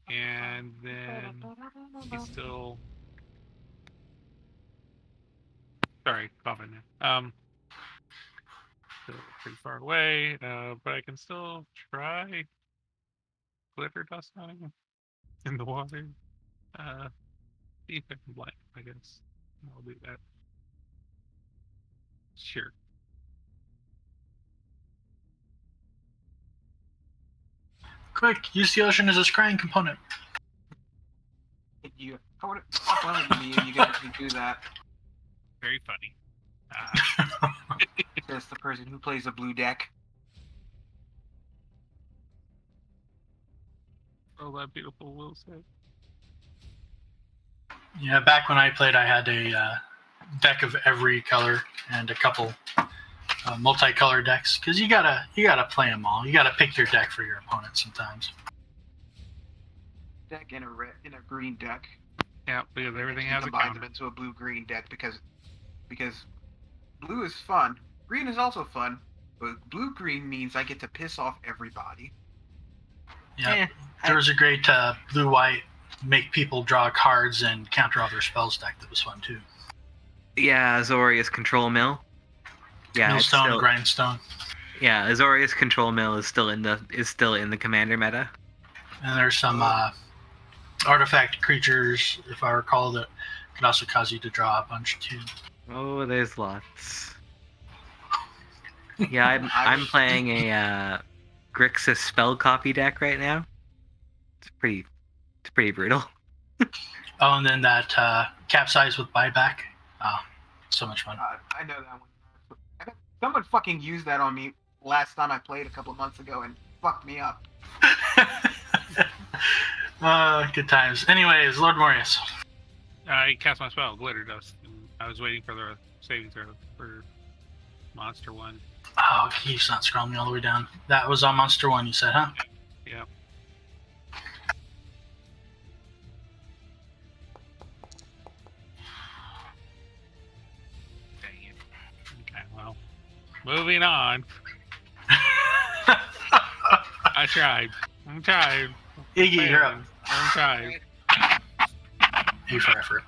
[SPEAKER 2] and then he's still. Sorry, coughing. Still pretty far away, but I can still try glitter dust on him in the water. See if I can blind him, I guess. I'll do that. Sure.
[SPEAKER 6] Quick, use the ocean as a scrying component.
[SPEAKER 5] I would have wanted you if you guys could do that.
[SPEAKER 2] Very funny.
[SPEAKER 5] Says the person who plays a blue deck.
[SPEAKER 2] Oh, that beautiful will say.
[SPEAKER 6] Yeah, back when I played, I had a deck of every color and a couple multicolor decks because you gotta play them all. You gotta pick your deck for your opponent sometimes.
[SPEAKER 5] Deck in a green deck.
[SPEAKER 2] Yeah, because everything
[SPEAKER 5] You
[SPEAKER 2] has a
[SPEAKER 5] combine
[SPEAKER 2] counter.
[SPEAKER 5] them into a blue-green deck because blue is fun. Green is also fun, but blue-green means I get to piss off everybody.
[SPEAKER 6] Yeah, there was a great blue-white make people draw cards and counter other spells deck that was fun too.
[SPEAKER 4] Yeah, Azorius Control Mill. Yeah, it's
[SPEAKER 6] Millstone,
[SPEAKER 4] still,
[SPEAKER 6] Grindstone,
[SPEAKER 4] yeah, Azorius Control Mill is still in the commander meta.
[SPEAKER 6] and there's some artifact creatures, if I recall, that could also cause you to draw a bunch too.
[SPEAKER 4] Oh, there's lots. Yeah, I'm playing a Grixis spell copy deck right now. It's pretty brutal.
[SPEAKER 6] Oh, and then that capsize with buyback. Oh, so much fun.
[SPEAKER 5] I know that one. Someone fucking used that on me last time I played a couple of months ago and fucked me up.
[SPEAKER 6] Good times. Anyways, Lord Morius.
[SPEAKER 2] I cast my spell, Glitter Dust. And I was waiting for the saving throw for Monster 1.
[SPEAKER 6] Oh, he's not scrolling me all the way down. That was on Monster 1, you said, huh?
[SPEAKER 2] Yeah. Dang it. Okay, well. Moving on. I tried. I'm tired.
[SPEAKER 6] Iggy, you're up.
[SPEAKER 2] I'm tired.
[SPEAKER 6] A for effort.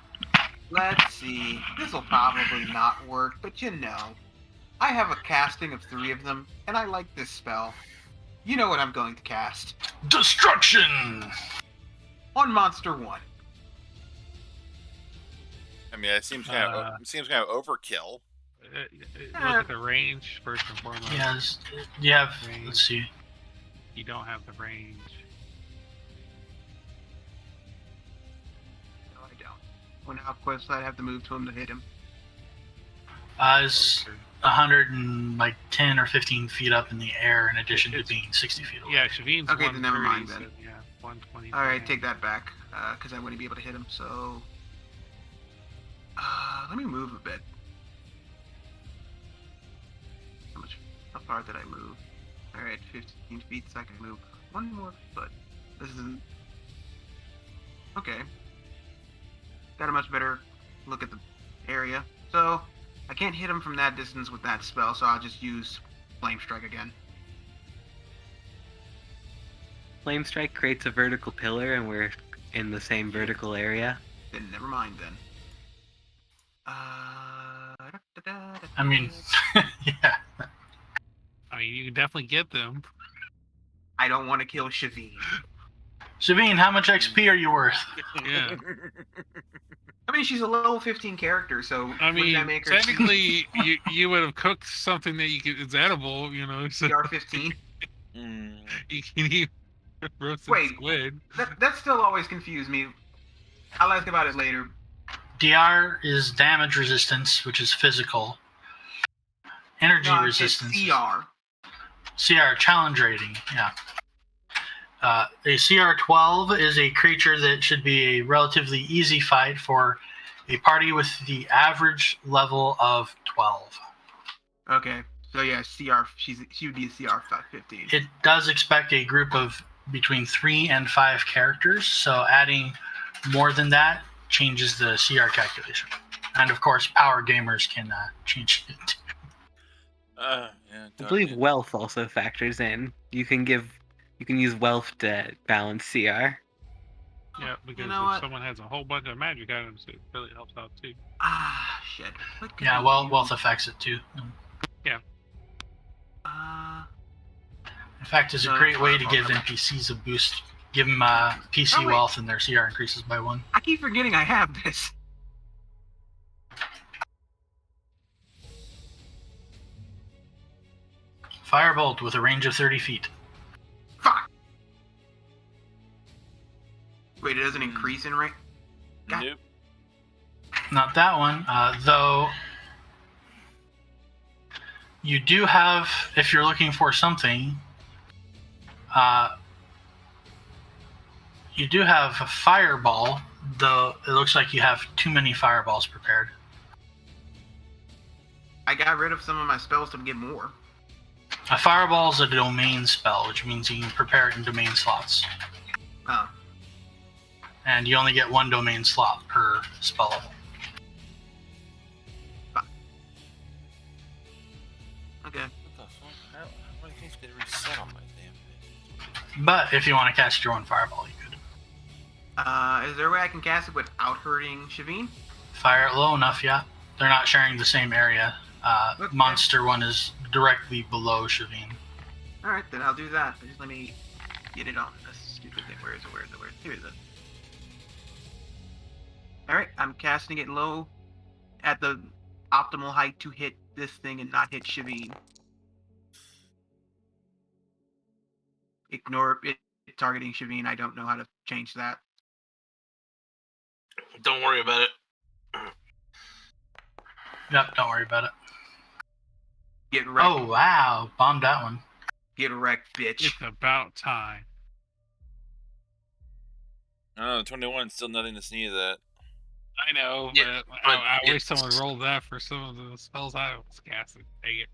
[SPEAKER 5] Let's see. This'll probably not work, but you know. I have a casting of 3 of them, and I like this spell. You know what I'm going to cast.
[SPEAKER 6] Destruction!
[SPEAKER 5] On Monster 1.
[SPEAKER 1] I mean, it seems kind of overkill.
[SPEAKER 2] Look at the range first and foremost.
[SPEAKER 6] Yes. You have. Let's see.
[SPEAKER 2] You don't have the range.
[SPEAKER 5] No, I don't. When Outquest, I'd have to move to him to hit him.
[SPEAKER 6] It's 110 or 15 feet up in the air, in addition to being 60 feet away.
[SPEAKER 2] Yeah, Shaiveen's
[SPEAKER 5] Okay, then never mind
[SPEAKER 2] 130,
[SPEAKER 5] then.
[SPEAKER 2] so, yeah, 120.
[SPEAKER 5] All right, take that back, because I wouldn't be able to hit him. So, let me move a bit. How far did I move? All right, 15 feet, so I can move one more foot. This isn't okay. Got a much better look at the area. So I can't hit him from that distance with that spell, so I'll just use Flame Strike again.
[SPEAKER 4] Flame Strike creates a vertical pillar, and we're in the same vertical area.
[SPEAKER 5] Then never mind then.
[SPEAKER 6] I mean, yeah.
[SPEAKER 2] I mean, you can definitely get them.
[SPEAKER 5] I don't want to kill Shaiveen.
[SPEAKER 6] Shaiveen, how much XP are you worth?
[SPEAKER 2] Yeah.
[SPEAKER 5] I mean, she's a level 15 character, so
[SPEAKER 2] I
[SPEAKER 5] wouldn't
[SPEAKER 2] mean,
[SPEAKER 5] that make her
[SPEAKER 2] technically, you would have cooked something that it's edible, you know. So
[SPEAKER 5] CR 15?
[SPEAKER 2] you can eat roasted
[SPEAKER 5] Wait.
[SPEAKER 2] squid.
[SPEAKER 5] That still always confused me. I'll ask about it later.
[SPEAKER 6] DR is damage resistance, which is physical. Energy
[SPEAKER 5] No,
[SPEAKER 6] resistance.
[SPEAKER 5] it's CR.
[SPEAKER 6] CR, challenge rating, yeah. A CR 12 is a creature that should be a relatively easy fight for a party with the average level of 12.
[SPEAKER 5] Okay, so yeah, CR. She would be a CR 15.
[SPEAKER 6] It does expect a group of between 3 and 5 characters, so adding more than that changes the CR calculation. And of course, power gamers can change it.
[SPEAKER 4] I believe wealth also factors in. You can use wealth to balance CR.
[SPEAKER 2] Yeah, because
[SPEAKER 5] know
[SPEAKER 2] if someone has a whole bunch of magic items, it really helps out too.
[SPEAKER 5] Ah, shit. What can
[SPEAKER 6] Yeah,
[SPEAKER 5] I
[SPEAKER 6] well,
[SPEAKER 5] do?
[SPEAKER 6] wealth affects it too. In fact, it's a great way to give NPCs a boost. Give them PC
[SPEAKER 5] Oh, wait.
[SPEAKER 6] wealth and their CR increases by 1.
[SPEAKER 5] I keep forgetting I have this.
[SPEAKER 6] Firebolt with a range of 30 feet.
[SPEAKER 5] Fuck. Wait, it doesn't increase in range? God.
[SPEAKER 1] Nope.
[SPEAKER 6] Not that one, though. You do have, if you're looking for something, you do have a fireball, though it looks like you have too many fireballs prepared.
[SPEAKER 5] I got rid of some of my spells to get more.
[SPEAKER 6] A fireball is a domain spell, which means you can prepare it in domain slots.
[SPEAKER 5] Oh.
[SPEAKER 6] And you only get 1 domain slot per spell level.
[SPEAKER 5] Okay.
[SPEAKER 1] What the fuck? How many things get reset on my damn thing?
[SPEAKER 6] But if you want to cast your own fireball, you could.
[SPEAKER 5] Is there a way I can cast it without hurting Shaiveen?
[SPEAKER 6] Fire it low enough, yeah. They're not sharing the same area.
[SPEAKER 5] Okay.
[SPEAKER 6] Monster one is directly below Shaiveen.
[SPEAKER 5] Alright, then I'll do that. But just let me get it on this stupid thing. Where is it? Here it is. Alright, I'm casting it low at the optimal height to hit this thing and not hit Shaiveen. Ignore it targeting Shaiveen. I don't know how to change that.
[SPEAKER 7] Don't worry about it.
[SPEAKER 6] Yep, don't worry about it.
[SPEAKER 5] Get wrecked.
[SPEAKER 6] Oh, wow. Bombed that one.
[SPEAKER 5] Get wrecked, bitch.
[SPEAKER 2] It's about time.
[SPEAKER 1] I don't know, 21 still nothing to sneeze at.
[SPEAKER 2] I know,
[SPEAKER 7] Yeah,
[SPEAKER 2] but
[SPEAKER 7] but
[SPEAKER 2] I wish
[SPEAKER 7] it's-
[SPEAKER 2] someone rolled that for some of the spells I was casting. Dang it.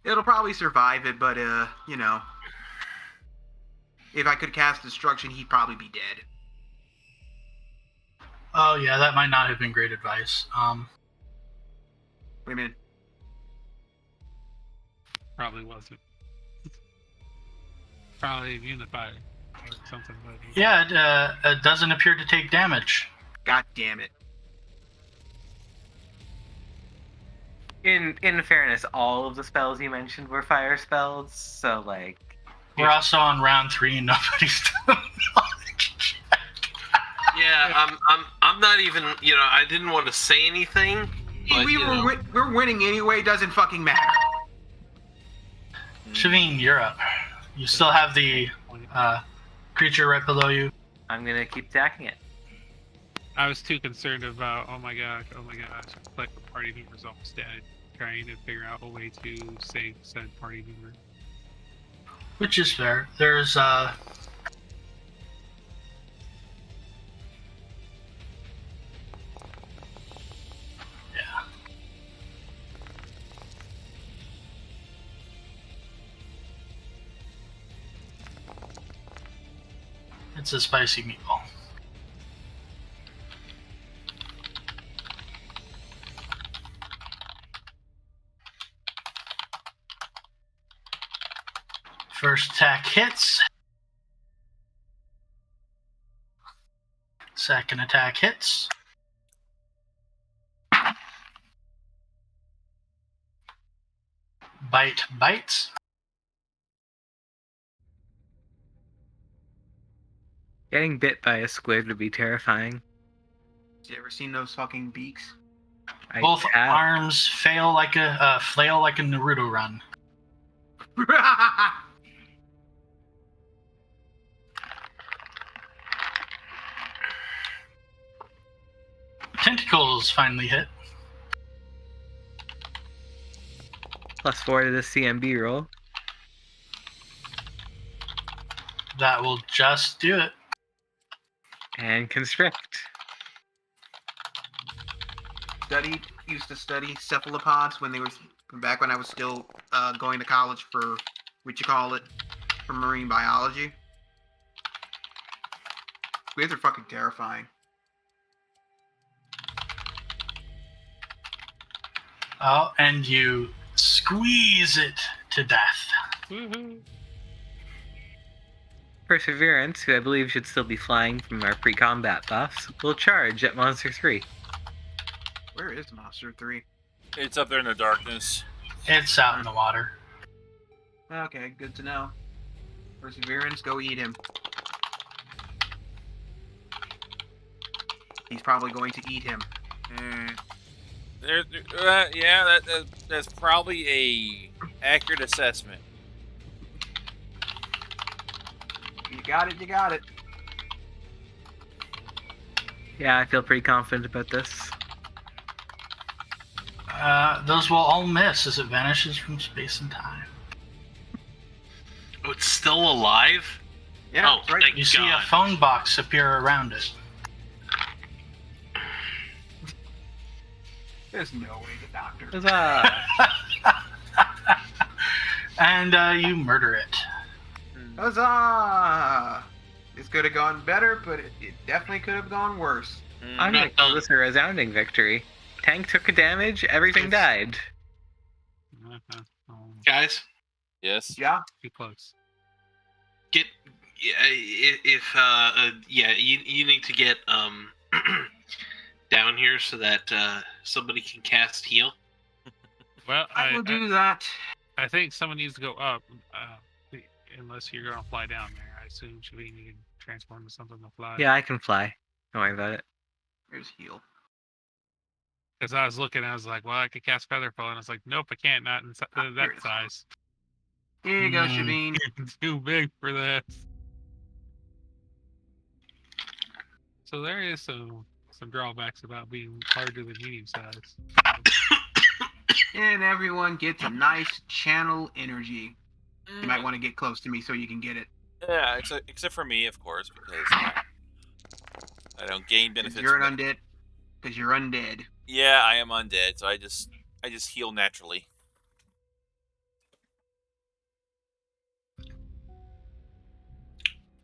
[SPEAKER 5] It'll probably survive it, but you know, if I could cast Destruction, he'd probably be dead.
[SPEAKER 6] Oh, yeah, that might not have been great advice.
[SPEAKER 5] Wait a minute.
[SPEAKER 2] Probably wasn't. Probably unified or something. Like that.
[SPEAKER 6] Yeah, it doesn't appear to take damage.
[SPEAKER 5] God damn it.
[SPEAKER 4] In fairness, all of the spells you mentioned were fire spells, so like
[SPEAKER 6] We're also on round 3 and nobody's done knowledge check.
[SPEAKER 7] Yeah, I'm not even. I didn't want to say anything
[SPEAKER 1] But, you know.
[SPEAKER 5] We're winning anyway. Doesn't fucking matter.
[SPEAKER 6] Shaiveen, you're up. You still have the creature right below you.
[SPEAKER 4] I'm gonna keep attacking it.
[SPEAKER 2] I was too concerned about, oh my gosh, like the party member's almost dead. Trying to figure out a way to save said party member.
[SPEAKER 6] Which is fair. There's it's a spicy meatball. First attack hits. Second attack hits. Bite bites.
[SPEAKER 4] Getting bit by a squid would be terrifying.
[SPEAKER 5] You ever seen those fucking beaks?
[SPEAKER 6] Both arms flail like a Naruto run. Tentacles finally hit.
[SPEAKER 4] +4 to the CMB roll.
[SPEAKER 6] That will just do it.
[SPEAKER 4] And constrict.
[SPEAKER 5] Used to study cephalopods when they were back when I was still going to college for for marine biology. Squids are fucking terrifying.
[SPEAKER 6] Oh, and you squeeze it to death.
[SPEAKER 2] Woohoo!
[SPEAKER 4] Purrserverence, who I believe should still be flying from our pre-combat buffs, will charge at Monster 3.
[SPEAKER 5] Where is Monster 3?
[SPEAKER 1] It's up there in the darkness.
[SPEAKER 6] It's out in the water.
[SPEAKER 5] Okay, good to know. Purrserverence, go eat him. He's probably going to eat him.
[SPEAKER 1] Yeah, that's probably a accurate assessment.
[SPEAKER 5] You got it.
[SPEAKER 4] Yeah, I feel pretty confident about this.
[SPEAKER 6] Those will all miss as it vanishes from space and time.
[SPEAKER 8] Oh, it's still alive?
[SPEAKER 5] Yeah,
[SPEAKER 8] Oh,
[SPEAKER 5] that's right.
[SPEAKER 8] thank
[SPEAKER 6] You see a
[SPEAKER 8] God.
[SPEAKER 6] phone box appear around it.
[SPEAKER 5] There's no way the doctor.
[SPEAKER 4] Huzzah!
[SPEAKER 6] And you murder it.
[SPEAKER 5] Huzzah! This could have gone better, but it definitely could have gone worse.
[SPEAKER 4] I'm gonna call this a resounding victory. Tank took a damage, everything died.
[SPEAKER 2] Oh,
[SPEAKER 8] Guys,
[SPEAKER 1] Yes.
[SPEAKER 5] Yeah.
[SPEAKER 2] too close.
[SPEAKER 8] get you need to get down here so that somebody can cast heal.
[SPEAKER 2] Well,
[SPEAKER 5] I will do that.
[SPEAKER 2] I think someone needs to go up, unless you're gonna fly down there. I assume Shaiveen, you can transform to something to fly.
[SPEAKER 4] Yeah, I can fly. Don't worry about it.
[SPEAKER 5] Here's heal.
[SPEAKER 2] Because I was looking, I was like, well, I could cast Featherfall, and I was like, nope, I can't. Not in
[SPEAKER 5] Here
[SPEAKER 2] that
[SPEAKER 5] it is.
[SPEAKER 2] size.
[SPEAKER 5] Here you go, Shaiveen.
[SPEAKER 2] It's too big for that. So there is some drawbacks about being larger than medium size.
[SPEAKER 5] And everyone gets a nice channel energy. You might want to get close to me so you can get it.
[SPEAKER 1] Yeah, except for me, of course, because I don't gain benefits.
[SPEAKER 5] You're
[SPEAKER 1] from
[SPEAKER 5] an undead. Because you're undead.
[SPEAKER 1] Yeah, I am undead, so I just heal naturally.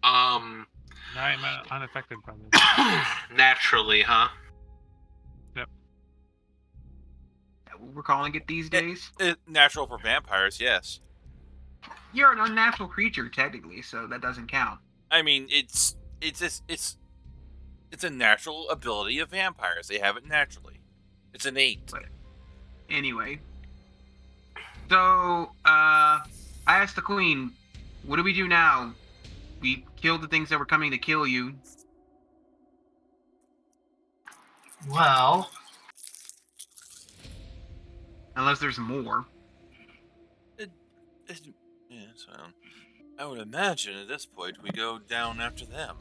[SPEAKER 2] I'm unaffected by this.
[SPEAKER 8] Naturally, huh?
[SPEAKER 5] Is that what we're calling it these days?
[SPEAKER 1] Natural for vampires, yes.
[SPEAKER 5] You're an unnatural creature, technically, so that doesn't count.
[SPEAKER 1] I mean, it's a natural ability of vampires. They have it naturally. It's innate.
[SPEAKER 5] Anyway. So, I asked the queen, what do we do now? We killed the things that were coming to kill you.
[SPEAKER 6] Well,
[SPEAKER 5] Unless there's more.
[SPEAKER 1] Yeah, so I would imagine at this point we go down after them.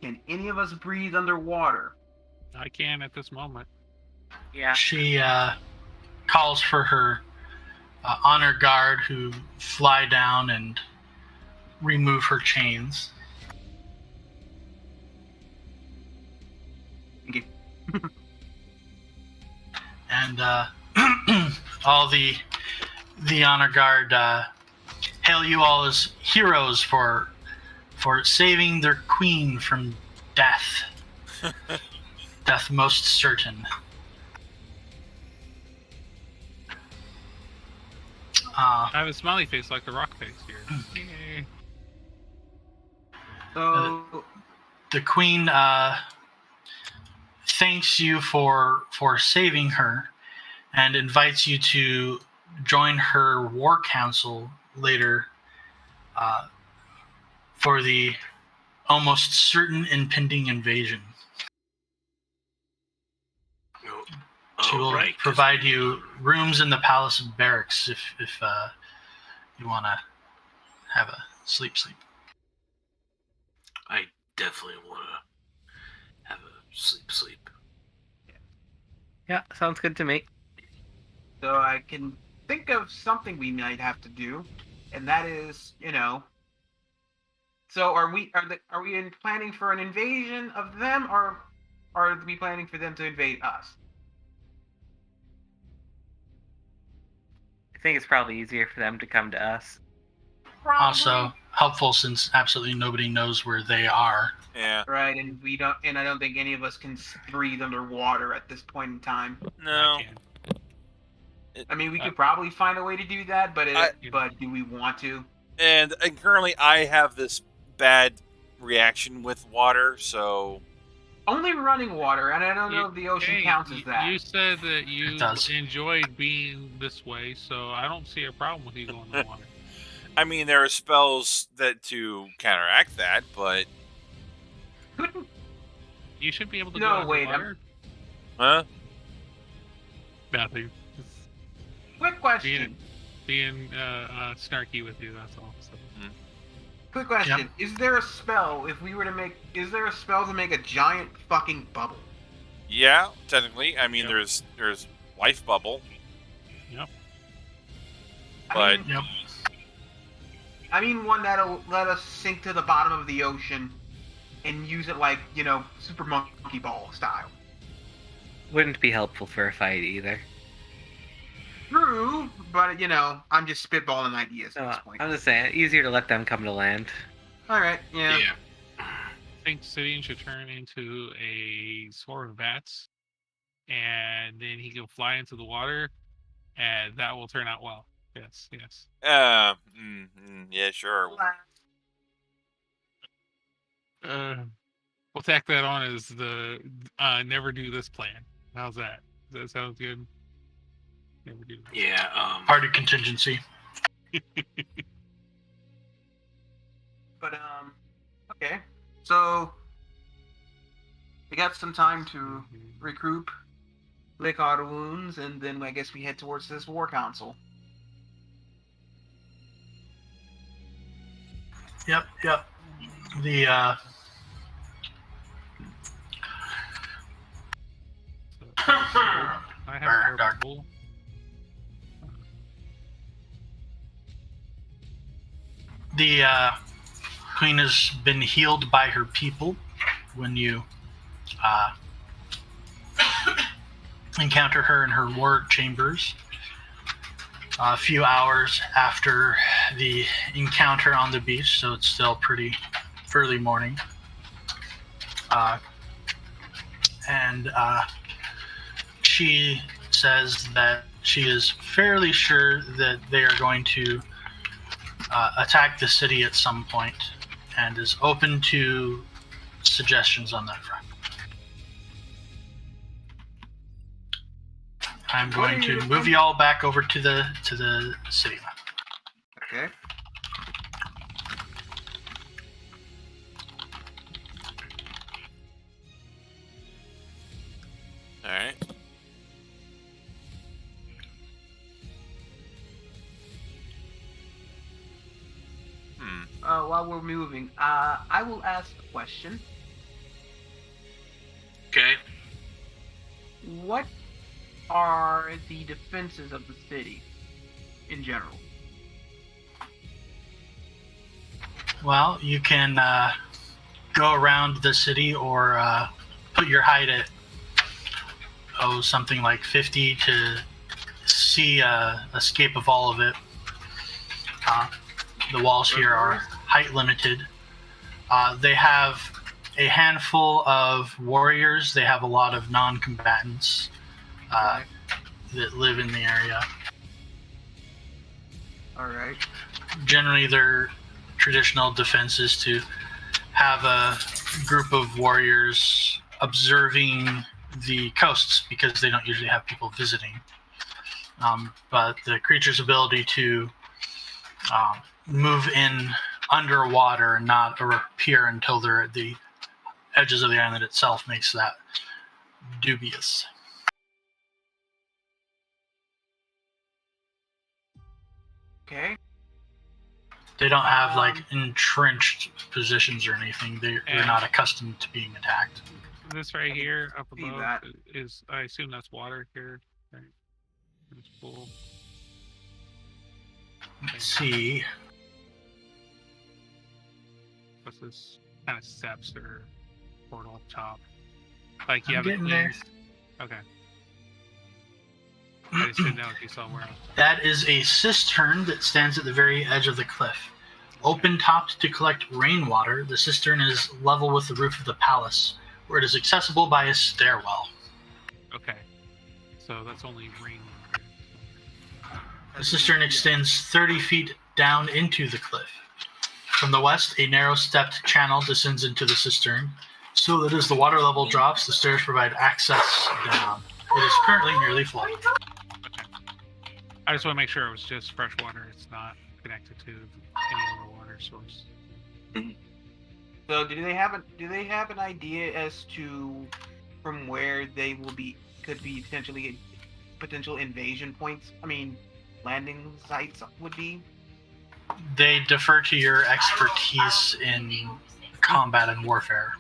[SPEAKER 5] Can any of us breathe underwater?
[SPEAKER 2] I can at this moment.
[SPEAKER 4] Yeah.
[SPEAKER 3] She calls for her honor guard, who fly down and remove her chains.
[SPEAKER 5] Thank you.
[SPEAKER 3] And all the honor guard hail you all as heroes for saving their queen from death. Death most certain.
[SPEAKER 2] I have a smiley face like the rock face here. Yay.
[SPEAKER 5] So,
[SPEAKER 3] The queen thanks you for saving her and invites you to join her war council later for the almost certain impending invasion. She will provide you rooms in the palace of barracks if you want to have a sleep.
[SPEAKER 7] I definitely want to have a sleep.
[SPEAKER 4] Yeah, sounds good to me.
[SPEAKER 5] so I can think of something we might have to do, and that is, So are we planning for an invasion of them, or are we planning for them to invade us?
[SPEAKER 4] I think it's probably easier for them to come to us.
[SPEAKER 3] Also helpful since absolutely nobody knows where they are.
[SPEAKER 1] Yeah.
[SPEAKER 5] Right, and I don't think any of us can breathe underwater at this point in time.
[SPEAKER 1] No.
[SPEAKER 2] I can.
[SPEAKER 5] I mean, we could probably find a way to do that, but but do we want to?
[SPEAKER 1] And currently I have this bad reaction with water, so
[SPEAKER 5] Only running water, and I don't know if the ocean counts as that.
[SPEAKER 2] You said that you
[SPEAKER 3] does.
[SPEAKER 2] enjoyed being this way, so I don't see a problem with you going to water.
[SPEAKER 1] I mean there are spells that to counteract that, but
[SPEAKER 5] Couldn't
[SPEAKER 2] You should be able to
[SPEAKER 5] No,
[SPEAKER 2] go
[SPEAKER 5] wait,
[SPEAKER 2] underwater.
[SPEAKER 1] huh?
[SPEAKER 2] Nothing. Just
[SPEAKER 5] quick question.
[SPEAKER 2] being snarky with you, that's all. So.
[SPEAKER 5] Quick question.
[SPEAKER 3] Yep.
[SPEAKER 5] Is there a spell is there a spell to make a giant fucking bubble?
[SPEAKER 1] Yeah, technically. I mean
[SPEAKER 2] Yep.
[SPEAKER 1] there's life bubble.
[SPEAKER 2] Yep.
[SPEAKER 5] I
[SPEAKER 1] But
[SPEAKER 5] mean,
[SPEAKER 3] Yep.
[SPEAKER 5] I mean one that'll let us sink to the bottom of the ocean and use it like, Super Monkey Ball style.
[SPEAKER 4] Wouldn't be helpful for a fight either.
[SPEAKER 5] True, but I'm just spitballing ideas at
[SPEAKER 4] No,
[SPEAKER 5] this point.
[SPEAKER 4] I'm just saying, easier to let them come to land.
[SPEAKER 5] Alright, yeah.
[SPEAKER 2] I think Cidian should turn into a swarm of bats, and then he can fly into the water, and that will turn out well. Yes.
[SPEAKER 1] Yeah, sure.
[SPEAKER 2] We'll tack that on as the never do this plan. How's that? Does that sound good? Never do this.
[SPEAKER 7] Yeah.
[SPEAKER 3] Party contingency.
[SPEAKER 5] But okay. So we got some time to recruit, lick our wounds, and then I guess we head towards this war council.
[SPEAKER 3] Yep. The
[SPEAKER 2] I have a purple.
[SPEAKER 3] The queen has been healed by her people when you encounter her in her war chambers. A few hours after the encounter on the beach, so it's still pretty early morning. And she says that she is fairly sure that they are going to attack the city at some point, and is open to suggestions on that front. I'm going to move you all back over to the city.
[SPEAKER 5] Okay.
[SPEAKER 1] Alright.
[SPEAKER 5] while we're moving, I will ask a question.
[SPEAKER 7] Okay.
[SPEAKER 5] What are the defenses of the city in general?
[SPEAKER 6] Well, you can go around the city or put your height at something like 50 to see escape of all of it. The walls here are height limited. They have a handful of warriors. They have a lot of non-combatants that live in the area.
[SPEAKER 5] All right.
[SPEAKER 6] Generally, their traditional defense is to have a group of warriors observing the coasts because they don't usually have people visiting. But the creature's ability to move in underwater and not appear until they're at the edges of the island itself makes that dubious.
[SPEAKER 5] Okay.
[SPEAKER 6] They don't have like entrenched positions or anything. They're not accustomed to being attacked.
[SPEAKER 2] This right here up
[SPEAKER 5] see
[SPEAKER 2] above
[SPEAKER 5] that.
[SPEAKER 2] is, I assume that's water here. Right? It's pool.
[SPEAKER 6] Let's see.
[SPEAKER 2] What's this kind of steps or portal up top? Like you
[SPEAKER 6] I'm
[SPEAKER 2] have
[SPEAKER 6] getting there.
[SPEAKER 2] east. Okay. I just didn't know if you saw where I was.
[SPEAKER 6] That is a cistern that stands at the very edge of the cliff. Open topped to collect rainwater, the cistern is level with the roof of the palace, where it is accessible by a stairwell.
[SPEAKER 2] Okay. So that's only rain.
[SPEAKER 6] The cistern extends 30 feet down into the cliff. From the west, a narrow stepped channel descends into the cistern, so that as the water level drops, the stairs provide access down. It is currently nearly full.
[SPEAKER 2] Okay. I just want to make sure it was just fresh water. It's not connected to any other water source.
[SPEAKER 5] So do they have an idea as to from where they could be potential invasion points? I mean, landing sites would be.
[SPEAKER 6] They defer to your expertise in combat and warfare.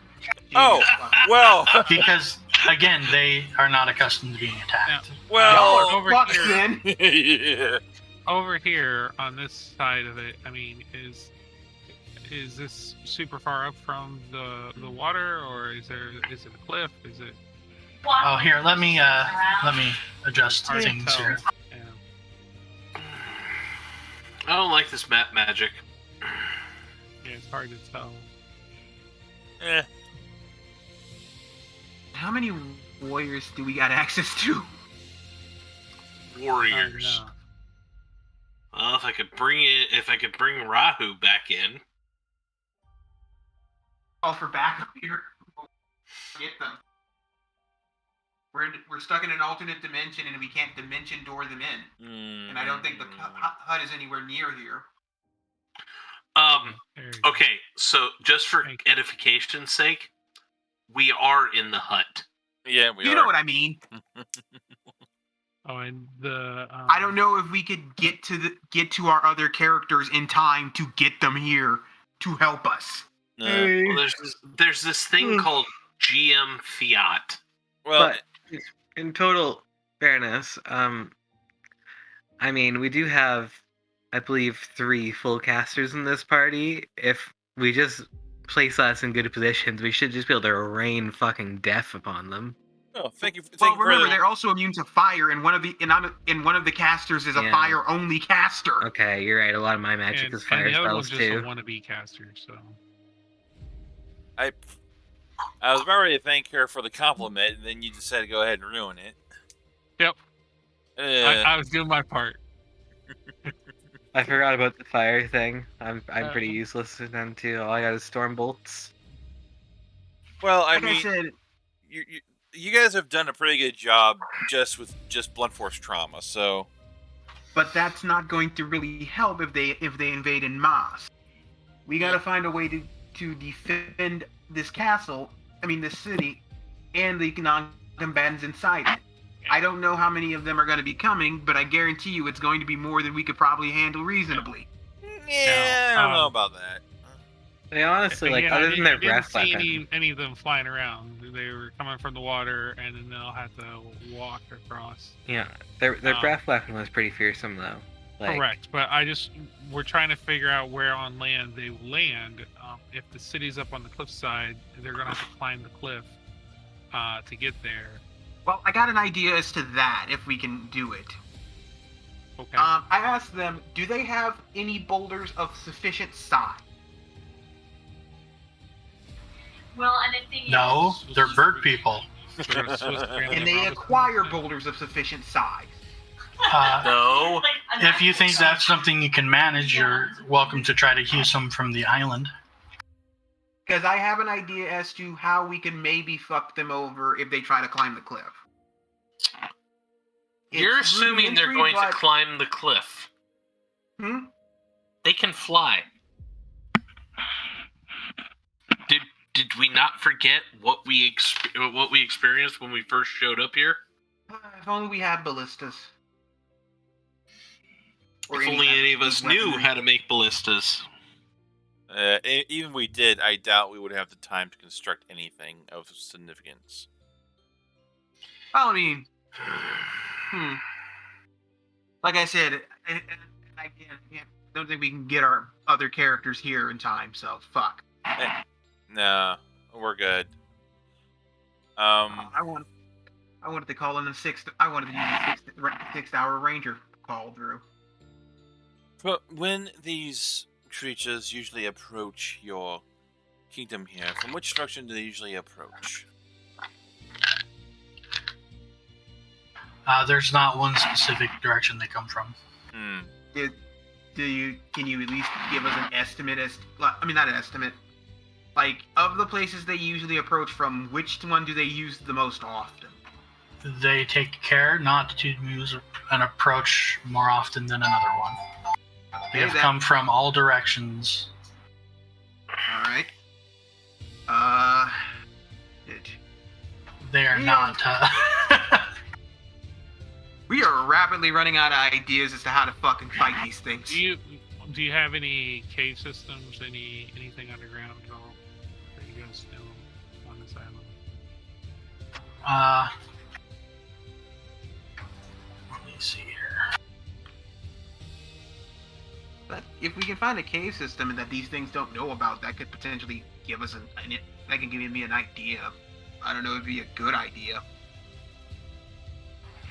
[SPEAKER 1] Oh, well,
[SPEAKER 6] Because, again, they are not accustomed to being attacked.
[SPEAKER 1] well,
[SPEAKER 2] over
[SPEAKER 5] Fuck,
[SPEAKER 2] here,
[SPEAKER 5] man.
[SPEAKER 1] yeah.
[SPEAKER 2] over here on this side of it, I mean, is this super far up from the water, or is it a cliff? Is it?
[SPEAKER 6] Oh, here, let me adjust
[SPEAKER 2] Hard to
[SPEAKER 6] things
[SPEAKER 2] tell.
[SPEAKER 6] here.
[SPEAKER 2] Yeah.
[SPEAKER 7] I don't like this map magic.
[SPEAKER 2] Yeah, it's hard to tell.
[SPEAKER 1] Eh.
[SPEAKER 5] How many warriors do we got access to?
[SPEAKER 7] Warriors.
[SPEAKER 2] No.
[SPEAKER 7] Well, if I could bring Rahu back in.
[SPEAKER 5] Call for backup here. Get them. We're stuck in an alternate dimension and we can't dimension door them in. And I don't think the hut is anywhere near here.
[SPEAKER 2] There you go.
[SPEAKER 7] Okay, so just for
[SPEAKER 2] Thank you.
[SPEAKER 7] edification's sake, we are in the hut.
[SPEAKER 1] Yeah, we
[SPEAKER 5] You
[SPEAKER 1] are.
[SPEAKER 5] know what I mean.
[SPEAKER 2] Oh, and the
[SPEAKER 5] I don't know if we could get to our other characters in time to get them here to help us.
[SPEAKER 7] Well, there's this thing called GM Fiat.
[SPEAKER 1] Well,
[SPEAKER 4] But in total fairness, I mean, we do have, I believe, 3 full casters in this party. If we just place us in good positions, we should just be able to rain fucking death upon them.
[SPEAKER 1] oh, thank you.
[SPEAKER 5] Well,
[SPEAKER 1] Thank you
[SPEAKER 5] remember
[SPEAKER 1] for
[SPEAKER 5] they're also immune to fire, and one of the casters is a
[SPEAKER 4] Yeah.
[SPEAKER 5] fire-only caster.
[SPEAKER 4] Okay, you're right. A lot of my magic
[SPEAKER 2] and,
[SPEAKER 4] is fire
[SPEAKER 2] and the other one's
[SPEAKER 4] spells
[SPEAKER 2] just a
[SPEAKER 4] too.
[SPEAKER 2] wannabe caster, so.
[SPEAKER 1] I was about ready to thank her for the compliment, and then you decided to go ahead and ruin it.
[SPEAKER 2] Yep.
[SPEAKER 1] Eh.
[SPEAKER 2] I was doing my part.
[SPEAKER 4] I forgot about the fire thing. I'm pretty
[SPEAKER 2] Uh,
[SPEAKER 4] useless to them too. All I got is storm bolts.
[SPEAKER 1] Well, I
[SPEAKER 5] Like I
[SPEAKER 1] mean,
[SPEAKER 5] said,
[SPEAKER 1] you guys have done a pretty good job just with blunt force trauma. So
[SPEAKER 5] but that's not going to really help if they invade in mass. We gotta find a way to defend this castle. I mean, this city, and the non-combatants inside it. I don't know how many of them are going to be coming, but I guarantee you it's going to be more than we could probably handle reasonably.
[SPEAKER 1] yeah, I don't know
[SPEAKER 2] um,
[SPEAKER 1] about that.
[SPEAKER 4] I mean, honestly, like,
[SPEAKER 2] Again,
[SPEAKER 4] other than their
[SPEAKER 2] I didn't
[SPEAKER 4] breath
[SPEAKER 2] see
[SPEAKER 4] weapon.
[SPEAKER 2] any of them flying around. They were coming from the water, and then they'll have to walk across.
[SPEAKER 4] Yeah, their breath weapon was pretty fearsome, though. Like,
[SPEAKER 2] Correct, but we're trying to figure out where on land they land. If the city's up on the cliffside, they're gonna have to climb the cliff to get there.
[SPEAKER 5] Well, I got an idea as to that, if we can do it.
[SPEAKER 2] Okay.
[SPEAKER 5] I asked them, do they have any boulders of sufficient size?
[SPEAKER 9] Well, and the thing
[SPEAKER 6] No,
[SPEAKER 9] is,
[SPEAKER 6] they're bird people.
[SPEAKER 5] And they acquire boulders of sufficient size.
[SPEAKER 7] No.
[SPEAKER 6] If you think that's something you can manage, you're welcome to try to use some from the island.
[SPEAKER 5] Because I have an idea as to how we can maybe fuck them over if they try to climb the cliff.
[SPEAKER 7] You're
[SPEAKER 5] It's
[SPEAKER 7] assuming they're
[SPEAKER 5] rudimentary,
[SPEAKER 7] going to
[SPEAKER 5] but-
[SPEAKER 7] climb the cliff.
[SPEAKER 5] Hmm?
[SPEAKER 7] They can fly. Did we not forget what we experienced when we first showed up here?
[SPEAKER 5] If only we had ballistas. Or
[SPEAKER 7] If only any of us knew how to make ballistas.
[SPEAKER 1] Even if we did, I doubt we would have the time to construct anything of significance.
[SPEAKER 5] Well, I mean, like I said, I don't think we can get our other characters here in time, so fuck.
[SPEAKER 1] Nah, we're good.
[SPEAKER 5] I wanted to call in I wanted to use a 6-hour ranger call through.
[SPEAKER 1] But when these creatures usually approach your kingdom here, from which direction do they usually approach?
[SPEAKER 6] There's not one specific direction they come from.
[SPEAKER 5] Can you at least give us an estimate not an estimate. Like, of the places they usually approach from, which one do they use the most often?
[SPEAKER 6] They take care not to use an approach more often than another one. They have come from all directions.
[SPEAKER 5] Alright.
[SPEAKER 6] They are not.
[SPEAKER 5] We are rapidly running out of ideas as to how to fucking fight these things.
[SPEAKER 2] Do you have any cave systems, anything underground at all that you guys know on this island?
[SPEAKER 6] Let me see here.
[SPEAKER 5] But if we can find a cave system that these things don't know about, that could potentially give us that can give me an idea. I don't know, it'd be a good idea.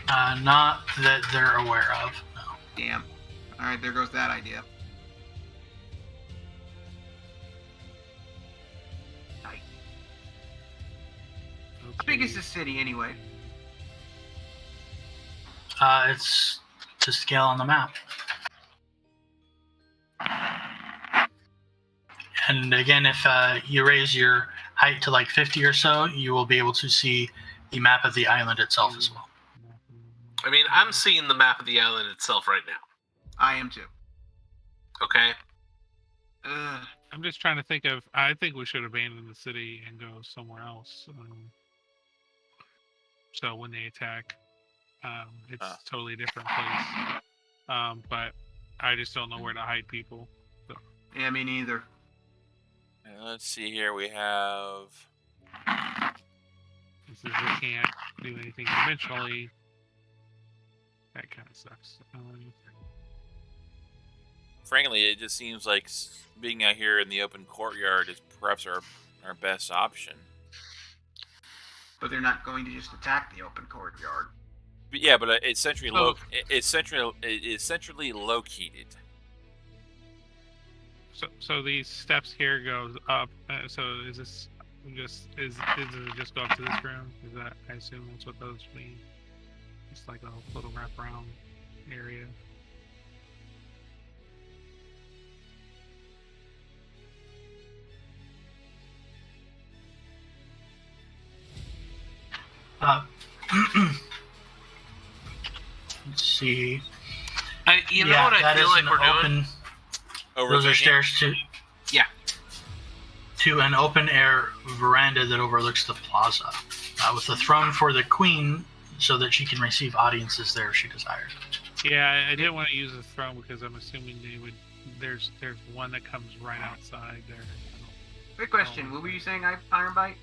[SPEAKER 6] Not that they're aware of. No.
[SPEAKER 5] Damn. Alright, there goes that idea. Nice. How big is this city anyway?
[SPEAKER 6] It's to scale on the map. And again, if you raise your height to like 50 or so, you will be able to see the map of the island itself as well.
[SPEAKER 7] I mean, I'm seeing the map of the island itself right now.
[SPEAKER 5] I am too.
[SPEAKER 7] Okay?
[SPEAKER 2] I'm just trying to think of. I think we should abandon the city and go somewhere else. So when they attack, it's a totally different place. But I just don't know where to hide people. So.
[SPEAKER 5] Yeah, me neither.
[SPEAKER 1] Let's see here. We have.
[SPEAKER 2] Since we can't do anything conventionally, that kind of sucks.
[SPEAKER 1] Frankly, it just seems like being out here in the open courtyard is perhaps our best option.
[SPEAKER 5] But they're not going to just attack the open courtyard.
[SPEAKER 1] But yeah, but it's centrally located.
[SPEAKER 2] So these steps here goes up. So is this just is it just go up to this room? Is that, I assume that's what those mean? It's like a little wraparound area.
[SPEAKER 6] Let's see.
[SPEAKER 7] You know what I feel like we're doing?
[SPEAKER 6] Those are stairs to an open air veranda that overlooks the plaza, with a throne for the queen, so that she can receive audiences there if she desires.
[SPEAKER 2] Yeah, I didn't want to use the throne because I'm assuming they would. There's one that comes right outside there. I don't
[SPEAKER 5] Quick question. What were you saying, Ironbite?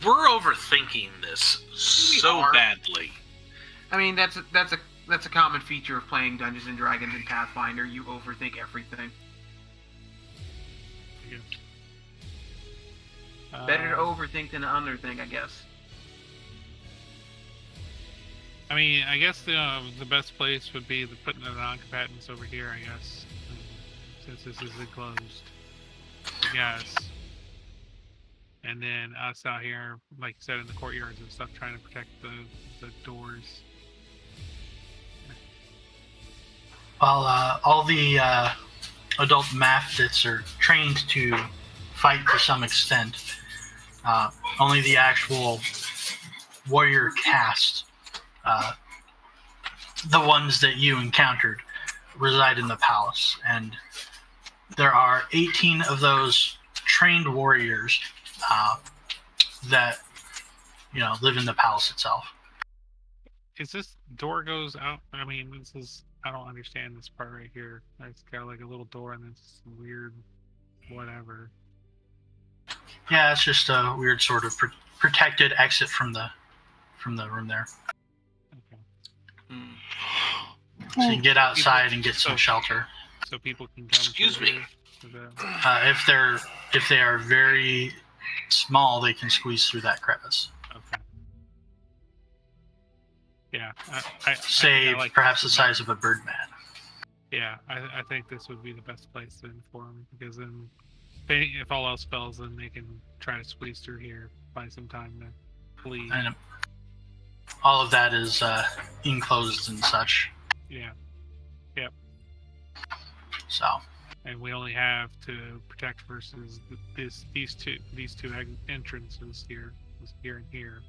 [SPEAKER 7] We're overthinking this so
[SPEAKER 5] are.
[SPEAKER 7] badly.
[SPEAKER 5] I mean, that's a common feature of playing Dungeons and Dragons and Pathfinder. You overthink everything. Better to overthink than to underthink, I guess.
[SPEAKER 2] I mean, I guess the best place would be putting the non-combatants over here, I guess. Since this is enclosed. I guess. And then us out here, like you said, in the courtyards and stuff, trying to protect the doors.
[SPEAKER 6] While all the adult mathits are trained to fight to some extent, only the actual warrior caste, the ones that you encountered, reside in the palace. And there are 18 of those trained warriors that live in the palace itself.
[SPEAKER 2] Is this door goes out? I mean, I don't understand this part right here. It's got like a little door and it's weird, whatever.
[SPEAKER 6] Yeah, it's just a weird sort of protected exit from the room there.
[SPEAKER 2] Okay.
[SPEAKER 6] So you can get outside and get some shelter.
[SPEAKER 2] So people can come.
[SPEAKER 7] Excuse me.
[SPEAKER 6] If they are very small, they can squeeze through that crevice.
[SPEAKER 2] Okay. Yeah.
[SPEAKER 6] Say
[SPEAKER 2] like
[SPEAKER 6] perhaps the size of a birdman.
[SPEAKER 2] Yeah, I think this would be the best place then for them, because then if all else fails, then they can try to squeeze through here, find some time to flee.
[SPEAKER 6] And all of that is enclosed and such.
[SPEAKER 2] Yeah. Yep.
[SPEAKER 6] So.
[SPEAKER 2] And we only have to protect versus these two entrances here and here.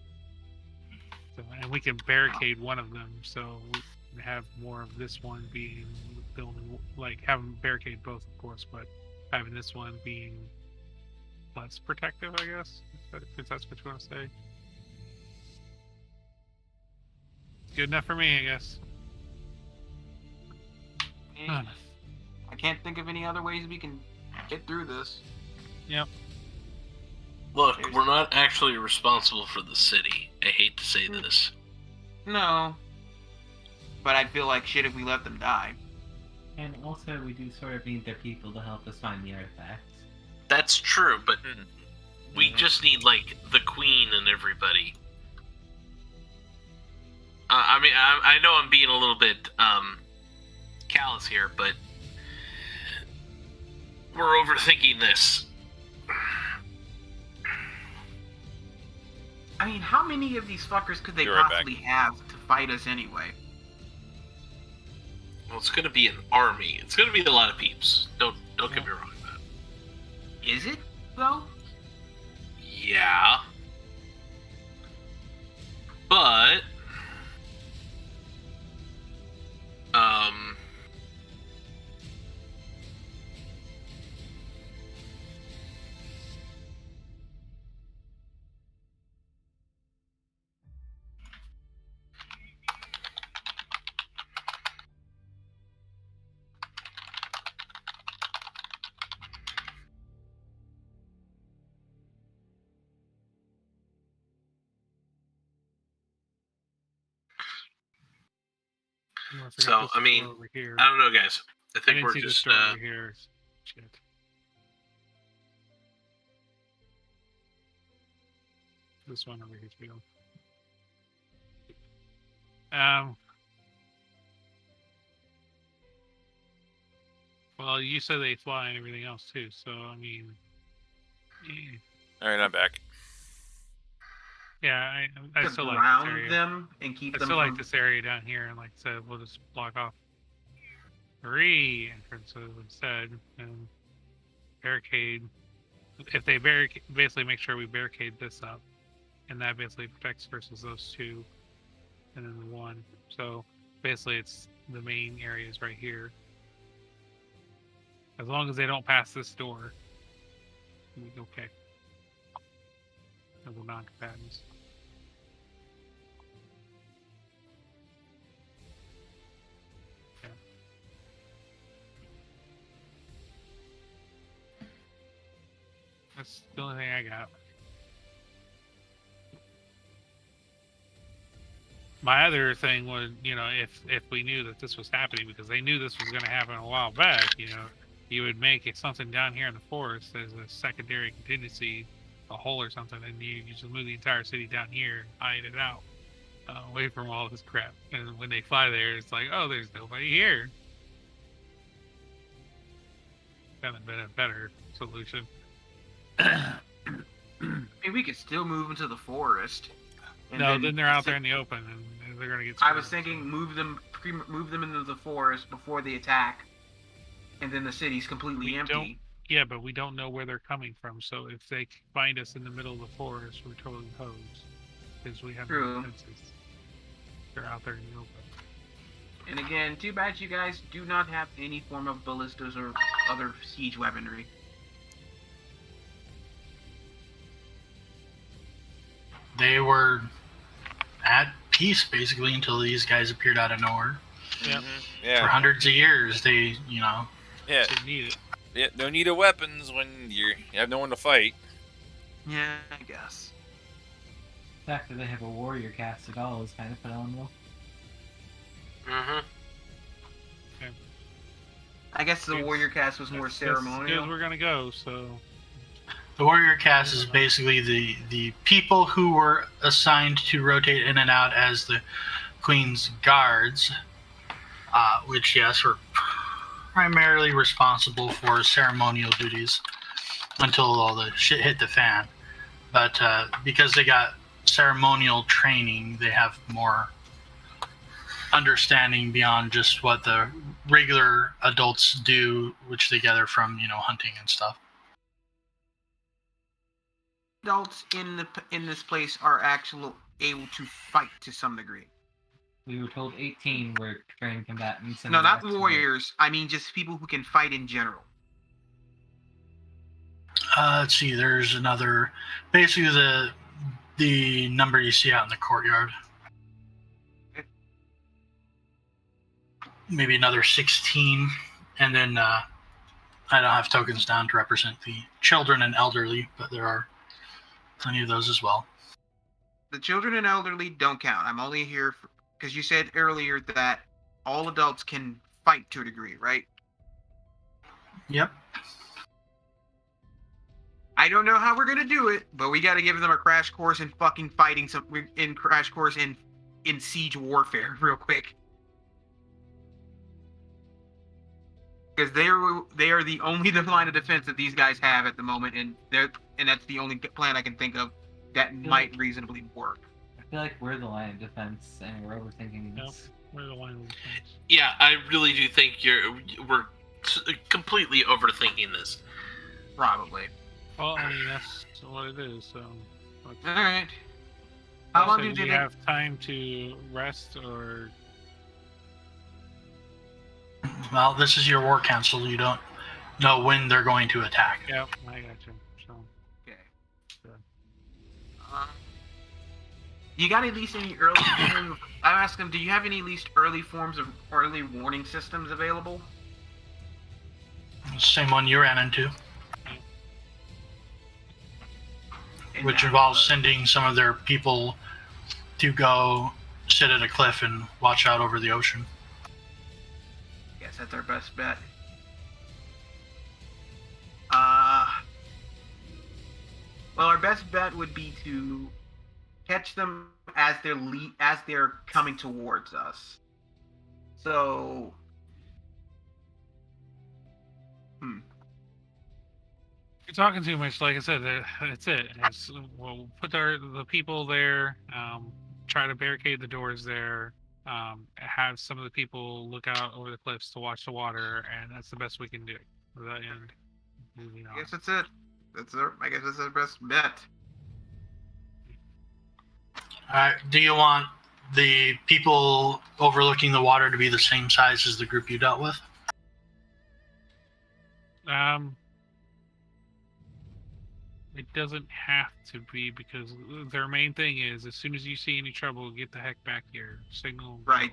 [SPEAKER 2] So, and we can barricade one of them, so we can have more of this one being building, like have them barricade both, of course, but having this one being less protective, I guess, if that's what you want to say. Good enough for me, I guess.
[SPEAKER 5] I can't think of any other ways we can get through this.
[SPEAKER 2] Yep.
[SPEAKER 7] Look, we're not actually responsible for the city. I hate to say this.
[SPEAKER 5] No. But I'd feel like shit if we let them die.
[SPEAKER 4] And also, we do sort of need the people to help us find the artifacts.
[SPEAKER 7] That's true, but we just need, like, the queen and everybody. I mean, I know I'm being a little bit callous here, but we're overthinking this.
[SPEAKER 5] I mean, how many of these fuckers could they
[SPEAKER 1] Be right
[SPEAKER 5] possibly have to fight us anyway?
[SPEAKER 7] Well, it's gonna be an army. It's gonna be a lot of peeps. Don't get me wrong about that.
[SPEAKER 5] Is it, though?
[SPEAKER 7] Yeah. But so, I mean, I don't know, guys. I think we're just
[SPEAKER 2] over here. Shit. This one over here too. Well, you said they fly and everything else too, so I mean.
[SPEAKER 1] All right, I'm back.
[SPEAKER 2] Yeah, I still like this area.
[SPEAKER 5] Them and keep them.
[SPEAKER 2] I still like this area down here, and like I said, we'll just block off 3 entrances instead and barricade. If they basically make sure we barricade this up, and that basically protects versus those 2, and then the 1. So basically, it's the main areas right here. As long as they don't pass this door, we'll be okay. And we're non-combatants. That's the only thing I got. My other thing was, if we knew that this was happening, because they knew this was going to happen a while back, you would make it something down here in the forest as a secondary contingency, a hole or something, and you just move the entire city down here and hide it out, away from all this crap. And when they fly there, it's like, oh, there's nobody here. That would have been a better solution.
[SPEAKER 5] I mean, we could still move into the forest.
[SPEAKER 2] No, then they're out there in the open, and they're gonna get.
[SPEAKER 5] I was thinking move them into the forest before the attack, and then the city's completely empty.
[SPEAKER 2] Yeah, but we don't know where they're coming from. So if they find us in the middle of the forest, we're totally hosed because we have no defenses. They're out there in the open.
[SPEAKER 5] And again, too bad you guys do not have any form of ballistas or other siege weaponry.
[SPEAKER 6] They were at peace basically until these guys appeared out of nowhere.
[SPEAKER 2] Yeah.
[SPEAKER 1] Yeah.
[SPEAKER 6] For hundreds of years, they,
[SPEAKER 1] Yeah.
[SPEAKER 2] They need it.
[SPEAKER 1] Yeah. No need of weapons when you have no one to fight.
[SPEAKER 5] Yeah, I guess.
[SPEAKER 10] The fact that they have a warrior cast at all is kind of phenomenal.
[SPEAKER 7] Mm-hmm.
[SPEAKER 5] I guess the warrior cast was more ceremonial.
[SPEAKER 2] Because we're gonna go, so.
[SPEAKER 6] the warrior cast is basically the people who were assigned to rotate in and out as the Queen's guards, which, yes, were primarily responsible for ceremonial duties until all the shit hit the fan. But because they got ceremonial training, they have more understanding beyond just what the regular adults do, which they gather from, hunting and stuff.
[SPEAKER 5] Adults in this place are actually able to fight to some degree.
[SPEAKER 10] We were told 18 were trained combatants.
[SPEAKER 5] No, not warriors. I mean, just people who can fight in general.
[SPEAKER 6] Let's see. There's another. Basically, the number you see out in the courtyard. Maybe another 16, and then I don't have tokens down to represent the children and elderly, but there are plenty of those as well.
[SPEAKER 5] The children and elderly don't count. I'm only here because you said earlier that all adults can fight to a degree, right?
[SPEAKER 6] Yep.
[SPEAKER 5] I don't know how we're gonna do it, but we got to give them a crash course in fucking fighting crash course in siege warfare real quick. Because they are the only line of defense that these guys have at the moment, and that's the only plan I can think of that might reasonably work.
[SPEAKER 10] I feel like we're the line of defense, and we're overthinking this.
[SPEAKER 2] Nope, we're the line of defense.
[SPEAKER 7] Yeah, I really do think we're completely overthinking this.
[SPEAKER 5] Probably.
[SPEAKER 2] Well, I mean, that's what it is, so.
[SPEAKER 5] All right. How long
[SPEAKER 2] do
[SPEAKER 5] they
[SPEAKER 2] have time to rest, or?
[SPEAKER 6] Well, this is your war council. You don't know when they're going to attack.
[SPEAKER 2] Yep, I got you. So.
[SPEAKER 5] Okay.
[SPEAKER 2] Good.
[SPEAKER 5] You got at least any early? I asked them. Do you have any at least early forms of early warning systems available?
[SPEAKER 6] Same one you ran into. Which involves sending some of their people to go sit at a cliff and watch out over the ocean.
[SPEAKER 5] Guess that's our best bet. Well, our best bet would be to catch them as they're coming towards us. So,
[SPEAKER 2] You're talking too much. Like I said, that's it. We'll put the people there, try to barricade the doors there, have some of the people look out over the cliffs to watch the water, and that's the best we can do.
[SPEAKER 5] I guess that's it. I guess that's our best bet.
[SPEAKER 6] Do you want the people overlooking the water to be the same size as the group you dealt with?
[SPEAKER 2] It doesn't have to be, because their main thing is, as soon as you see any trouble, get the heck back here. Signal.
[SPEAKER 5] Right.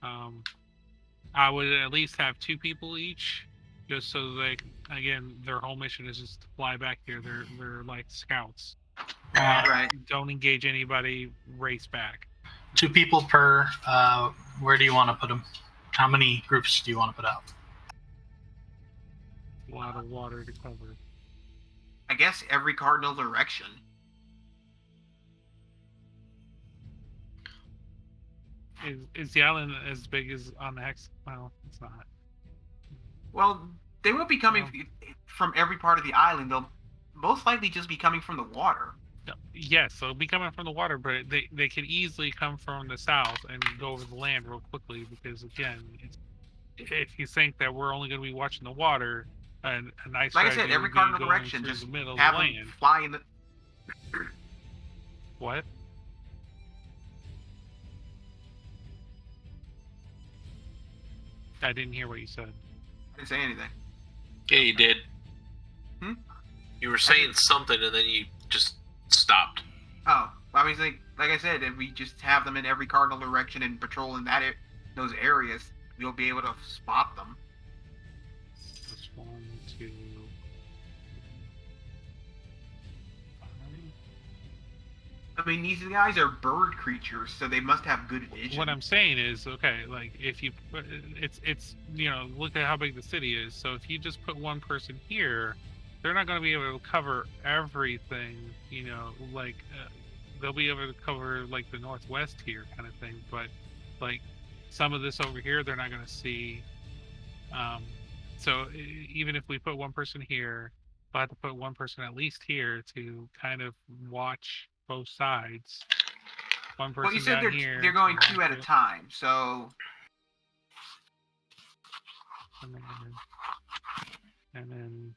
[SPEAKER 2] I would at least have 2 people each, Just so they, again, their whole mission is just to fly back here. They're like scouts.
[SPEAKER 5] Right.
[SPEAKER 2] Don't engage anybody. Race back.
[SPEAKER 6] 2 people per. Where do you want to put them? How many groups do you want to put out?
[SPEAKER 2] A lot of water to cover.
[SPEAKER 5] I guess every cardinal direction.
[SPEAKER 2] Is the island as big as on the hex? Well, it's not.
[SPEAKER 5] Well, they won't be coming from every part of the island. They'll most likely just be coming from the water.
[SPEAKER 2] No, yes, they'll be coming from the water, but they could easily come from the south and go over the land real quickly because, again, if you think that we're only going to be watching the water, a nice
[SPEAKER 5] Like I
[SPEAKER 2] strategy
[SPEAKER 5] said, every
[SPEAKER 2] would be
[SPEAKER 5] cardinal
[SPEAKER 2] going
[SPEAKER 5] direction,
[SPEAKER 2] through
[SPEAKER 5] just
[SPEAKER 2] the middle of
[SPEAKER 5] have
[SPEAKER 2] the
[SPEAKER 5] them
[SPEAKER 2] land.
[SPEAKER 5] fly in the.
[SPEAKER 2] What? I didn't hear what you said.
[SPEAKER 5] I didn't say anything.
[SPEAKER 7] Yeah, you did.
[SPEAKER 5] Hmm?
[SPEAKER 7] You were saying something and then you just stopped.
[SPEAKER 5] Oh, well, I mean, like I said, if we just have them in every cardinal direction and patrol in those areas, we'll be able to spot them.
[SPEAKER 2] That's 1, 2, 5.
[SPEAKER 5] I mean, these guys are bird creatures, so they must have good vision.
[SPEAKER 2] What I'm saying is, okay, like if you put it's look at how big the city is. So if you just put one person here, they're not going to be able to cover everything. Like they'll be able to cover like the northwest here kind of thing, but like some of this over here, they're not going to see. So even if we put one person here, we'll have to put one person at least here to kind of watch both sides. One person
[SPEAKER 5] Well, you said
[SPEAKER 2] down here.
[SPEAKER 5] they're going 2 at a time, so.
[SPEAKER 2] And then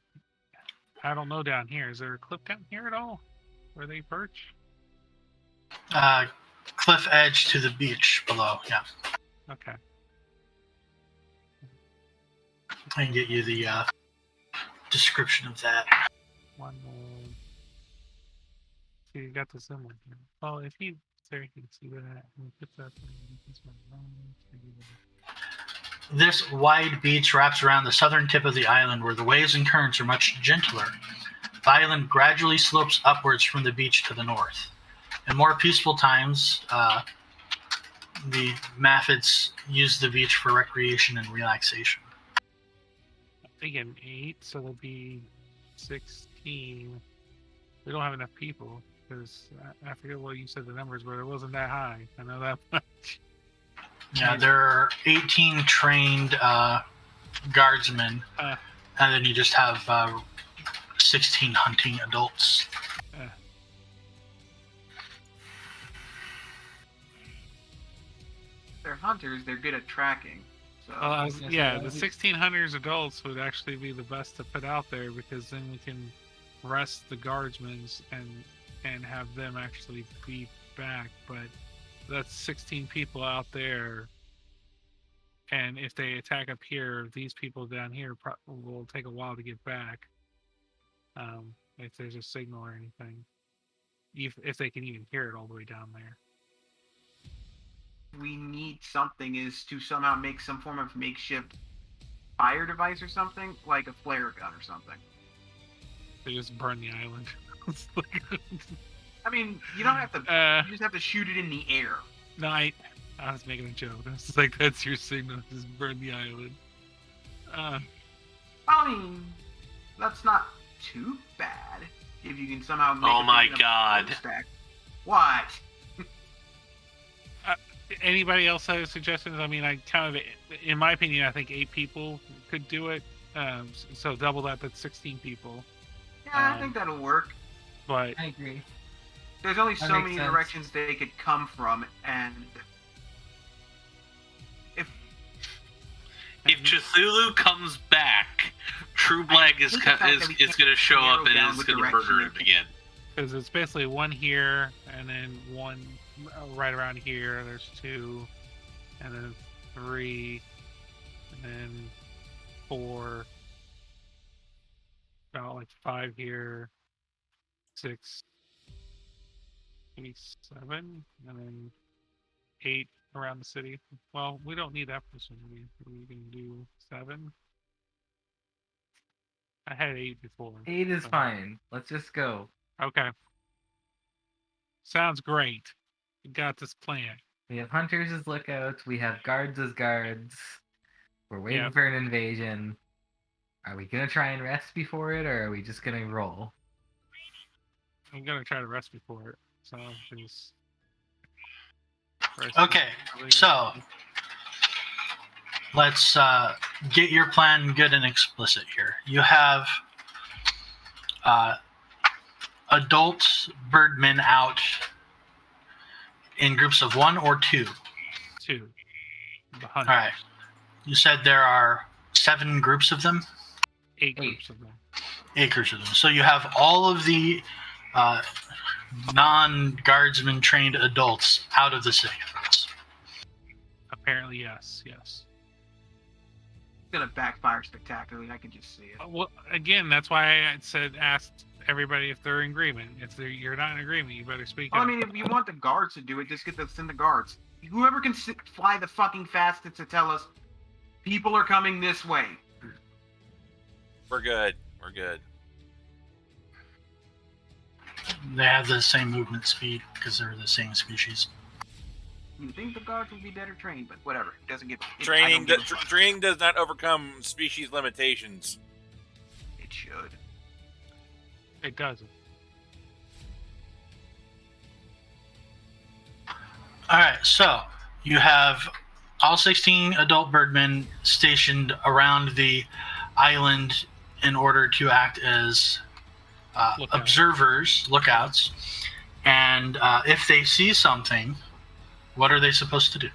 [SPEAKER 2] I don't know down here. Is there a cliff down here at all where they perch?
[SPEAKER 6] Cliff edge to the beach below. Yeah,
[SPEAKER 2] Okay.
[SPEAKER 6] I can get you the description of that.
[SPEAKER 2] One more. See, you got the symbol here. Well, if you there, you can see that. And put that
[SPEAKER 6] This wide beach wraps around the southern tip of the island where the waves and currents are much gentler. The island gradually slopes upwards from the beach to the north. In more peaceful times, the Maphids use the beach for recreation and relaxation.
[SPEAKER 2] I'm thinking 8, so there'll be 16. We don't have enough people because I forget what you said the numbers were. It wasn't that high. I know that much.
[SPEAKER 6] Yeah, there are 18 trained guardsmen, and then you just have 16 hunting adults.
[SPEAKER 5] They're hunters, they're good at tracking. So.
[SPEAKER 2] The 1600s adults would actually be the best to put out there because then we can rest the guardsmen and have them actually be back. But that's 16 people out there. And if they attack up here, these people down here will take a while to get back. If there's a signal or anything. If they can even hear it all the way down there.
[SPEAKER 5] We need something is to somehow make some form of makeshift fire device or something, like a flare gun or something.
[SPEAKER 2] They just burn the island.
[SPEAKER 5] I mean, you don't have to. You just have to shoot it in the air.
[SPEAKER 2] No, I was making a joke. It's like that's your signal. Just burn the island.
[SPEAKER 5] I mean, that's not too bad if you can somehow make.
[SPEAKER 7] Oh my god!
[SPEAKER 5] Stack. What?
[SPEAKER 2] Anybody else have suggestions? I mean, I kind of, in my opinion, I think 8 people could do it. So double that. That's 16 people.
[SPEAKER 5] Yeah, I think that'll work.
[SPEAKER 2] But
[SPEAKER 10] I agree.
[SPEAKER 5] There's only
[SPEAKER 10] That
[SPEAKER 5] so
[SPEAKER 10] makes
[SPEAKER 5] many
[SPEAKER 10] sense.
[SPEAKER 5] directions they could come from, and
[SPEAKER 7] If Cthulhu comes back, True Black is
[SPEAKER 5] hate the fact that we
[SPEAKER 7] going to
[SPEAKER 5] can't
[SPEAKER 7] show
[SPEAKER 5] narrow
[SPEAKER 7] up and
[SPEAKER 5] down
[SPEAKER 7] is
[SPEAKER 5] what
[SPEAKER 7] going to
[SPEAKER 5] direction
[SPEAKER 7] murder
[SPEAKER 5] we
[SPEAKER 7] him
[SPEAKER 5] can-
[SPEAKER 7] again.
[SPEAKER 2] because it's basically 1 here and then 1 right around here. There's 2, and then 3, and then 4. About like 5 here, 6, maybe 7, and then 8 around the city. Well, we don't need that person. We can do 7. I had 8 before.
[SPEAKER 4] 8 is
[SPEAKER 2] so-
[SPEAKER 4] fine. Let's just go.
[SPEAKER 2] Okay. Sounds great. We got this plan.
[SPEAKER 4] We have hunters as lookouts. We have guards as guards. We're waiting
[SPEAKER 2] Yep.
[SPEAKER 4] for an invasion. Are we gonna try and rest before it, or are we just gonna roll?
[SPEAKER 2] I'm gonna try to rest before it. So just
[SPEAKER 6] Okay, so let's get your plan good and explicit here. You have adult birdmen out in groups of 1 or 2.
[SPEAKER 2] 2. The
[SPEAKER 6] All
[SPEAKER 2] hunters.
[SPEAKER 6] right. You said there are 7 groups of them?
[SPEAKER 2] 8 groups of them.
[SPEAKER 6] 8 groups of them. So you have all of the non-guardsman trained adults out of the city.
[SPEAKER 2] Apparently, yes.
[SPEAKER 5] It's gonna backfire spectacularly. I can just see it.
[SPEAKER 2] Well, again, that's why I said asked everybody if they're in agreement. If you're not in agreement, you better speak
[SPEAKER 5] Well,
[SPEAKER 2] up.
[SPEAKER 5] I mean, if you want the guards to do it, just send the guards. Whoever can fly the fucking fastest to tell us people are coming this way.
[SPEAKER 1] We're good. We're good.
[SPEAKER 6] They have the same movement speed because they're the same species.
[SPEAKER 5] You think the guards would be better trained, but whatever. It doesn't give.
[SPEAKER 1] Training does not overcome species limitations.
[SPEAKER 5] It should.
[SPEAKER 2] It doesn't.
[SPEAKER 6] All right, so you have all 16 adult birdmen stationed around the island in order to act as lookouts, and if they see something, what are they supposed to do?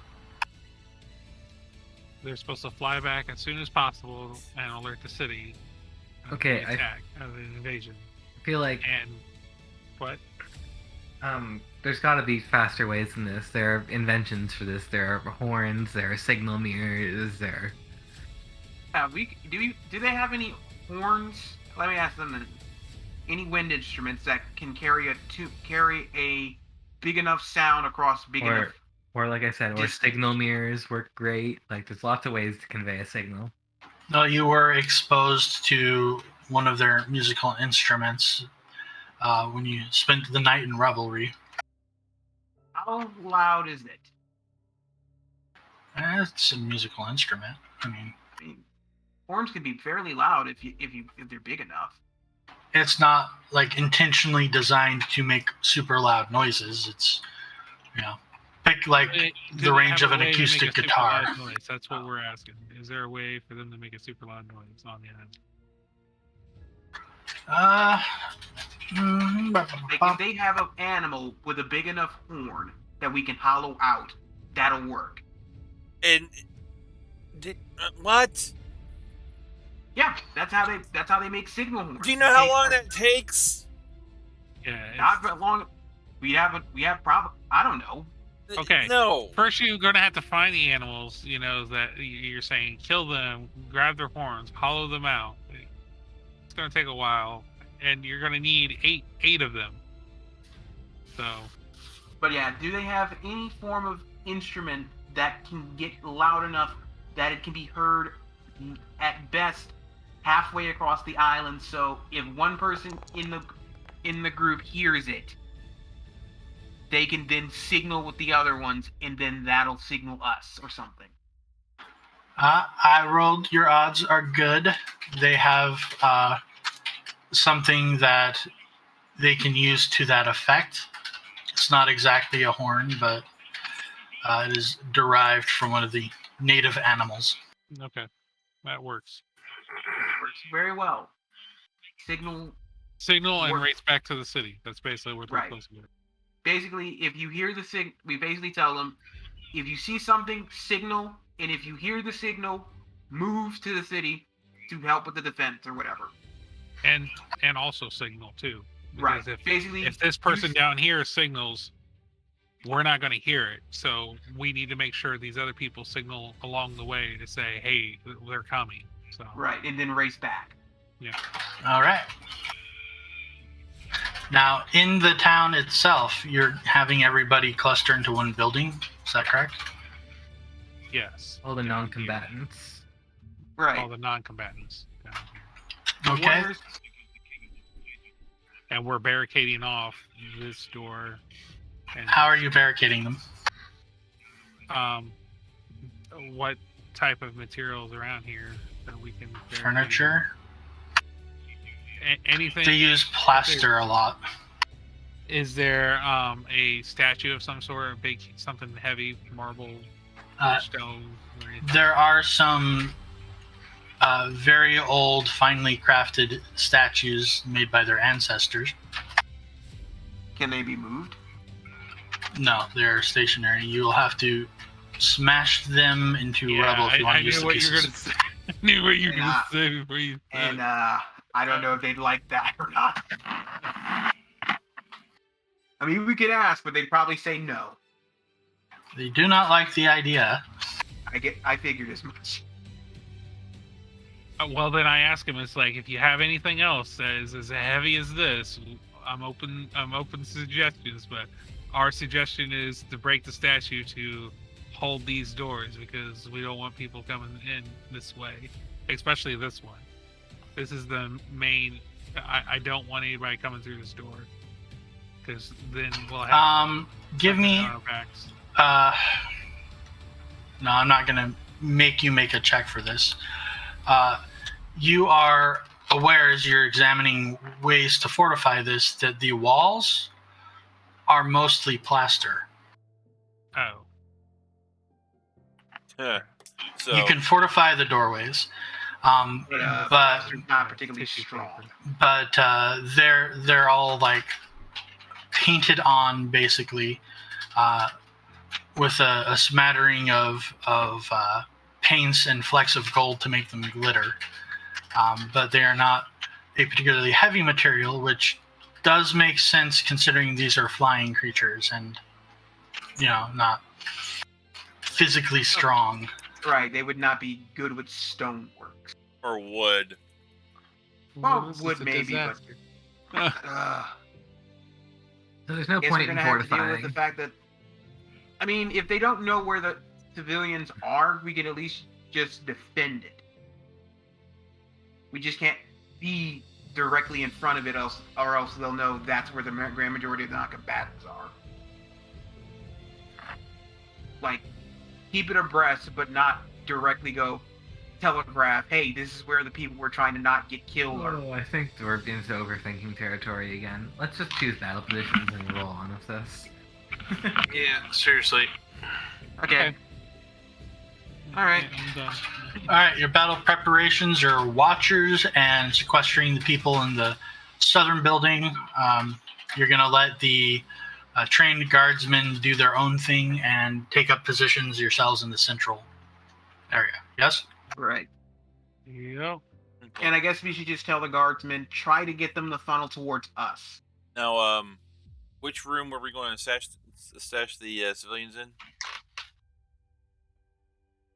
[SPEAKER 2] They're supposed to fly back as soon as possible and alert the city. Of
[SPEAKER 4] Okay,
[SPEAKER 2] the attack of the invasion.
[SPEAKER 4] I feel like
[SPEAKER 2] And what?
[SPEAKER 4] there's got to be faster ways than this. There are inventions for this. There are horns. There are signal mirrors. There.
[SPEAKER 5] Do they have any horns? Let me ask them. Any wind instruments that can carry a big enough sound across big enough?
[SPEAKER 4] Or like I said, or
[SPEAKER 5] distance?
[SPEAKER 4] signal mirrors work great. Like there's lots of ways to convey a signal.
[SPEAKER 6] No, you were exposed to one of their musical instruments when you spent the night in revelry.
[SPEAKER 5] How loud is it?
[SPEAKER 6] It's a musical instrument. I mean,
[SPEAKER 5] horns can be fairly loud if they're big enough.
[SPEAKER 6] it's not like intentionally designed to make super loud noises. It's, pick like
[SPEAKER 2] Do
[SPEAKER 6] the
[SPEAKER 2] they
[SPEAKER 6] range
[SPEAKER 2] have
[SPEAKER 6] of
[SPEAKER 2] a
[SPEAKER 6] an
[SPEAKER 2] way to make
[SPEAKER 6] acoustic
[SPEAKER 2] a super
[SPEAKER 6] guitar.
[SPEAKER 2] loud noise? That's what we're asking. Is there a way for them to make a super loud noise on the island?
[SPEAKER 5] Like if they have an animal with a big enough horn that we can hollow out, that'll work.
[SPEAKER 1] And what?
[SPEAKER 5] Yeah, that's how they make signal horns.
[SPEAKER 1] Do you know how long that takes?
[SPEAKER 2] Yeah.
[SPEAKER 5] Not that long. We have problem. I don't know.
[SPEAKER 2] Okay.
[SPEAKER 1] No.
[SPEAKER 2] First, you're going to have to find the animals, that you're saying kill them, grab their horns, hollow them out. It's going to take a while, and you're going to need eight of them. So.
[SPEAKER 5] But yeah, do they have any form of instrument that can get loud enough that it can be heard at best halfway across the island? So if one person in the group hears it, they can then signal with the other ones, and then that'll signal us or something.
[SPEAKER 6] I rolled. Your odds are good. They have something that they can use to that effect. It's not exactly a horn, but it is derived from one of the native animals.
[SPEAKER 2] Okay. That works.
[SPEAKER 5] Works very well. Signal
[SPEAKER 2] And
[SPEAKER 5] Work.
[SPEAKER 2] race back to the city. That's basically what they're
[SPEAKER 5] Right.
[SPEAKER 2] supposed to do.
[SPEAKER 5] Basically, if you hear the we basically tell them, if you see something, signal, and if you hear the signal, move to the city to help with the defense or whatever.
[SPEAKER 2] And also signal too.
[SPEAKER 5] Right.
[SPEAKER 2] Because
[SPEAKER 5] Basically,
[SPEAKER 2] if this person down here signals, we're not going to hear it. So we need to make sure these other people signal along the way to say, hey, they're coming. So.
[SPEAKER 5] Right, and then race back.
[SPEAKER 2] Yeah.
[SPEAKER 6] All right. Now, in the town itself, you're having everybody cluster into one building. Is that correct?
[SPEAKER 2] Yes.
[SPEAKER 4] All the non-combatants.
[SPEAKER 5] Right.
[SPEAKER 2] All the non-combatants down here.
[SPEAKER 3] Okay.
[SPEAKER 5] Warriors.
[SPEAKER 2] And we're barricading off this door. And,
[SPEAKER 3] How are you barricading them?
[SPEAKER 2] what type of materials around here that we can barricade?
[SPEAKER 3] Furniture?
[SPEAKER 2] Anything?
[SPEAKER 3] They use plaster a lot.
[SPEAKER 2] Is there a statue of some sort, a big something heavy, marble, stone? Or anything?
[SPEAKER 3] There are some very old, finely crafted statues made by their ancestors.
[SPEAKER 5] Can they be moved?
[SPEAKER 3] No, they're stationary. You'll have to smash them into rubble if you want to use the pieces.
[SPEAKER 2] I knew what you were going to say before you said.
[SPEAKER 5] And I don't know if they'd like that or not. I mean, we could ask, but they'd probably say no.
[SPEAKER 3] They do not like the idea.
[SPEAKER 5] I figured as much.
[SPEAKER 2] Well, then I ask him. It's like, if you have anything else that is as heavy as this, I'm open to suggestions. But our suggestion is to break the statue to hold these doors because we don't want people coming in this way, especially this one. This is the main. I don't want anybody coming through this door because then we'll have.
[SPEAKER 3] Give me. No, I'm not gonna make you make a check for this. You are aware as you're examining ways to fortify this that the walls are mostly plaster.
[SPEAKER 2] Oh.
[SPEAKER 1] Yeah. So
[SPEAKER 3] You can fortify the doorways, but
[SPEAKER 5] not particularly strong.
[SPEAKER 3] But they're all like painted on basically, with a smattering of paints and flecks of gold to make them glitter. But they are not a particularly heavy material, which does make sense considering these are flying creatures and, not physically strong.
[SPEAKER 5] Right, they would not be good with stonework.
[SPEAKER 1] or wood.
[SPEAKER 5] Well, wood maybe, but
[SPEAKER 4] So there's no
[SPEAKER 5] guess
[SPEAKER 4] point
[SPEAKER 5] we're
[SPEAKER 4] in
[SPEAKER 5] gonna have to deal with
[SPEAKER 4] fortifying.
[SPEAKER 5] the fact that, I mean, if they don't know where the civilians are, we can at least just defend it. We just can't be directly in front of it, or else they'll know that's where the grand majority of the non-combatants are. Like, keep it abreast, but not directly go telegraph, hey, this is where the people we're trying to not get killed are.
[SPEAKER 4] Oh, I think we're into overthinking territory again. Let's just choose battle positions and roll on with this.
[SPEAKER 8] Yeah, seriously.
[SPEAKER 5] Okay. Alright.
[SPEAKER 2] I'm done.
[SPEAKER 3] Alright, your battle preparations are watchers and sequestering the people in the southern building. You're going to let the trained guardsmen do their own thing and take up positions yourselves in the central area. Yes?
[SPEAKER 5] Right.
[SPEAKER 2] Yep.
[SPEAKER 5] And I guess we should just tell the guardsmen, try to get them to funnel towards us.
[SPEAKER 1] Now, which room were we going to stash the civilians in?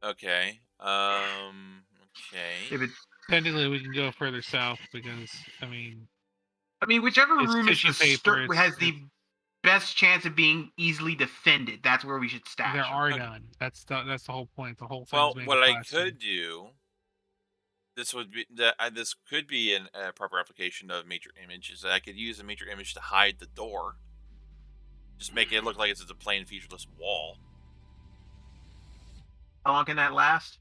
[SPEAKER 1] Okay. Okay.
[SPEAKER 2] Technically, we can go further south because,
[SPEAKER 5] I mean, whichever
[SPEAKER 2] It's
[SPEAKER 5] room is
[SPEAKER 2] tissue paper,
[SPEAKER 5] has the best chance of being easily defended, that's where we should stash
[SPEAKER 2] there
[SPEAKER 5] them.
[SPEAKER 2] are none. That's the whole point. The whole thing.
[SPEAKER 1] Well, what I could do, this could be a proper application of major image, is that I could use a major image to hide the door. Just make it look like it's a plain featureless wall.
[SPEAKER 5] How long can that last?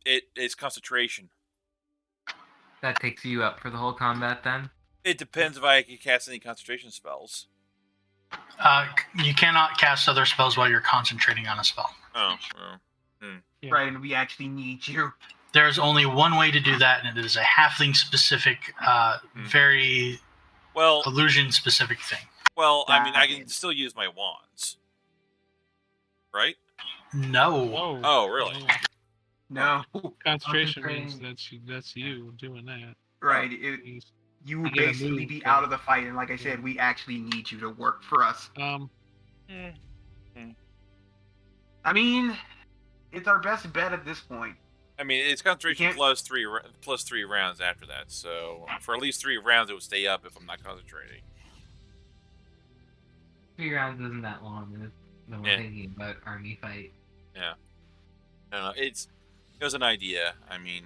[SPEAKER 1] It's concentration.
[SPEAKER 4] That takes you up for the whole combat then?
[SPEAKER 1] It depends if I can cast any concentration spells.
[SPEAKER 3] You cannot cast other spells while you're concentrating on a spell.
[SPEAKER 2] Yeah.
[SPEAKER 5] Right, and we actually need you.
[SPEAKER 3] There's only one way to do that, and it is a halfling-specific, very illusion-specific thing.
[SPEAKER 1] Well, I mean, I can still use my wands. Right?
[SPEAKER 3] No.
[SPEAKER 2] Whoa.
[SPEAKER 1] Oh, really?
[SPEAKER 5] No.
[SPEAKER 2] Concentration means that's you doing that.
[SPEAKER 5] Right. You will basically be out of the fight, and like I said, we actually need you to work for us. I mean, it's our best bet at this point.
[SPEAKER 1] I mean, it's concentration plus three rounds after that. So for at least 3 rounds, it would stay up if I'm not concentrating.
[SPEAKER 4] 3 rounds isn't that long when we're thinking about army fight.
[SPEAKER 1] Yeah. I don't know. It was an idea. I mean,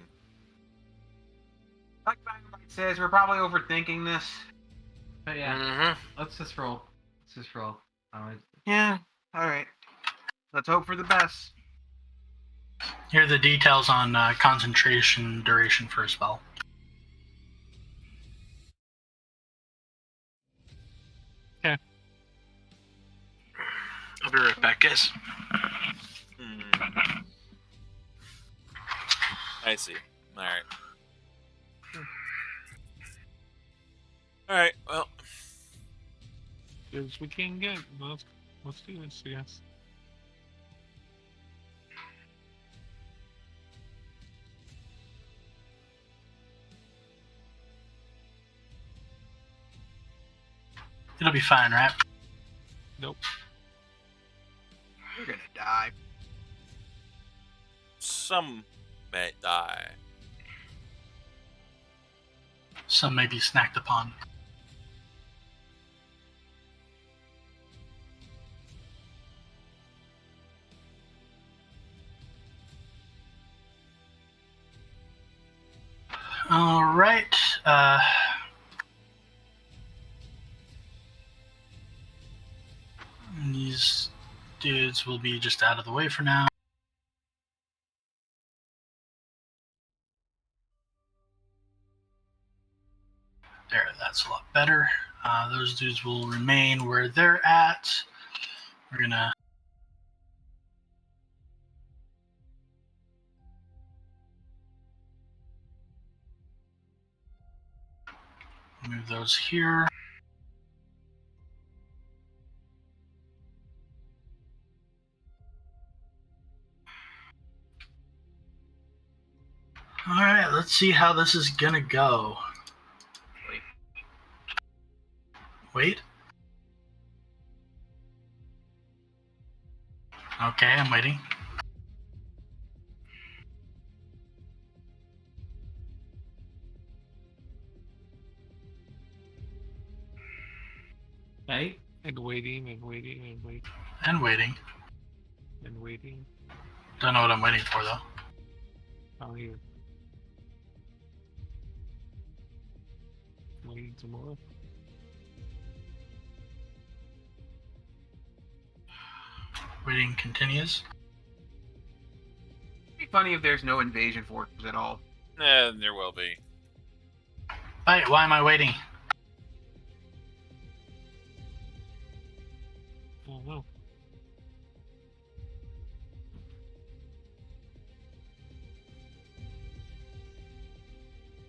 [SPEAKER 5] Like Ironbite says, we're probably overthinking this.
[SPEAKER 10] But yeah,
[SPEAKER 7] Mm-hmm.
[SPEAKER 10] let's just roll. Let's just roll.
[SPEAKER 5] Yeah. All right. Let's hope for the best.
[SPEAKER 6] Here are the details on concentration duration for a spell.
[SPEAKER 8] I'll be right back, guys.
[SPEAKER 1] I see. Alright. Alright, well.
[SPEAKER 2] As we can get. Let's do this, yes.
[SPEAKER 6] It'll be fine, right?
[SPEAKER 2] Nope.
[SPEAKER 5] We're gonna die.
[SPEAKER 1] Some may die.
[SPEAKER 6] Some may be snacked upon. All right. These dudes will be just out of the way for now. There, that's a lot better. Those dudes will remain where they're at. We're gonna move those here. All right, let's see how this is gonna go. Wait. Okay, I'm waiting.
[SPEAKER 10] Right?
[SPEAKER 2] And waiting and waiting and waiting
[SPEAKER 6] And waiting.
[SPEAKER 2] and waiting.
[SPEAKER 6] Don't know what I'm waiting for though.
[SPEAKER 2] Oh, here. Waiting some more.
[SPEAKER 6] Waiting continues.
[SPEAKER 5] It'd be funny if there's no invasion forces at all.
[SPEAKER 1] There will be.
[SPEAKER 6] Why am I waiting?
[SPEAKER 2] Oh no.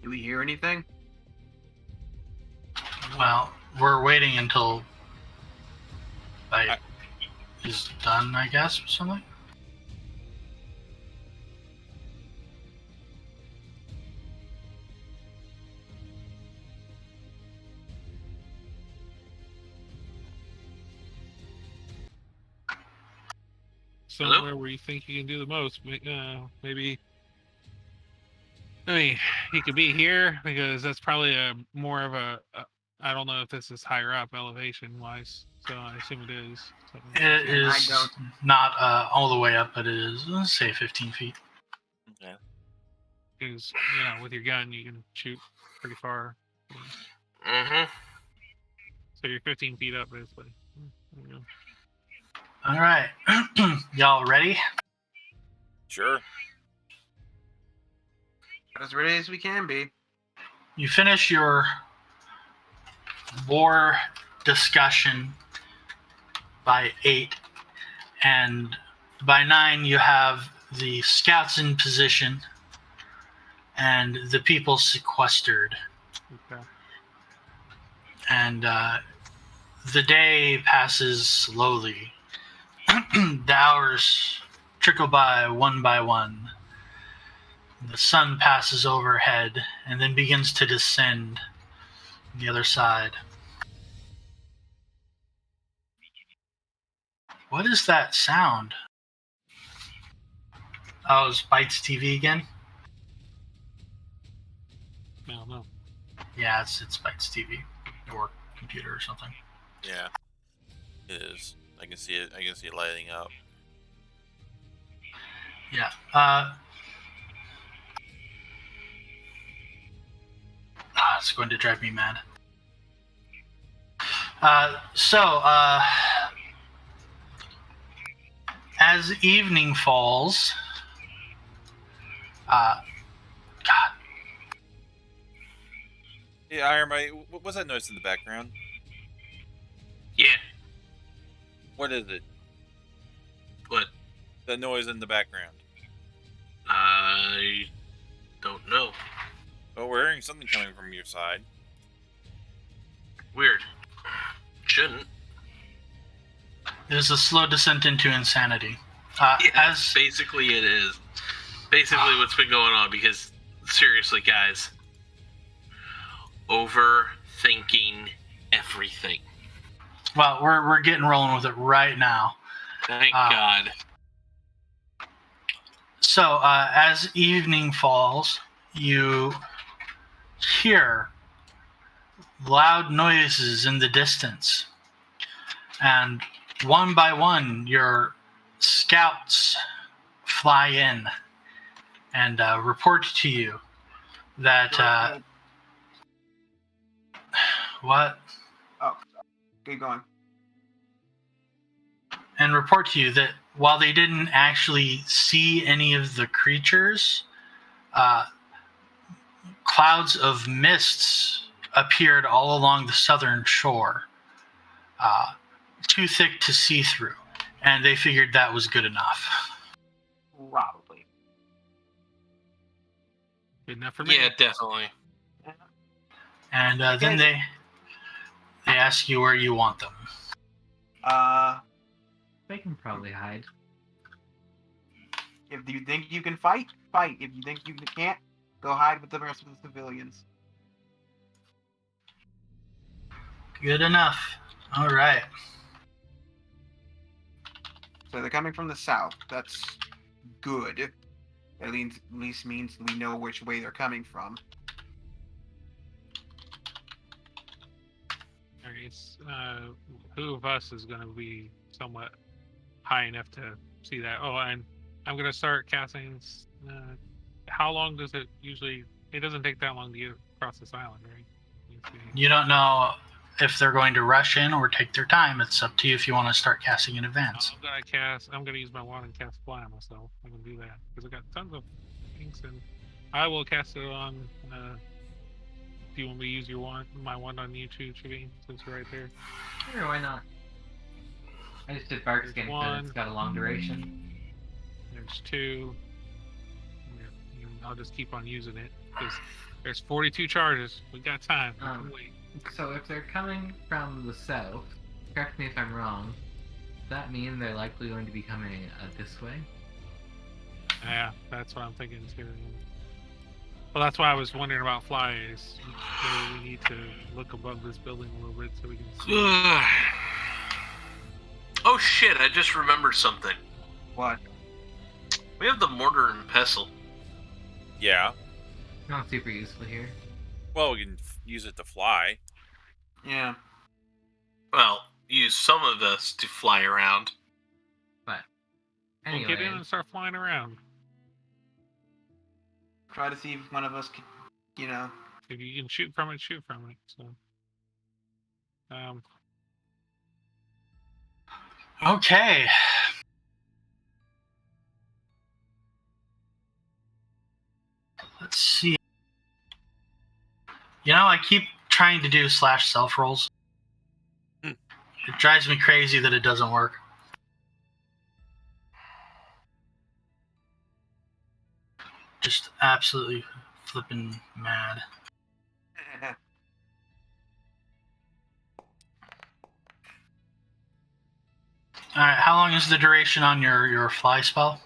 [SPEAKER 5] Do we hear anything?
[SPEAKER 6] Well, we're waiting until fight is done, I guess, or something.
[SPEAKER 2] Somewhere where you think you can do the most. Maybe. I mean, he could be here because that's probably a more of a. I don't know if this is higher up elevation wise, so I assume it is. So,
[SPEAKER 6] It is not all the way up, but it is, let's say, 15 feet.
[SPEAKER 1] Okay.
[SPEAKER 2] because with your gun you can shoot pretty far.
[SPEAKER 7] Mm-hmm.
[SPEAKER 2] So you're 15 feet up basically. There you go.
[SPEAKER 6] All right, y'all ready?
[SPEAKER 1] Sure.
[SPEAKER 5] As ready as we can be.
[SPEAKER 6] You finish your war discussion by 8, and by 9 you have the scouts in position and the people sequestered.
[SPEAKER 2] Okay.
[SPEAKER 6] And the day passes slowly. The hours trickle by one. The sun passes overhead and then begins to descend on the other side. What is that sound? Oh, it's Bites TV again?
[SPEAKER 2] I don't know.
[SPEAKER 6] Yeah, it's Bites TV. Or computer or something.
[SPEAKER 1] Yeah. It is. I can see it. I can see it lighting up.
[SPEAKER 6] Yeah. it's going to drive me mad. As evening falls, God,
[SPEAKER 1] Hey, Ironbite, what's that noise in the background?
[SPEAKER 7] Yeah.
[SPEAKER 1] What is it?
[SPEAKER 7] What?
[SPEAKER 1] The noise in the background.
[SPEAKER 7] I don't know.
[SPEAKER 1] Oh, we're hearing something coming from your side.
[SPEAKER 7] Weird. Shouldn't.
[SPEAKER 6] it is a slow descent into insanity.
[SPEAKER 7] Basically it is. Basically what's been going on, because seriously, guys, overthinking everything.
[SPEAKER 6] Well, we're getting rolling with it right now.
[SPEAKER 7] Thank God.
[SPEAKER 6] So, as evening falls, you hear loud noises in the distance. And one by one, your scouts fly in and report to you that... what?
[SPEAKER 5] Oh, keep going.
[SPEAKER 6] And report to you that while they didn't actually see any of the creatures, clouds of mists appeared all along the southern shore, too thick to see through, and they figured that was good enough.
[SPEAKER 5] Probably.
[SPEAKER 2] Good enough for me.
[SPEAKER 7] Yeah, definitely.
[SPEAKER 6] And then they ask you where you want them.
[SPEAKER 10] They can probably hide.
[SPEAKER 5] If you think you can fight, fight. If you think you can't, go hide with the rest of the civilians.
[SPEAKER 6] Good enough. All right.
[SPEAKER 5] So they're coming from the south. That's good. At least means we know which way they're coming from.
[SPEAKER 2] Alright, who of us is going to be somewhat high enough to see that? Oh, and I'm going to start casting. How long does it usually? It doesn't take that long to get across this island, right?
[SPEAKER 6] You don't know if they're going to rush in or take their time. It's up to you if you want to start casting in advance.
[SPEAKER 2] I'm gonna use my wand and cast fly on myself. I can do that because I got tons of things, and I will cast it on. Do you want me to use my wand on you too, Shaiveen, since you're right there?
[SPEAKER 10] Sure, why not? I just did bark skin because it's got a long duration.
[SPEAKER 2] There's 2. Yeah, I'll just keep on using it because there's 42 charges. We got time. We can wait.
[SPEAKER 10] So if they're coming from the south, correct me if I'm wrong, does that mean they're likely going to be coming this way?
[SPEAKER 2] Yeah, that's what I'm thinking too. Well, that's why I was wondering about flies. Maybe we need to look above this building a little bit so we can see.
[SPEAKER 7] Oh shit, I just remembered something.
[SPEAKER 5] What?
[SPEAKER 7] We have the mortar and pestle.
[SPEAKER 1] Yeah.
[SPEAKER 10] Not super useful here.
[SPEAKER 1] Well, we can use it to fly.
[SPEAKER 5] Yeah.
[SPEAKER 7] Well, use some of us to fly around.
[SPEAKER 10] But anyway,
[SPEAKER 2] We'll get in and start flying around.
[SPEAKER 5] Try to see if one of us could,
[SPEAKER 2] If you can shoot from it, shoot from it. So,
[SPEAKER 6] Okay. Let's see. I keep trying to do /self rolls. It drives me crazy that it doesn't work. Just absolutely flipping mad. Alright, how long is the duration on your fly spell?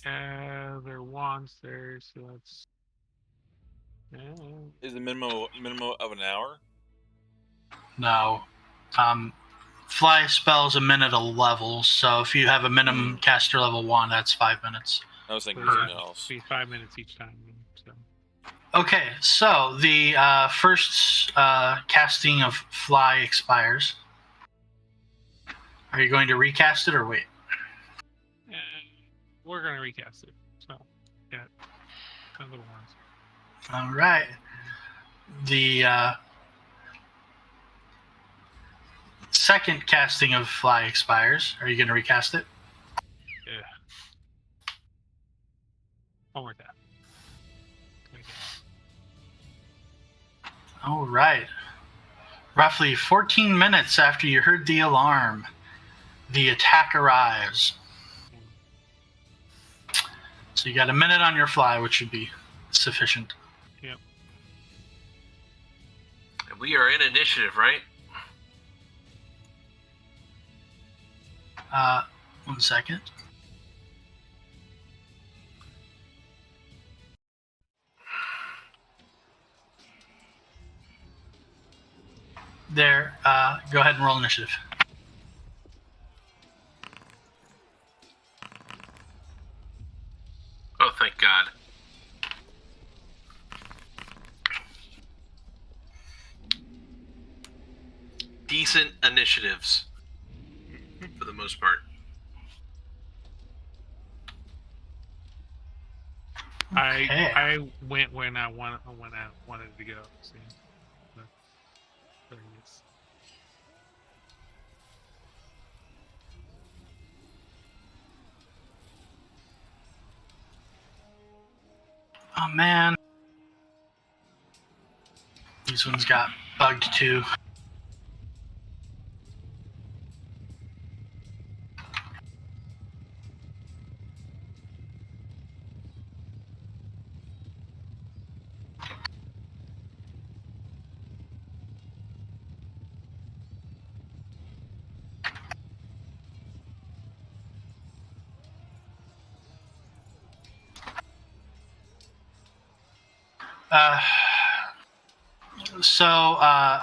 [SPEAKER 2] there are wands there, so that's.
[SPEAKER 1] Is the minimum of an hour?
[SPEAKER 6] No. Fly spell is a minute a level, so if you have a minimum caster level 1, that's 5 minutes.
[SPEAKER 1] I was thinking
[SPEAKER 2] So
[SPEAKER 1] something else.
[SPEAKER 2] Be 5 minutes each time. So.
[SPEAKER 6] Okay, so the first casting of fly expires. Are you going to recast it or wait?
[SPEAKER 2] We're gonna recast it. So, yeah, tons of wands.
[SPEAKER 6] All right. the second casting of Fly expires. Are you going to recast it?
[SPEAKER 2] Yeah. One more time.
[SPEAKER 6] All right. Roughly 14 minutes after you heard the alarm, the attack arrives. So you got a minute on your fly, which should be sufficient.
[SPEAKER 2] Yep.
[SPEAKER 7] We are in initiative, right?
[SPEAKER 6] 1 second. There, go ahead and roll initiative.
[SPEAKER 7] Oh, thank God. Decent initiatives, for the most part.
[SPEAKER 6] Okay.
[SPEAKER 2] I went when I wanted to go. See? There it is.
[SPEAKER 6] Oh man, these ones got bugged too.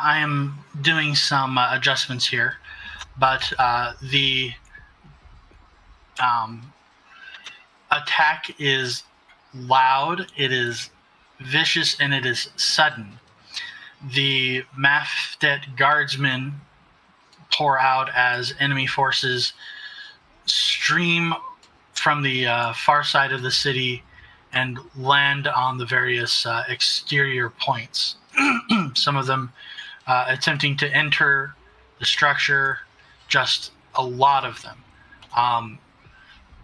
[SPEAKER 6] I am doing some adjustments here, but the attack is loud, it is vicious, and it is sudden. The Maftet guardsmen pour out as enemy forces stream from the far side of the city and land on the various exterior points. Some of them attempting to enter the structure, just a lot of them.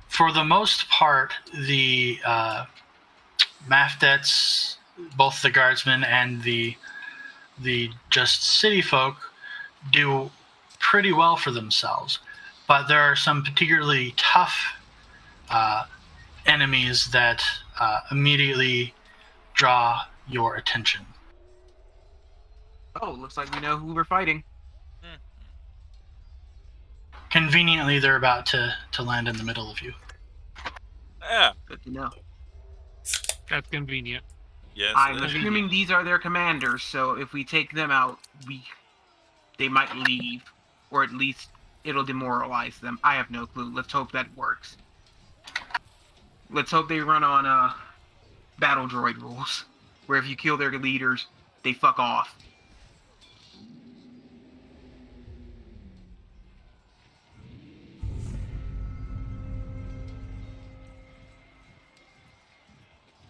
[SPEAKER 6] For the most part, the Maftets, both the guardsmen and the just city folk, do pretty well for themselves. But there are some particularly tough enemies that immediately draw your attention.
[SPEAKER 5] Oh, looks like we know who we're fighting.
[SPEAKER 6] Conveniently, they're about to land in the middle of you.
[SPEAKER 1] Yeah.
[SPEAKER 5] Good to know.
[SPEAKER 2] That's convenient.
[SPEAKER 1] Yes.
[SPEAKER 5] I'm
[SPEAKER 1] it is.
[SPEAKER 5] assuming these are their commanders, so if we take them out, they might leave, or at least it'll demoralize them. I have no clue. Let's hope that works. Let's hope they run on battle droid rules, where if you kill their leaders, they fuck off.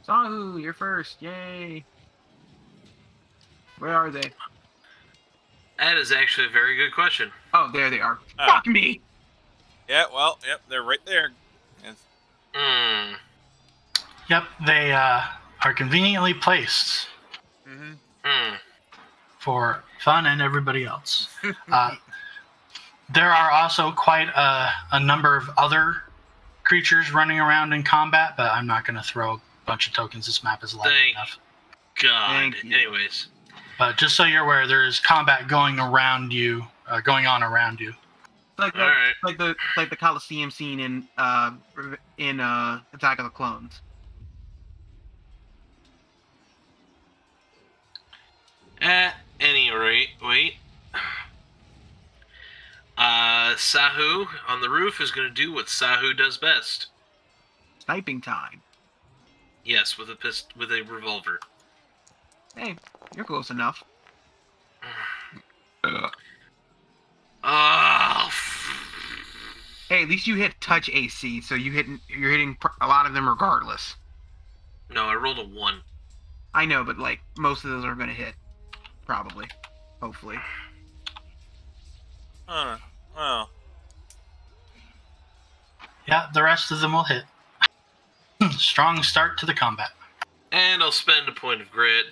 [SPEAKER 5] Sahu, you're first. Yay. Where are they?
[SPEAKER 7] That is actually a very good question.
[SPEAKER 5] Oh, there they are.
[SPEAKER 1] Ah.
[SPEAKER 5] Fuck me!
[SPEAKER 1] Yeah, well, yep, they're right there. Yes.
[SPEAKER 7] Hmm.
[SPEAKER 6] Yep, they are conveniently placed
[SPEAKER 1] Mm-hmm.
[SPEAKER 7] Hmm.
[SPEAKER 6] for fun and everybody else. There are also quite a number of other creatures running around in combat, but I'm not going to throw a bunch of tokens. This map is light
[SPEAKER 7] Thank
[SPEAKER 6] enough.
[SPEAKER 7] God.
[SPEAKER 5] Thank you.
[SPEAKER 7] Anyways.
[SPEAKER 6] But just so you're aware, there is combat going around you, going on around you.
[SPEAKER 5] Like
[SPEAKER 7] All right.
[SPEAKER 5] the Colosseum scene in Attack of the Clones.
[SPEAKER 7] At any rate, wait. Sahu on the roof is going to do what Sahu does best.
[SPEAKER 5] Sniping time.
[SPEAKER 7] Yes, with a revolver.
[SPEAKER 5] Hey, you're close enough.
[SPEAKER 7] Oh.
[SPEAKER 5] Hey, at least you hit touch AC, so you're hitting a lot of them regardless.
[SPEAKER 7] No, I rolled a 1.
[SPEAKER 5] I know, but like most of those are gonna hit. probably. Hopefully.
[SPEAKER 1] Well,
[SPEAKER 6] Yeah, the rest of them will hit. Strong start to the combat.
[SPEAKER 8] And I'll spend a point of grit.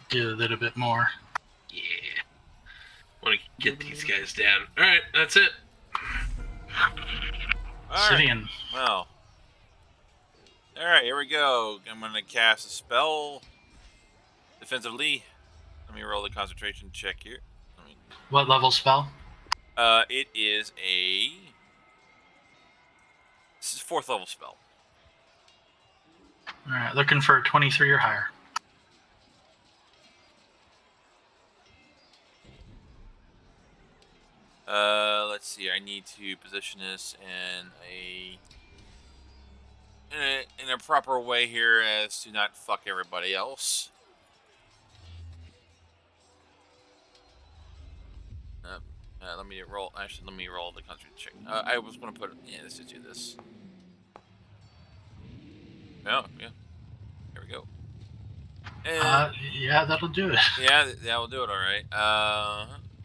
[SPEAKER 6] Give it a little bit more.
[SPEAKER 8] Yeah. Want to get these guys down. Alright, that's it.
[SPEAKER 1] alright.
[SPEAKER 6] Cidian.
[SPEAKER 1] Well. Alright, here we go. I'm going to cast a spell. Defensively. Let me roll the concentration check here.
[SPEAKER 6] What level spell?
[SPEAKER 1] It is a... This is 4th level spell.
[SPEAKER 6] Alright, looking for a 23 or higher.
[SPEAKER 1] Let's see. I need to position this in a proper way here as to not fuck everybody else. Let me roll. Actually, let me roll the concentration check. I was going to put. Yeah, let's just do this. Oh, yeah. Here we go. And,
[SPEAKER 6] Yeah, that'll do it.
[SPEAKER 1] yeah, that will do it. All right.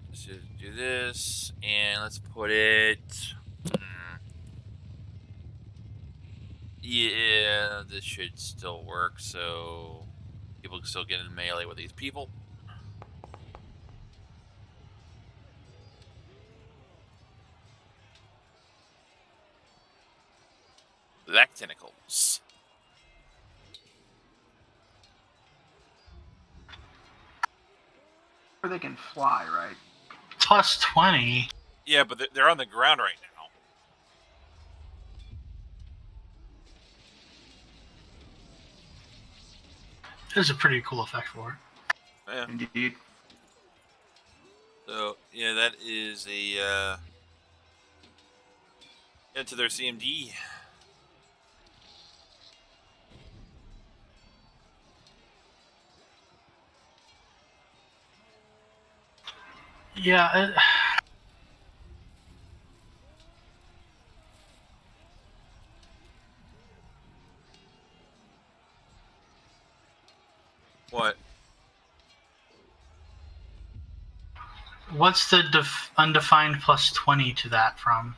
[SPEAKER 1] Let's just do this, and let's put it. Yeah, this should still work. So people can still get in melee with these people. Black tentacles.
[SPEAKER 5] Or they can fly, right?
[SPEAKER 6] Plus 20.
[SPEAKER 1] Yeah, but they're on the ground right now.
[SPEAKER 6] This is a pretty cool effect for it.
[SPEAKER 1] Yeah.
[SPEAKER 5] Indeed.
[SPEAKER 1] So yeah, that is a into their CMD.
[SPEAKER 6] Yeah.
[SPEAKER 1] What?
[SPEAKER 6] What's the undefined plus 20 to that from?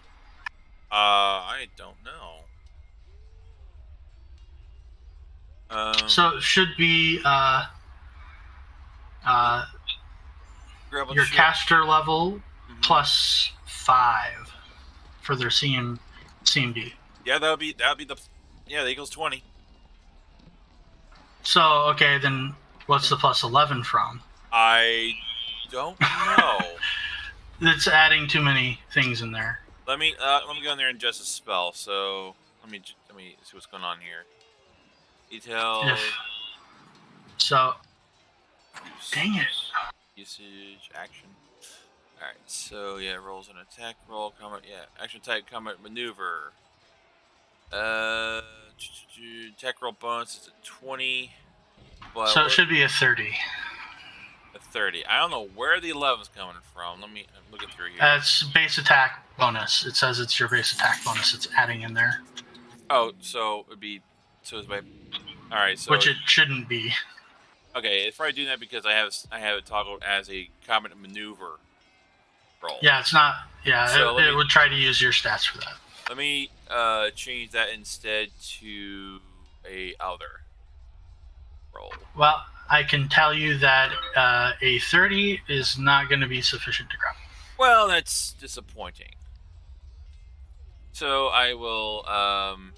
[SPEAKER 1] I don't know.
[SPEAKER 6] So it should be
[SPEAKER 1] grab
[SPEAKER 6] your
[SPEAKER 1] shit.
[SPEAKER 6] caster level
[SPEAKER 1] Mhm.
[SPEAKER 6] plus 5 for their CMD.
[SPEAKER 1] Yeah, that would be the that equals 20.
[SPEAKER 6] So okay, then what's the plus 11 from?
[SPEAKER 1] I don't know.
[SPEAKER 6] It's adding too many things in there.
[SPEAKER 1] Let me go in there and adjust a spell. So let me see what's going on here. Detail.
[SPEAKER 6] So,
[SPEAKER 1] Use,
[SPEAKER 6] dang it.
[SPEAKER 1] Usage action. All right. So yeah, rolls an attack roll. Combat. Yeah, action type combat maneuver. Attack roll bonus is a 20. But
[SPEAKER 6] So it should be a 30.
[SPEAKER 1] a 30. I don't know where the 11's coming from. I'm looking through here.
[SPEAKER 6] It's base attack bonus. It says it's your base attack bonus. It's adding in there,
[SPEAKER 1] Oh, so it'd be it's by. All right. So
[SPEAKER 6] which it shouldn't be.
[SPEAKER 1] okay, it's probably doing that because I have it toggled as a combat maneuver roll.
[SPEAKER 6] Yeah, it's not. Yeah,
[SPEAKER 1] So
[SPEAKER 6] it would try to use your stats for that.
[SPEAKER 1] Let me change that instead to a other roll.
[SPEAKER 6] Well, I can tell you that a 30 is not going to be sufficient to grab.
[SPEAKER 1] Well, that's disappointing. So I will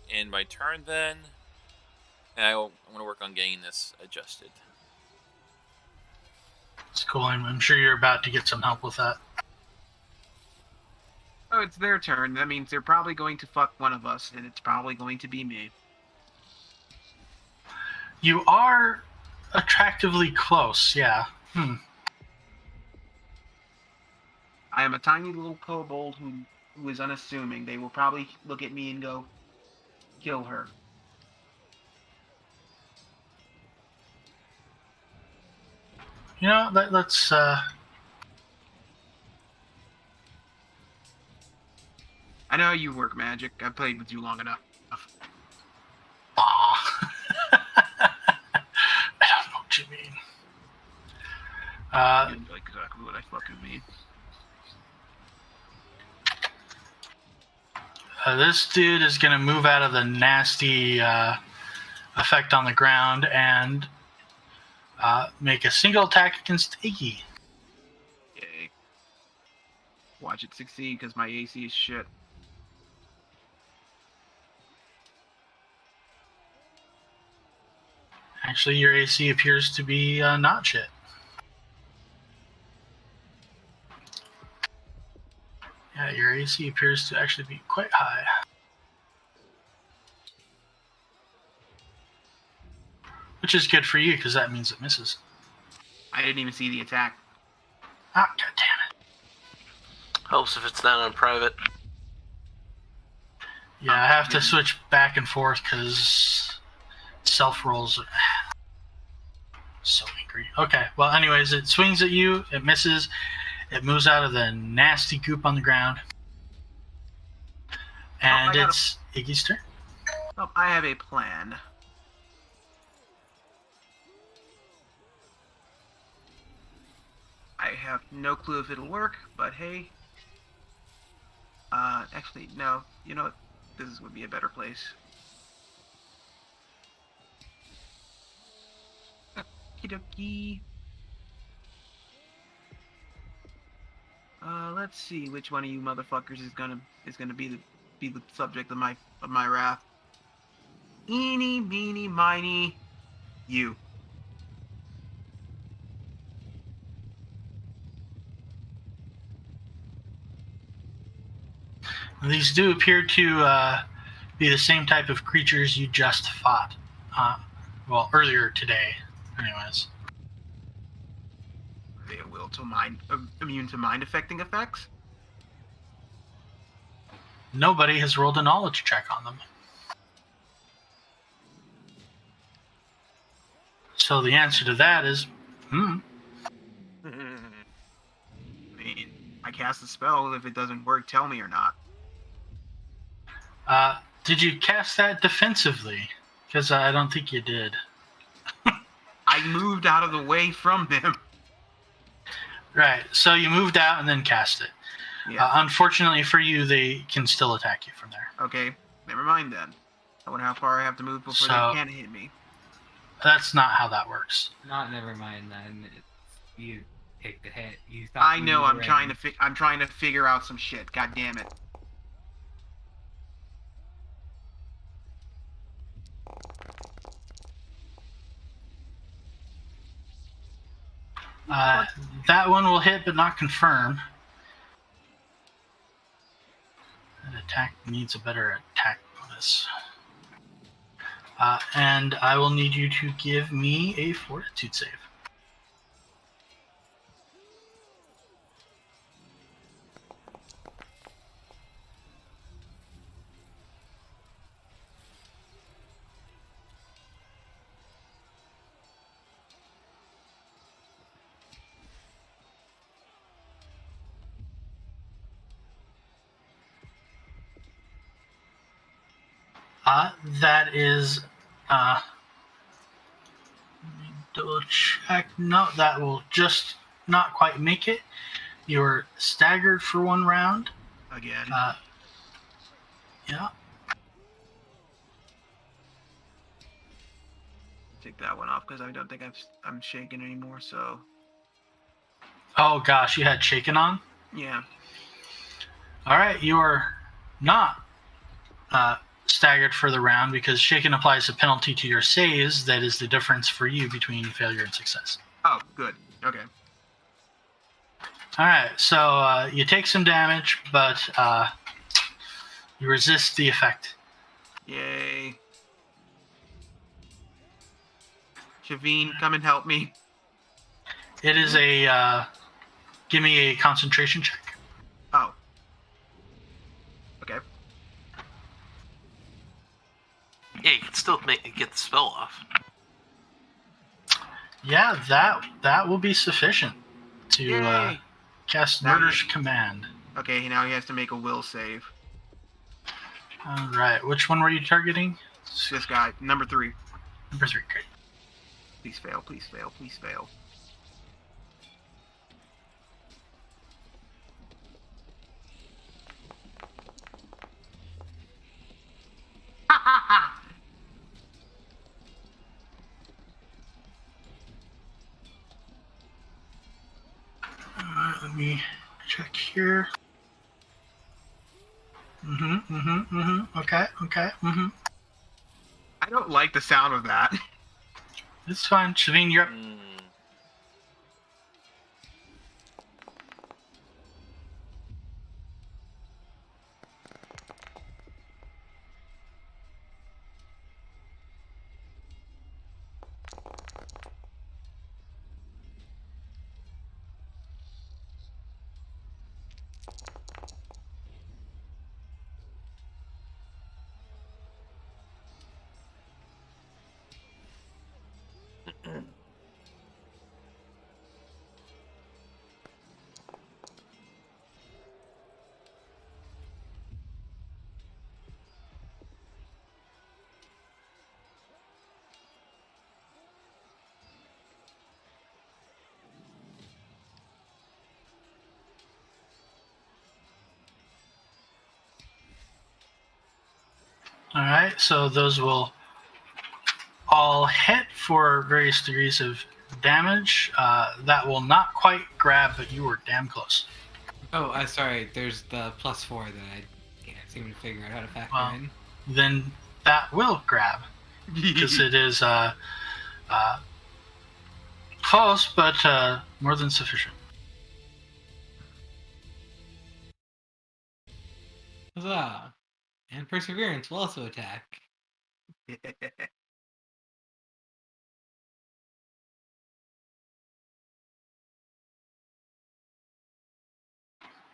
[SPEAKER 1] end my turn then, and I'm going to work on getting this adjusted.
[SPEAKER 6] It's cool. I'm sure you're about to get some help with that.
[SPEAKER 5] Oh, it's their turn. That means they're probably going to fuck one of us, and it's probably going to be me.
[SPEAKER 6] You are attractively close, yeah.
[SPEAKER 5] I am a tiny little kobold who is unassuming. They will probably look at me and go, kill her.
[SPEAKER 6] You know, let's
[SPEAKER 5] I know how you work, Magic. I've played with you long enough.
[SPEAKER 6] This dude is going to move out of the nasty effect on the ground and make a single attack against Iggy.
[SPEAKER 5] Yay. Watch it succeed, because my AC is shit.
[SPEAKER 6] Actually, your AC appears to be not shit. Yeah, your AC appears to actually be quite high. Which is good for you, because that means it misses.
[SPEAKER 5] I didn't even see the attack.
[SPEAKER 6] Ah, god damn it.
[SPEAKER 7] Helps if it's not on private.
[SPEAKER 6] Yeah, I have to switch back and forth, because self-rolls are so angry. Okay, well, anyways, it swings at you, it misses, it moves out of the nasty goop on the ground. And it's Iggy's turn.
[SPEAKER 5] Oh, I have a plan. I have no clue if it'll work, but hey. Actually, no. You know what? This would be a better place. Okie dokie. Let's see which one of you motherfuckers is gonna be the subject of my wrath. Eeny, meeny, miny, you.
[SPEAKER 6] These do appear to be the same type of creatures you just fought. Well, earlier today, anyways.
[SPEAKER 5] They will to mind immune to mind affecting effects.
[SPEAKER 6] Nobody has rolled a knowledge check on them. So the answer to that is,
[SPEAKER 5] I mean, I cast the spell. If it doesn't work, tell me or not.
[SPEAKER 6] Did you cast that defensively? Because I don't think you did.
[SPEAKER 5] I moved out of the way from them.
[SPEAKER 6] Right, so you moved out and then cast it.
[SPEAKER 5] Yeah.
[SPEAKER 6] Unfortunately for you, they can still attack you from there.
[SPEAKER 5] Okay, never mind then. I wonder how far I have to move before they can hit me.
[SPEAKER 6] That's not how that works.
[SPEAKER 10] Not never mind then. It's, you take the hit. You thought
[SPEAKER 5] I
[SPEAKER 10] you
[SPEAKER 5] know.
[SPEAKER 10] knew
[SPEAKER 5] I'm
[SPEAKER 10] the
[SPEAKER 5] trying
[SPEAKER 10] range.
[SPEAKER 5] to I'm trying to figure out some shit. God damn it.
[SPEAKER 6] That one will hit but not confirm. That attack needs a better attack bonus. And I will need you to give me a fortitude save. That is, let me double check. No, that will just not quite make it. You're staggered for one round.
[SPEAKER 5] Again.
[SPEAKER 6] Yeah.
[SPEAKER 5] Take that one off because I don't think I'm shaking anymore. So.
[SPEAKER 6] Oh gosh, you had shaken on?
[SPEAKER 5] Yeah.
[SPEAKER 6] All right, you are not staggered for the round because shaken applies a penalty to your saves. That is the difference for you between failure and success.
[SPEAKER 5] Oh, good. Okay.
[SPEAKER 6] All right, so you take some damage, but you resist the effect.
[SPEAKER 5] Yay. Shaiveen, come and help me.
[SPEAKER 6] It is a give me a concentration check.
[SPEAKER 5] Oh. Okay.
[SPEAKER 7] Yeah, you can still get the spell off.
[SPEAKER 6] Yeah, that will be sufficient to cast
[SPEAKER 5] Now
[SPEAKER 6] Murder's Command.
[SPEAKER 5] Okay, now he has to make a will save.
[SPEAKER 6] All right, which one were you targeting?
[SPEAKER 5] This guy, number 3.
[SPEAKER 6] Number 3, great.
[SPEAKER 5] Please fail, please fail, please fail.
[SPEAKER 6] Let me check here. Okay.
[SPEAKER 5] I don't like the sound of that.
[SPEAKER 6] It's fine. Shaiveen, you're up. Alright, so those will all hit for various degrees of damage. That will not quite grab, but you were damn close.
[SPEAKER 10] Oh, sorry. There's the +4 that I can't seem to figure out how to factor in.
[SPEAKER 6] Then that will grab, because it is close, but more than sufficient.
[SPEAKER 10] Huzzah! And Perseverance will also attack.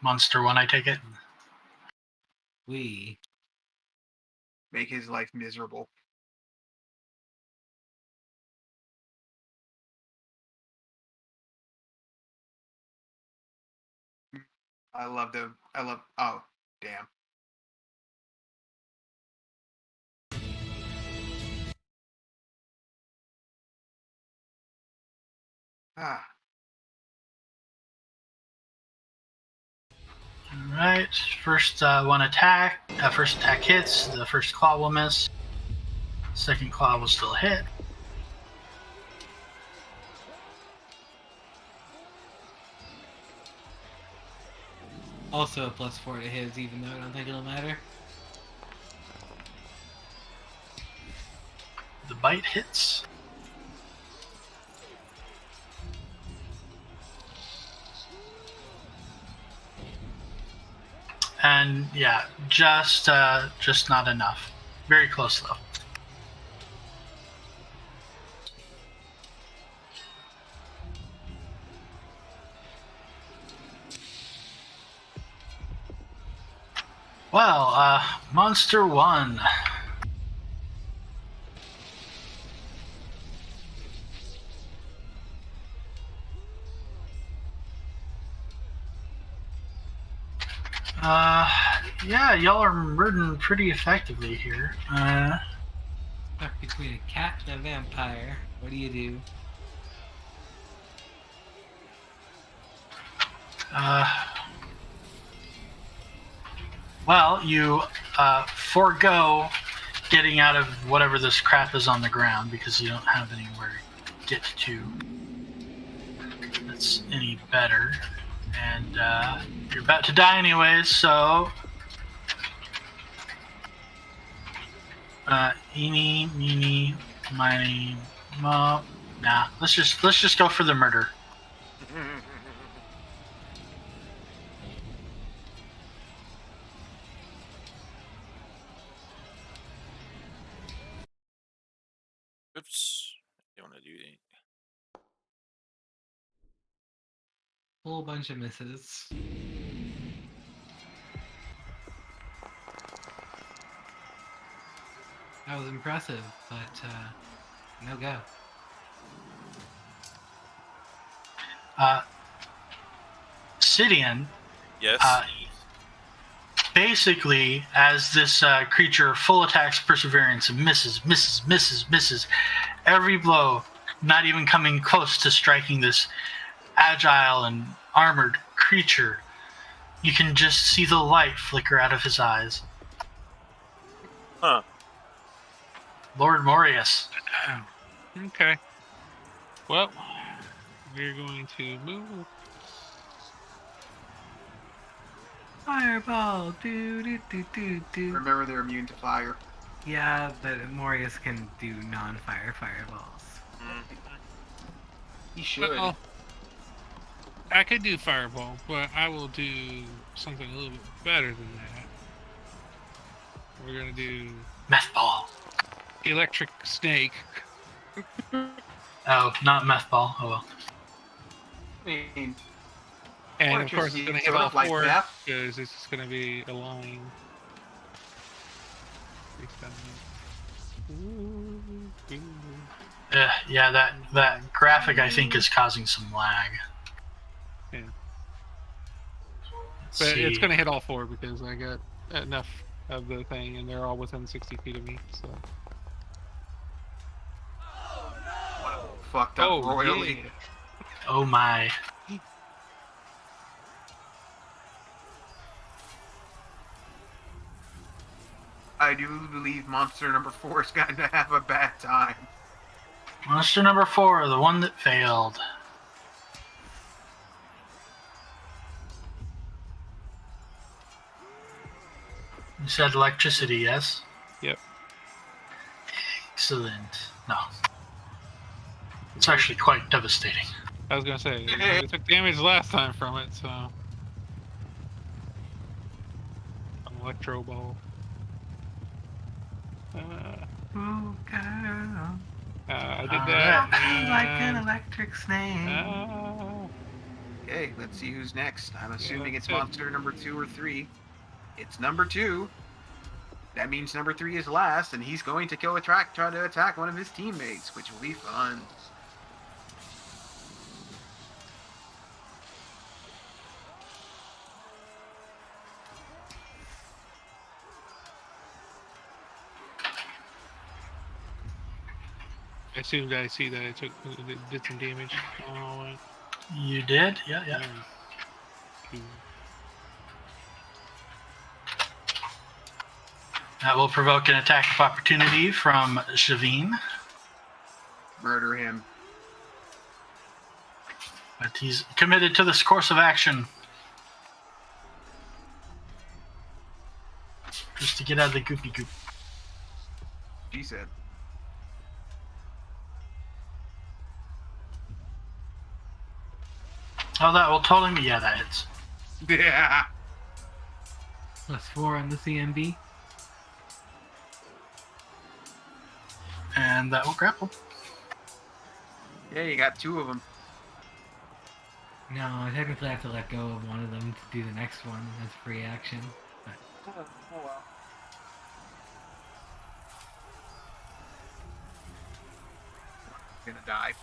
[SPEAKER 6] Monster one, I take it.
[SPEAKER 10] We.
[SPEAKER 5] Make his life miserable. Oh, damn. Ah.
[SPEAKER 6] Alright, first first attack hits, the first claw will miss. Second claw will still hit.
[SPEAKER 10] Also a +4 to his, even though I don't think it'll matter.
[SPEAKER 6] The bite hits. And yeah, just not enough. Very close though. Well, monster one. Yeah, y'all are murdering pretty effectively here.
[SPEAKER 10] Stuck between a cat and a vampire. What do you do?
[SPEAKER 6] Well, you forego getting out of whatever this crap is on the ground because you don't have anywhere to get to that's any better. And you're about to die anyways, so eeny, meeny, miny, mo. Nah, let's just go for the murder.
[SPEAKER 1] Oops. Don't want to do anything.
[SPEAKER 10] Whole bunch of misses. That was impressive, but no go.
[SPEAKER 1] Yes.
[SPEAKER 6] Cidian, basically, as this creature full attacks Purrserverence and misses, every blow, not even coming close to striking this agile and armored creature. You can just see the light flicker out of his eyes.
[SPEAKER 1] Huh.
[SPEAKER 6] Lord Morius.
[SPEAKER 2] Okay. Well, we're going to move.
[SPEAKER 10] Fireball! Do.
[SPEAKER 5] Remember, they're immune to fire.
[SPEAKER 10] Yeah, but Morius can do non-fire fireballs.
[SPEAKER 5] He should.
[SPEAKER 2] Well, I could do fireball, but I will do something a little bit better than that. We're gonna do
[SPEAKER 6] Meth ball.
[SPEAKER 2] electric snake.
[SPEAKER 6] Oh, not meth ball. Oh well.
[SPEAKER 5] I mean,
[SPEAKER 2] And of course, it's
[SPEAKER 5] electricity
[SPEAKER 2] gonna hit
[SPEAKER 5] sort
[SPEAKER 2] all
[SPEAKER 5] of like
[SPEAKER 2] four
[SPEAKER 5] that.
[SPEAKER 2] because it's just gonna be a line.
[SPEAKER 6] Yeah, that graphic I think is causing some lag.
[SPEAKER 2] Yeah.
[SPEAKER 6] Let's
[SPEAKER 2] But it's
[SPEAKER 6] see.
[SPEAKER 2] gonna hit all four because I got enough of the thing, and they're all within 60 feet of me. So.
[SPEAKER 5] Fucked up
[SPEAKER 2] Oh,
[SPEAKER 5] royally.
[SPEAKER 2] yeah.
[SPEAKER 6] Oh my.
[SPEAKER 5] I do believe monster number 4 is going to have a bad time.
[SPEAKER 6] Monster number 4, the one that failed. You said electricity, yes?
[SPEAKER 2] Yep.
[SPEAKER 6] Excellent. No. It's actually quite devastating.
[SPEAKER 2] I was gonna say I took damage last time from it, so an electro ball.
[SPEAKER 10] Ooh, girl.
[SPEAKER 2] I did that.
[SPEAKER 10] I like an
[SPEAKER 2] and,
[SPEAKER 10] electric snake.
[SPEAKER 5] Okay, let's see who's next. I'm assuming it's
[SPEAKER 2] that's it.
[SPEAKER 5] monster number 2 or 3. It's number 2. That means number 3 is last, and he's going to try to attack one of his teammates, which will be fun.
[SPEAKER 2] I assumed I see that I did some damage. Oh,
[SPEAKER 6] You did? Yeah. That will provoke an attack of opportunity from Shaiveen.
[SPEAKER 5] Murder him.
[SPEAKER 6] But he's committed to this course of action. Just to get out of the goopy goop.
[SPEAKER 5] She said.
[SPEAKER 6] Oh, that will totally... Yeah, that hits.
[SPEAKER 5] Yeah.
[SPEAKER 10] +4 on the CMB.
[SPEAKER 6] And that will grapple.
[SPEAKER 5] Yeah, you got 2 of them.
[SPEAKER 10] No, I technically have to let go of one of them to do the next one as free action. But
[SPEAKER 5] Oh well. Gonna die.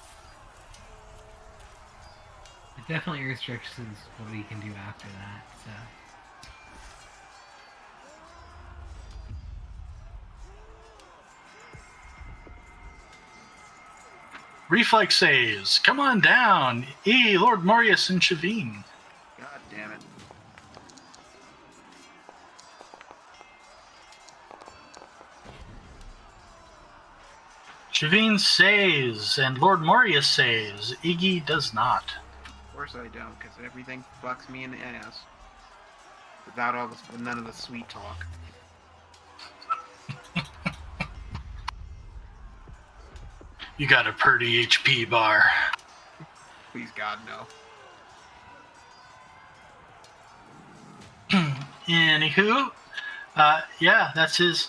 [SPEAKER 10] it definitely restricts what we can do after that. So
[SPEAKER 6] Reflex saves. Come on down. Lord Morius and Shaiveen.
[SPEAKER 5] God damn it.
[SPEAKER 6] Shaiveen saves, and Lord Morius saves. Iggy does not.
[SPEAKER 5] Of course I don't, because everything fucks me in the ass. Without all this, none of the sweet talk.
[SPEAKER 6] You got a pretty HP bar.
[SPEAKER 5] Please God, no.
[SPEAKER 6] Anywho, yeah, that's his.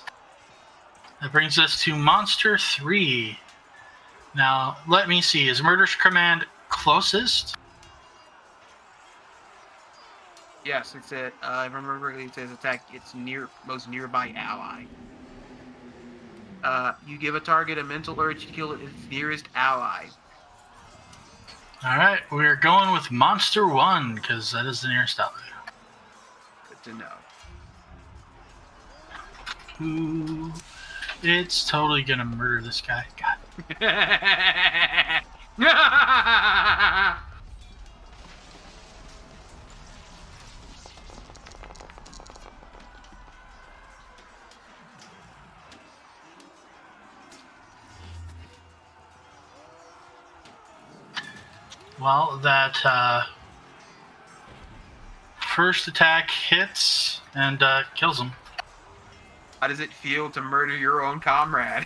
[SPEAKER 6] That brings us to Monster 3. Now, let me see. Is Murder's Command closest?
[SPEAKER 5] Yes, it's a. I remember it says attack its most nearby ally. You give a target a mental urge to kill its nearest ally.
[SPEAKER 6] Alright, we're going with Monster 1, because that is the nearest ally.
[SPEAKER 5] Good to know.
[SPEAKER 6] Ooh, it's totally gonna murder this guy. God. Well, that first attack hits and kills him.
[SPEAKER 5] How does it feel to murder your own comrade?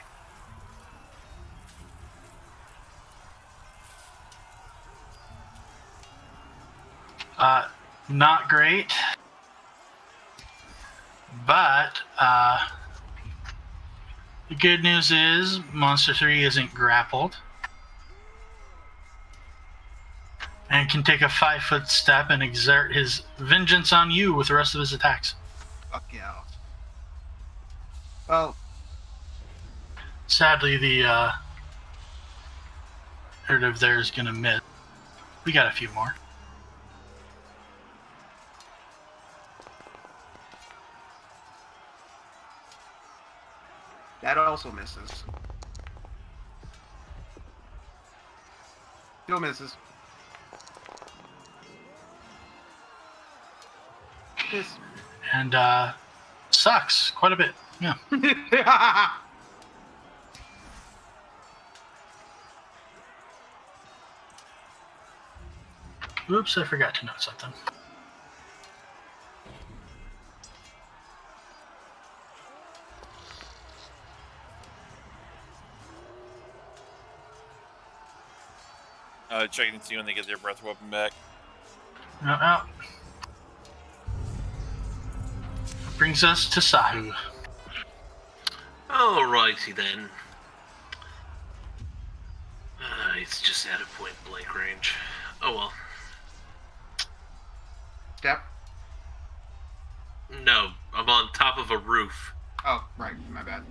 [SPEAKER 6] Not great. But the good news is Monster 3 isn't grappled. And can take a 5-foot step and exert his vengeance on you with the rest of his attacks.
[SPEAKER 5] Fuck yeah. Well,
[SPEAKER 6] Sadly, the herd of theirs gonna miss. We got a few more.
[SPEAKER 5] that also misses. Still misses. Miss.
[SPEAKER 6] And sucks quite a bit. Yeah. Oops, I forgot to note something.
[SPEAKER 1] Checking to see when they get their breath weapon back.
[SPEAKER 6] Brings us to Sahu.
[SPEAKER 8] Alrighty then. It's just out of point blank range. Oh well.
[SPEAKER 5] Step.
[SPEAKER 8] No, I'm on top of a roof.
[SPEAKER 5] Oh, right. My bad.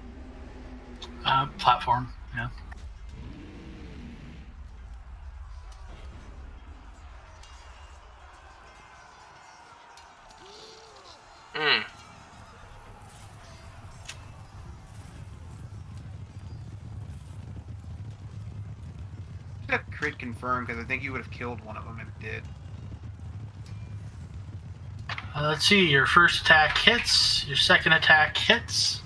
[SPEAKER 6] Platform, yeah.
[SPEAKER 5] Should have crit confirmed because I think you would have killed one of them if it did.
[SPEAKER 6] Let's see, your first attack hits, your second attack hits.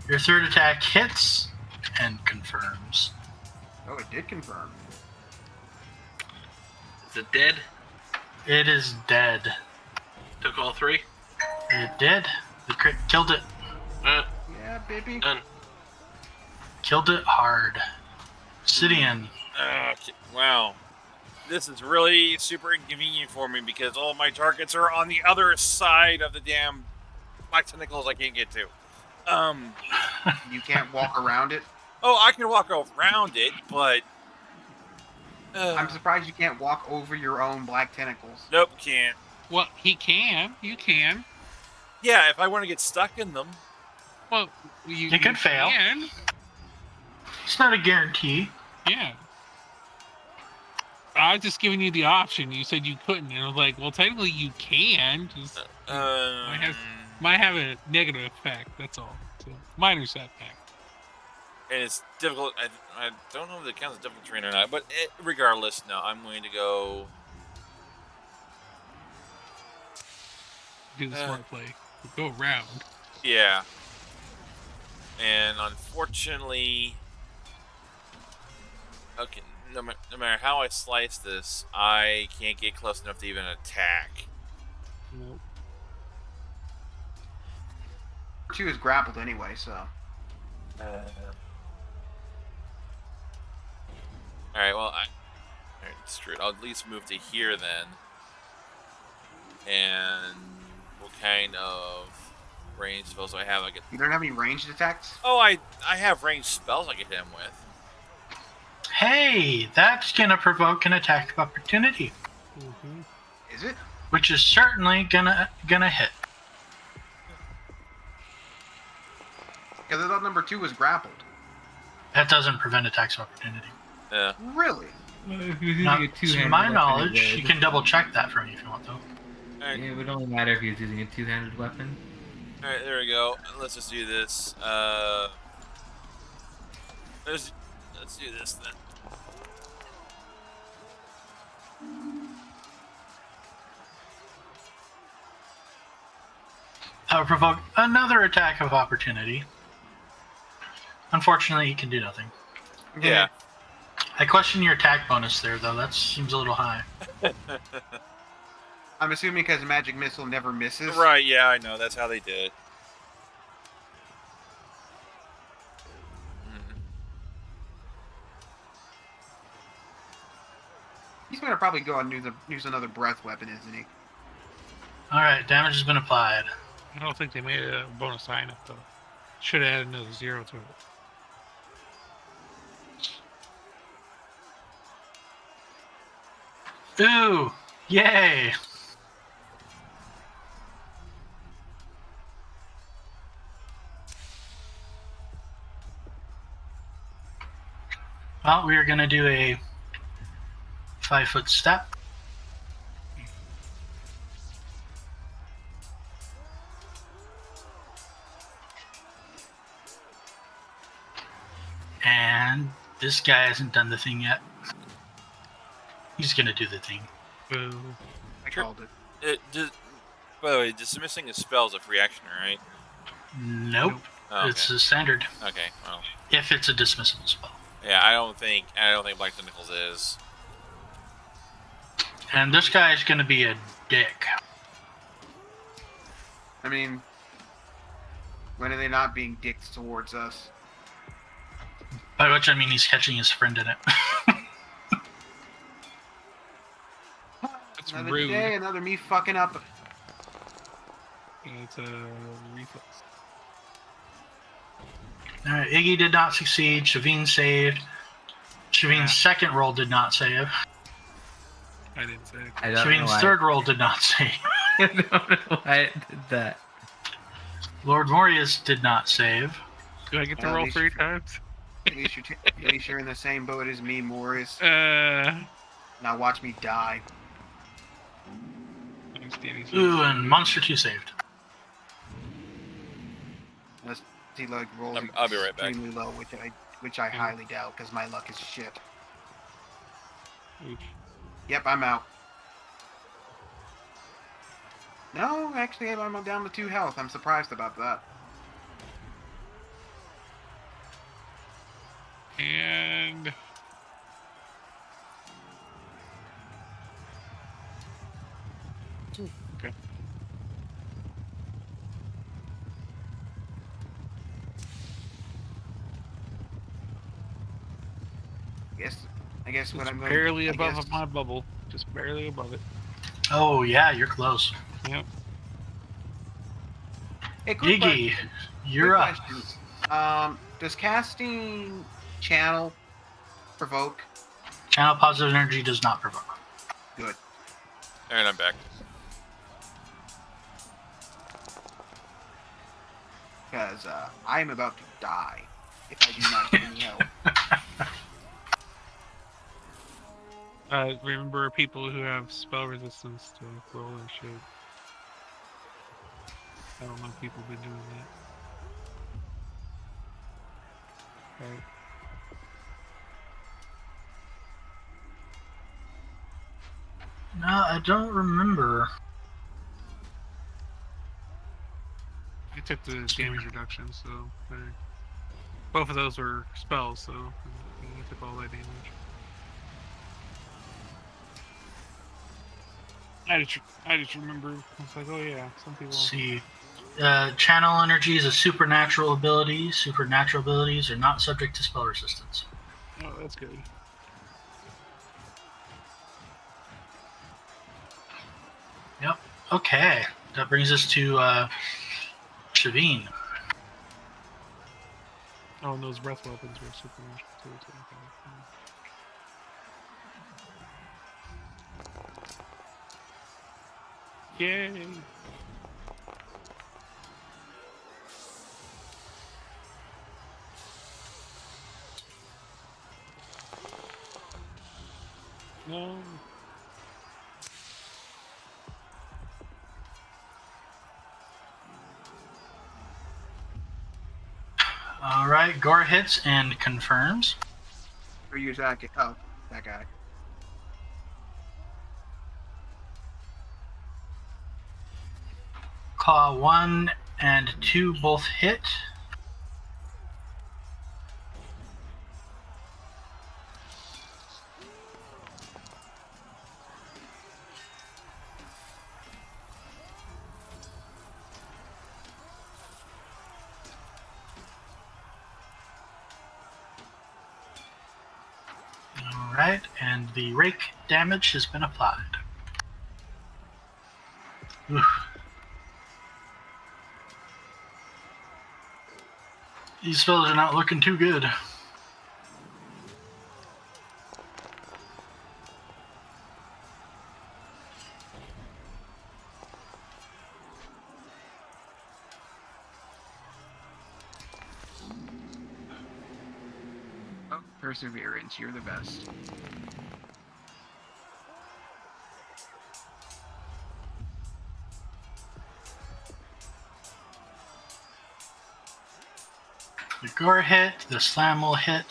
[SPEAKER 6] Your third attack hits and confirms.
[SPEAKER 5] Oh, it did confirm.
[SPEAKER 8] Is it dead?
[SPEAKER 6] It is dead.
[SPEAKER 8] Took all three?
[SPEAKER 6] It did. The crit killed it.
[SPEAKER 5] Yeah, baby.
[SPEAKER 8] Done.
[SPEAKER 6] Killed it hard. Cidian.
[SPEAKER 1] Wow. This is really super inconvenient for me because all my targets are on the other side of the damn black tentacles I can't get to.
[SPEAKER 5] You can't walk around it?
[SPEAKER 1] Oh, I can walk around it, but...
[SPEAKER 5] I'm surprised you can't walk over your own black tentacles.
[SPEAKER 1] Nope, can't.
[SPEAKER 2] Well, he can. You can.
[SPEAKER 1] Yeah, if I want to get stuck in them.
[SPEAKER 2] Well, you
[SPEAKER 6] could fail.
[SPEAKER 2] Can.
[SPEAKER 6] It's not a guarantee.
[SPEAKER 2] Yeah. I was just giving you the option. You said you couldn't, and I was like, well, technically you can. Just might have a negative effect. That's all. So, minor setback.
[SPEAKER 1] And it's difficult. I don't know if it counts as difficult terrain or not, but regardless, no, I'm going to go.
[SPEAKER 2] Do the smart play. Go around.
[SPEAKER 1] Yeah. And unfortunately, okay, no matter how I slice this, I can't get close enough to even attack.
[SPEAKER 2] Nope.
[SPEAKER 5] 2 is grappled anyway, so.
[SPEAKER 1] Alright, well, alright, screw it. I'll at least move to here then. And what kind of range spells do I have?
[SPEAKER 5] You don't have any ranged attacks?
[SPEAKER 1] Oh, I have ranged spells I can hit him with.
[SPEAKER 6] Hey, that's gonna provoke an attack of opportunity.
[SPEAKER 2] Mm-hmm.
[SPEAKER 5] Is it?
[SPEAKER 6] Which is certainly gonna hit.
[SPEAKER 5] Because I thought number 2 was grappled.
[SPEAKER 6] That doesn't prevent attacks of opportunity.
[SPEAKER 1] Yeah.
[SPEAKER 5] Really?
[SPEAKER 10] Well, if you're using
[SPEAKER 6] Not
[SPEAKER 10] a
[SPEAKER 6] to
[SPEAKER 10] two-handed
[SPEAKER 6] my
[SPEAKER 10] weapon,
[SPEAKER 6] knowledge,
[SPEAKER 10] it
[SPEAKER 6] you
[SPEAKER 10] would.
[SPEAKER 6] can double check that for me if you want though.
[SPEAKER 1] Alright,
[SPEAKER 10] It would only matter if he was using a two-handed weapon.
[SPEAKER 1] there we go. Let's just do this. Let's do this then.
[SPEAKER 6] That would provoke another attack of opportunity. Unfortunately, he can do nothing.
[SPEAKER 1] Yeah.
[SPEAKER 6] I question your attack bonus there, though. That seems a little high.
[SPEAKER 5] I'm assuming because Magic Missile never misses.
[SPEAKER 1] Right, yeah, I know. That's how they did it.
[SPEAKER 5] He's gonna probably go and use another breath weapon, isn't he?
[SPEAKER 6] Alright, damage has been applied.
[SPEAKER 2] I don't think they made a bonus sign up though. Should have added another 0 to it.
[SPEAKER 6] Ooh! Yay! Well, we are going to do a 5-foot step. And this guy hasn't done the thing yet. He's going to do the thing.
[SPEAKER 2] Boo.
[SPEAKER 5] I called it.
[SPEAKER 1] By the way, dismissing a spell is a free action, right?
[SPEAKER 6] Nope.
[SPEAKER 1] Oh, okay.
[SPEAKER 6] It's a standard.
[SPEAKER 1] Okay, well.
[SPEAKER 6] If it's a dismissible spell.
[SPEAKER 1] Yeah, I don't think Black Tentacles is.
[SPEAKER 6] And this guy is going to be a dick.
[SPEAKER 5] I mean, when are they not being dicks towards us?
[SPEAKER 6] By which I mean he's catching his friend in it.
[SPEAKER 2] That's
[SPEAKER 5] Another
[SPEAKER 2] rude.
[SPEAKER 5] day, another me fucking up.
[SPEAKER 2] It's a reflex.
[SPEAKER 6] Alright, Iggy did not succeed. Shaiveen saved. Shaiveen's second roll did not save.
[SPEAKER 2] I didn't say it.
[SPEAKER 10] I don't know
[SPEAKER 6] Shaiveen's
[SPEAKER 10] why.
[SPEAKER 6] third roll did not save.
[SPEAKER 10] I don't know why it did that.
[SPEAKER 6] Lord Morius did not save.
[SPEAKER 2] Do I get to
[SPEAKER 5] Well,
[SPEAKER 2] roll
[SPEAKER 5] they
[SPEAKER 2] 3
[SPEAKER 5] should-
[SPEAKER 2] times?
[SPEAKER 5] At least you're in the same boat as me, Morris.
[SPEAKER 2] I'm
[SPEAKER 5] Now watch me die.
[SPEAKER 2] standing.
[SPEAKER 6] Ooh, and Monster 2 saved.
[SPEAKER 5] Unless he like rolls
[SPEAKER 1] I'll be right back.
[SPEAKER 5] extremely low, which I highly doubt because my luck is shit.
[SPEAKER 2] Oof.
[SPEAKER 5] Yep, I'm out. No, actually, I'm down to 2 health. I'm surprised about that.
[SPEAKER 2] And okay.
[SPEAKER 5] I guess what
[SPEAKER 2] It's
[SPEAKER 5] I'm going
[SPEAKER 2] barely
[SPEAKER 5] I
[SPEAKER 2] above
[SPEAKER 5] guess-
[SPEAKER 2] my bubble. Just barely above it.
[SPEAKER 6] Oh, yeah, you're close.
[SPEAKER 2] Yep.
[SPEAKER 5] Hey, quick
[SPEAKER 6] Iggy,
[SPEAKER 5] question.
[SPEAKER 6] you're
[SPEAKER 5] Quick
[SPEAKER 6] up.
[SPEAKER 5] question. Does casting channel provoke?
[SPEAKER 6] Channel Positive Energy does not provoke.
[SPEAKER 5] Good.
[SPEAKER 1] Alright, I'm back.
[SPEAKER 5] Because I'm about to die if I do not get any help.
[SPEAKER 2] Remember people who have spell resistance to roll and shit. I don't know if people have been doing that. Right.
[SPEAKER 6] No, I don't remember.
[SPEAKER 2] I took the damage reduction, so both of those were spells, so I took all that damage. I just remember. It's like, oh yeah, some people.
[SPEAKER 6] Let's see. Channel Energy is a supernatural ability. Supernatural abilities are not subject to spell resistance.
[SPEAKER 2] Oh, that's good.
[SPEAKER 6] Yep. Okay. That brings us to Shaiveen.
[SPEAKER 2] Oh, and those breath weapons were supernatural too. Yay! No.
[SPEAKER 6] All right. Gore hits and confirms.
[SPEAKER 5] Or use that guy. Oh, that guy.
[SPEAKER 6] Claw 1 and 2 both hit. Alright, and the rake damage has been applied. Oof. These spells are not looking too good.
[SPEAKER 5] Oh, Purrserverence, you're the best.
[SPEAKER 6] The gore hit, the slam will hit.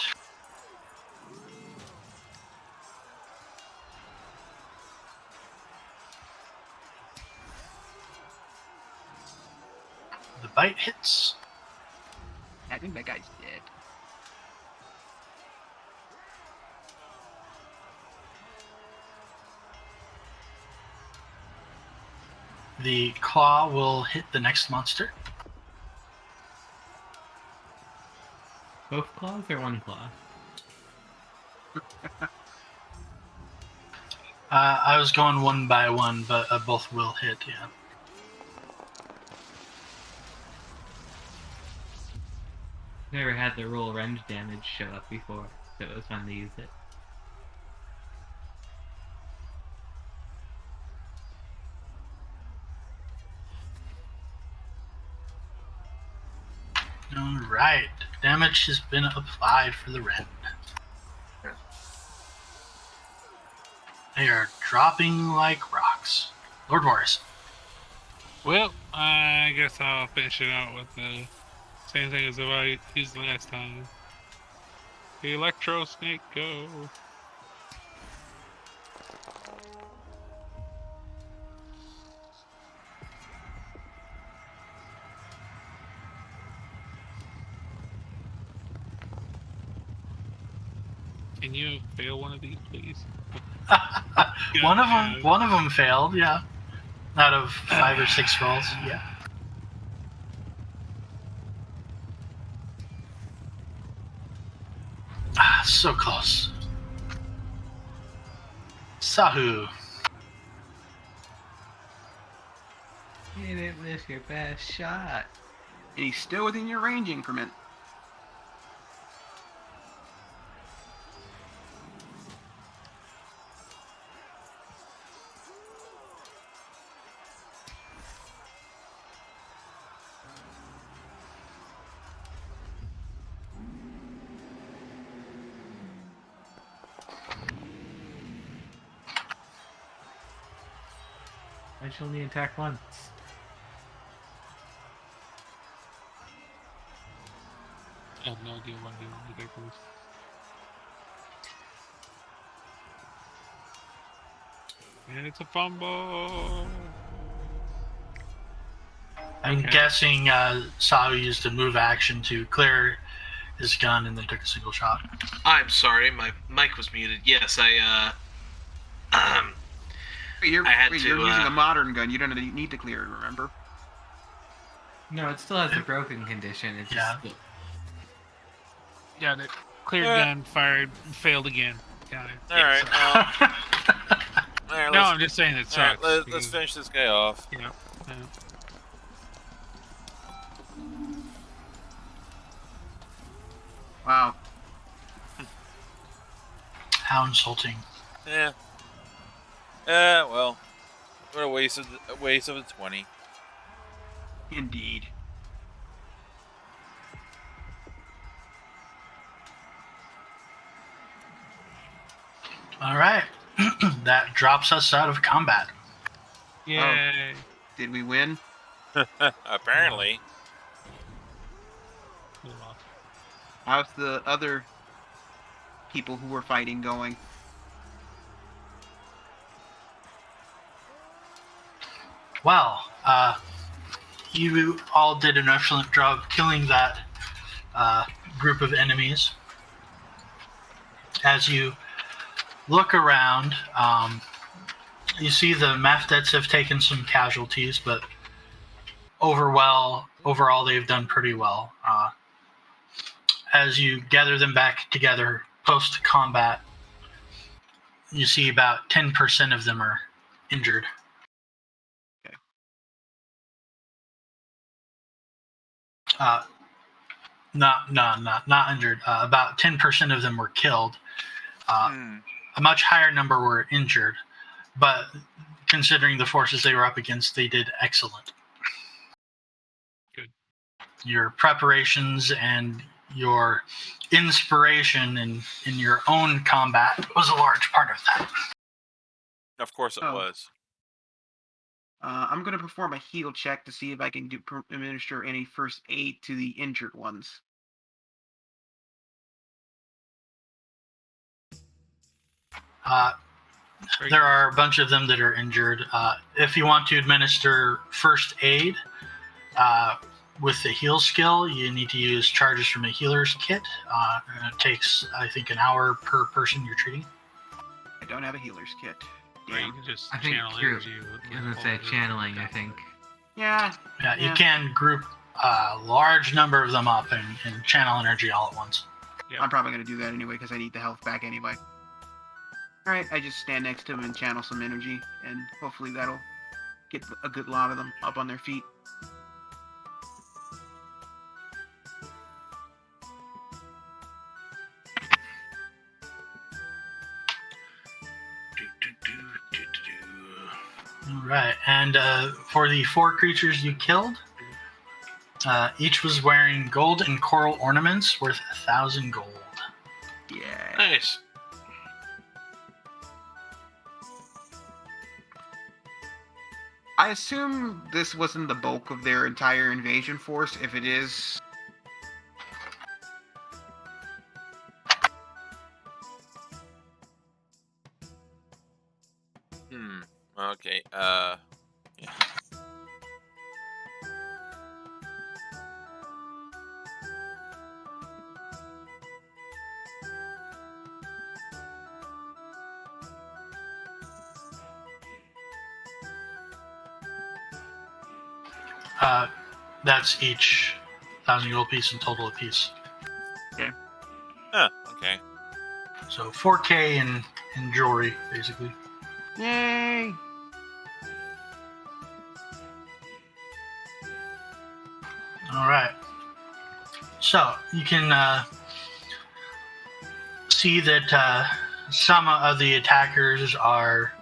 [SPEAKER 6] The bite hits.
[SPEAKER 5] I think that guy's dead.
[SPEAKER 6] The claw will hit the next monster.
[SPEAKER 10] Both claws or one claw?
[SPEAKER 6] I was going one by one, but both will hit, yeah.
[SPEAKER 10] Never had the roll range damage show up before, so it was fun to use it.
[SPEAKER 6] Alright, damage has been applied for the rend. They are dropping like rocks. Lord Morris.
[SPEAKER 2] Well, I guess I'll finish it out with the same thing as I used the last time. The Electro Snake, go. Can you fail one of these, please?
[SPEAKER 6] One of them failed, yeah. Out of 5 or 6 rolls, yeah. Ah, so close. Sahu.
[SPEAKER 10] You didn't miss your best shot.
[SPEAKER 5] And he's still within your range increment.
[SPEAKER 10] I should only attack once.
[SPEAKER 2] I have no idea what I'm doing. And it's a fumble.
[SPEAKER 6] I'm guessing Sahu used a move action to clear his gun and then took a single shot.
[SPEAKER 8] I'm sorry, my mic was muted. Yes,
[SPEAKER 5] You're
[SPEAKER 8] I had
[SPEAKER 5] using
[SPEAKER 8] to,
[SPEAKER 5] a modern gun. You don't need to clear it, remember?
[SPEAKER 10] No, it still has a broken condition. It's just
[SPEAKER 2] Yeah, the cleared gun, fired, failed again. Got it.
[SPEAKER 1] Alright,
[SPEAKER 2] No, I'm just saying it sucks.
[SPEAKER 1] Let's finish this guy off.
[SPEAKER 2] Yeah.
[SPEAKER 5] Wow.
[SPEAKER 6] How insulting.
[SPEAKER 1] Yeah. Well, what a waste of a 20.
[SPEAKER 5] Indeed.
[SPEAKER 6] Alright. That drops us out of combat.
[SPEAKER 2] Yay.
[SPEAKER 5] Did we win?
[SPEAKER 1] Apparently.
[SPEAKER 5] How's the other people who were fighting going?
[SPEAKER 6] Well, you all did an excellent job killing that group of enemies. As you look around, you see the Mafdets have taken some casualties, but overall they've done pretty well. As you gather them back together post-combat, you see about 10% of them are injured.
[SPEAKER 5] Okay.
[SPEAKER 6] Not injured. About 10% of them were killed. A much higher number were injured, but considering the forces they were up against, they did excellent.
[SPEAKER 2] Good.
[SPEAKER 6] Your preparations and your inspiration in your own combat was a large part of that.
[SPEAKER 1] Of course it was.
[SPEAKER 5] I'm going to perform a heal check to see if I can administer any first aid to the injured ones.
[SPEAKER 6] There are a bunch of them that are injured. If you want to administer first aid with the heal skill, you need to use charges from a healer's kit. And it takes, I think, an hour per person you're treating.
[SPEAKER 5] I don't have a healer's kit.
[SPEAKER 2] Or you can just
[SPEAKER 10] I think
[SPEAKER 2] channel
[SPEAKER 10] true.
[SPEAKER 2] energy.
[SPEAKER 10] I was gonna say channeling. I think.
[SPEAKER 5] Yeah.
[SPEAKER 6] You can group a large number of them up and channel energy all at once.
[SPEAKER 2] Yeah.
[SPEAKER 5] I'm probably going to do that anyway because I need the health back anyway. Alright, I just stand next to him and channel some energy, and hopefully that'll get a good lot of them up on their feet.
[SPEAKER 6] Alright, and for the 4 creatures you killed, each was wearing gold and coral ornaments worth 1,000 gold.
[SPEAKER 5] Yeah.
[SPEAKER 8] Nice.
[SPEAKER 5] I assume this wasn't the bulk of their entire invasion force. If it is...
[SPEAKER 1] Okay, yeah.
[SPEAKER 6] That's each 1,000 gold piece and total a piece.
[SPEAKER 5] Okay.
[SPEAKER 1] Okay.
[SPEAKER 6] So 4K in jewelry, basically.
[SPEAKER 5] Yay!
[SPEAKER 6] Alright. So, you can see that some of the attackers are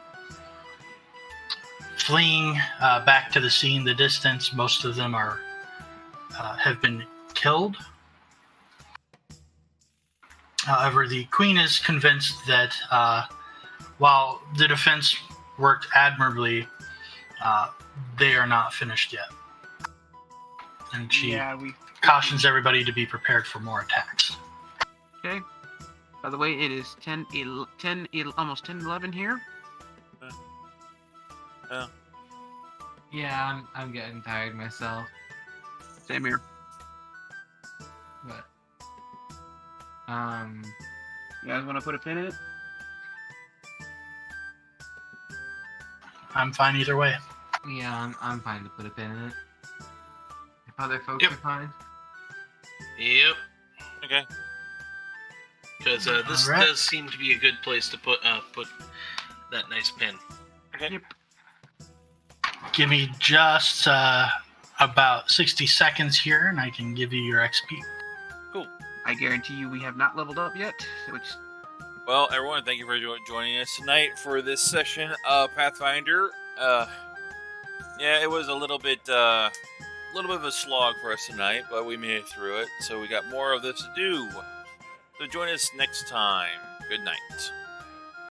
[SPEAKER 6] fleeing back to the sea in the distance. Most of them are have been killed. However, the queen is convinced that while the defense worked admirably, they are not finished yet. And she cautions everybody to be prepared for more attacks.
[SPEAKER 5] Okay. By the way, it is almost 10:11 here.
[SPEAKER 10] Yeah, I'm getting tired myself.
[SPEAKER 5] Same here.
[SPEAKER 10] But
[SPEAKER 5] You guys want to put a pin in it?
[SPEAKER 6] I'm fine either way.
[SPEAKER 10] yeah, I'm fine to put a pin in it. If other folks
[SPEAKER 8] Yep.
[SPEAKER 10] are fine.
[SPEAKER 8] Yep.
[SPEAKER 1] Okay.
[SPEAKER 8] Because this
[SPEAKER 6] Alright.
[SPEAKER 8] does seem to be a good place to put that nice pin.
[SPEAKER 1] Okay.
[SPEAKER 5] Yep.
[SPEAKER 6] Give me just about 60 seconds here, and I can give you your XP.
[SPEAKER 5] I guarantee you we have not leveled up yet, which...
[SPEAKER 1] Well, everyone, thank you for joining us tonight for this session of Pathfinder. Yeah, it was a little bit of a slog for us tonight, but we made it through it. So we got more of this to do. So join us next time. Good night.